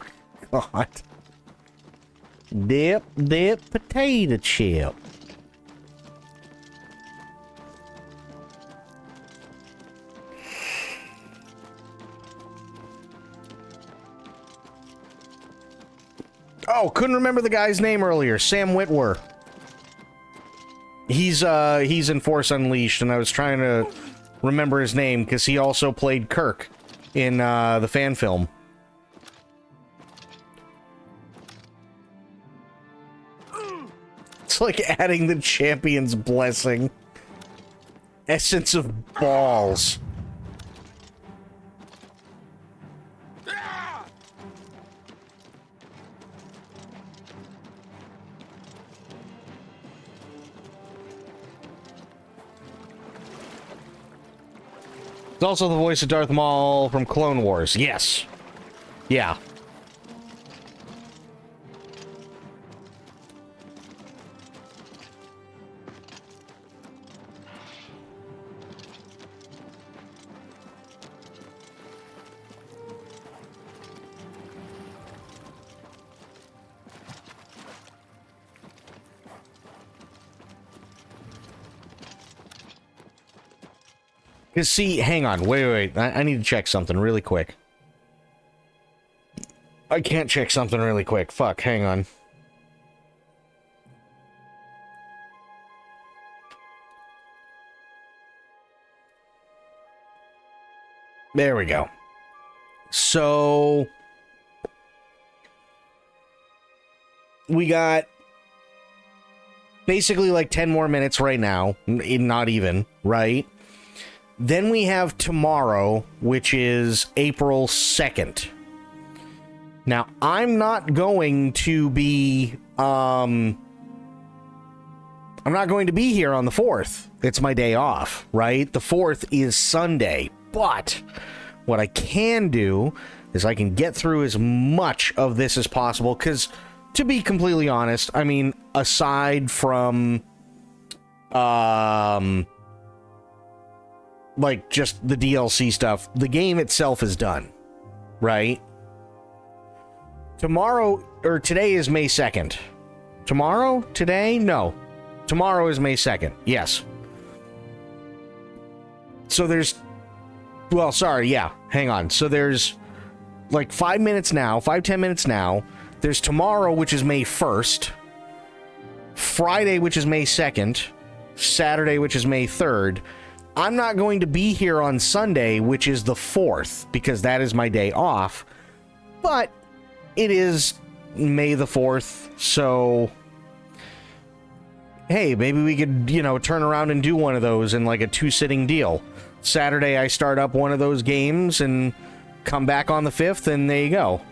God. Dip potato chip. Oh, couldn't remember the guy's name earlier. Sam Witwer. He's in Force Unleashed, and I was trying to remember his name because he also played Kirk in the fan film. It's like adding the champion's blessing. Essence of balls. It's also the voice of Darth Maul from Clone Wars. Yes. Yeah. Because, see, hang on, wait. I need to check something really quick. I can't check something really quick. Fuck, hang on. There we go. So, we got basically like 10 more minutes right now. Not even, right? Then we have tomorrow, which is April 2nd. Now, I'm not going to be, I'm not going to be here on the 4th. It's my day off, right? The 4th is Sunday. But what I can do is I can get through as much of this as possible. Because, to be completely honest, I mean, aside from, like, just the DLC stuff, the game itself is done, right? Tomorrow, or today is May 2nd. Tomorrow? Today? No. Tomorrow is May 2nd. Yes. So there's, well, sorry, yeah, hang on. So there's, like, 5 minutes now, 5-10 minutes now. There's tomorrow, which is May 1st. Friday, which is May 2nd. Saturday, which is May 3rd. I'm not going to be here on Sunday, which is the 4th, because that is my day off. But it is May the 4th, so hey, maybe we could, you know, turn around and do one of those in like a 2-sitting deal. Saturday, I start up one of those games and come back on the 5th, and there you go.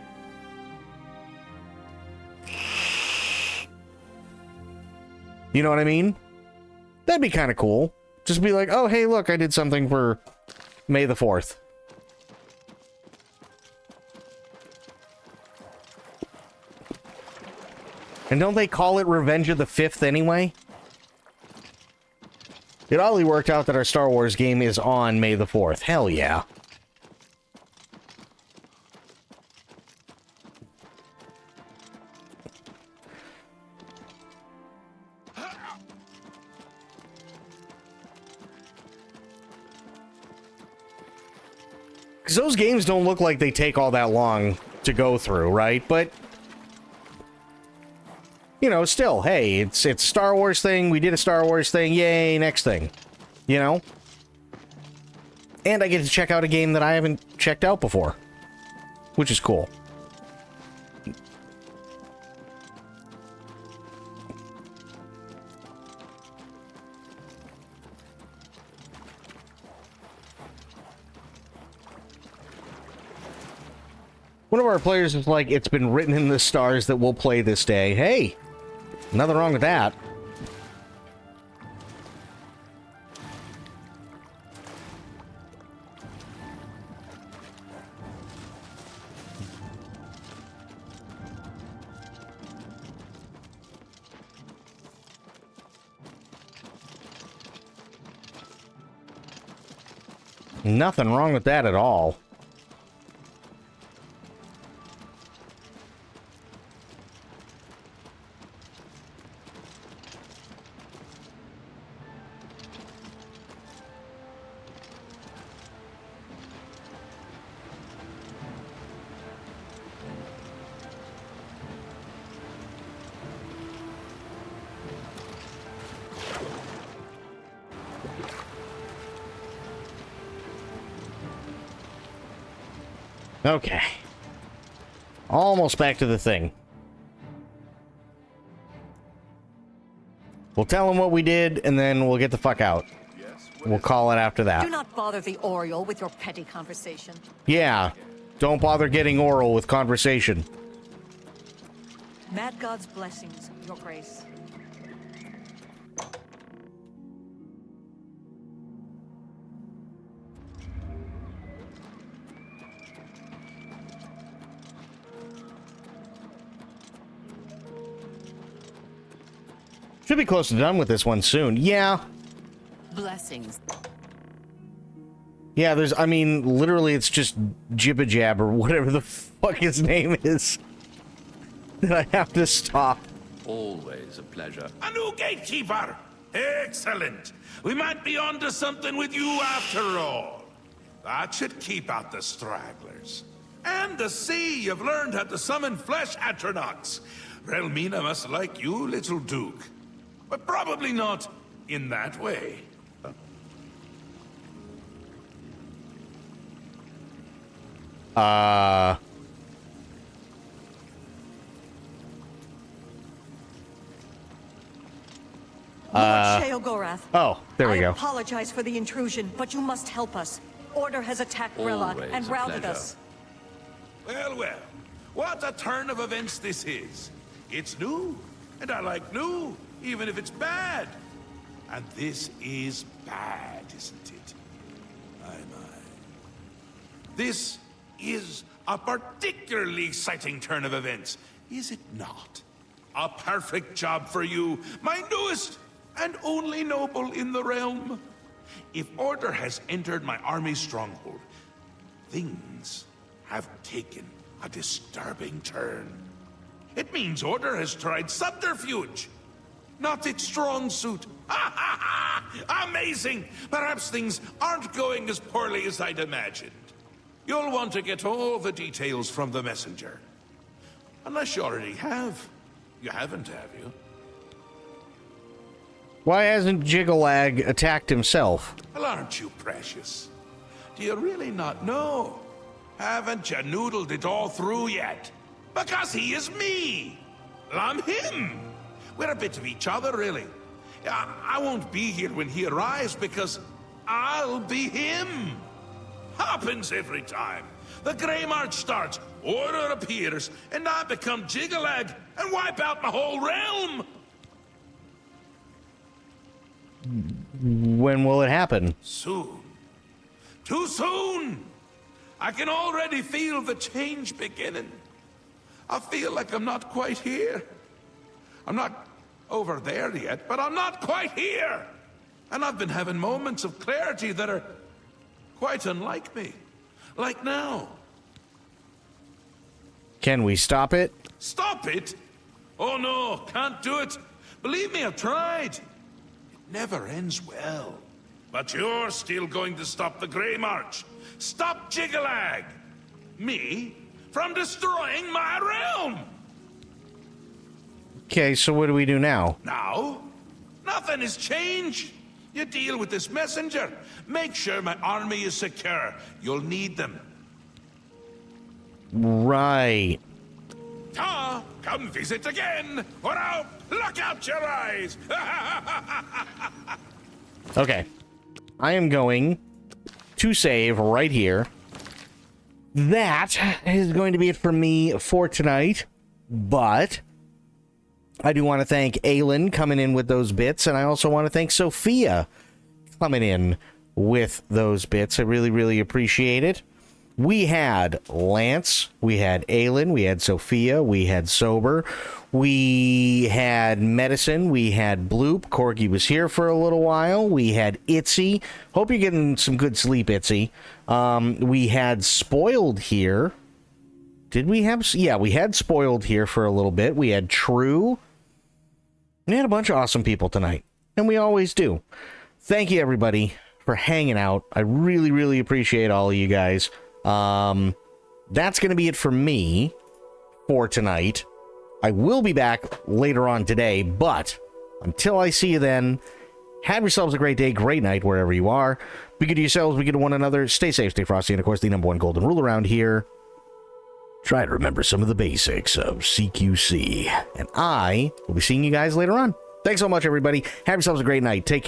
You know what I mean? That'd be kind of cool. Just be like, oh, hey, look, I did something for May the 4th. And don't they call it Revenge of the 5th anyway? It oddly worked out that our Star Wars game is on May the 4th. Hell yeah. Because those games don't look like they take all that long to go through, right? But, you know, still, hey, it's a Star Wars thing. We did a Star Wars thing. Yay, next thing. You know? And I get to check out a game that I haven't checked out before. Which is cool. One of our players is like, it's been written in the stars that we'll play this day. Hey, nothing wrong with that. Nothing wrong with that at all. Okay. Almost back to the thing. We'll tell him what we did, and then we'll get the fuck out. We'll call it after that. Do not bother the Oriole with your petty conversation. Yeah. Don't bother getting oral with conversation. MADGOD's blessings, Your Grace. Should be close to done with this one soon. Yeah. Blessings. Yeah, there's, I mean, literally it's just Jibba Jab or whatever the fuck his name is. That I have to stop. Always a pleasure. A new gatekeeper! Excellent! We might be onto something with you after all. That should keep out the stragglers. And to see you've learned how to summon flesh Atronachs. Relmina must like you, little Duke. But probably not in that way. Lord Sheogorath. Oh, there we I go. apologize for the intrusion, but you must help us. Order has attacked Grilla Always and a routed pleasure. us. Well, well. What a turn of events this is. It's new, and I like new, even if it's bad. And this is bad, isn't it? My. This is a particularly exciting turn of events, is it not? A perfect job for you, my newest and only noble in the realm. If order has entered my army's stronghold, things have taken a disturbing turn. It means order has tried subterfuge, not its strong suit. Amazing! Perhaps things aren't going as poorly as I'd imagined. You'll want to get all the details from the messenger. Unless you already have. You haven't, have you? Why hasn't Jiggalag attacked himself? Well, aren't you precious? Do you really not know? Haven't you noodled it all through yet? Because he is me! Well, I'm him! We're a bit of each other, really. I won't be here when he arrives because I'll be him! Happens every time. The Grey March starts, order appears, and I become Jiggalag and wipe out my whole realm! When will it happen? Soon. Too soon! I can already feel the change beginning. I feel like I'm not quite here. I'm not over there yet, but I'm not quite here! And I've been having moments of clarity that are quite unlike me. Like now. Can we stop it? Stop it? Oh no, can't do it. Believe me, I've tried. It never ends well. But you're still going to stop the Grey March. Stop Jiggalag! Me? From destroying my realm! Okay, so what do we do now? Now? Nothing has changed. You deal with this messenger. Make sure my army is secure. You'll need them. Right. Ta! Come visit again, or I'll pluck out your eyes! Okay. I am going to save right here. that is going to be it for me for tonight. But I do want to thank Aylin coming in with those bits, and I also want to thank Sophia coming in with those bits. I really, really appreciate it. We had Lance, we had Aylin, we had Sophia, we had Sober, we had Medicine, we had Bloop. Corgi was here for a little while. We had Itzy. Hope you're getting some good sleep, Itzy. We had Spoiled here. Did we have... Yeah, we had Spoiled here for a little bit. We had True. We had a bunch of awesome people tonight, and we always do. Thank you, everybody, for hanging out. I really, really appreciate all of you guys. That's going to be it for me for tonight. I will be back later on today, but until I see you then, have yourselves a great day, great night, wherever you are. Be good to yourselves, be good to one another. Stay safe, stay frosty, and of course, the number one golden rule around here: try to remember some of the basics of CQC. And I will be seeing you guys later on. Thanks so much, everybody. Have yourselves a great night. Take care.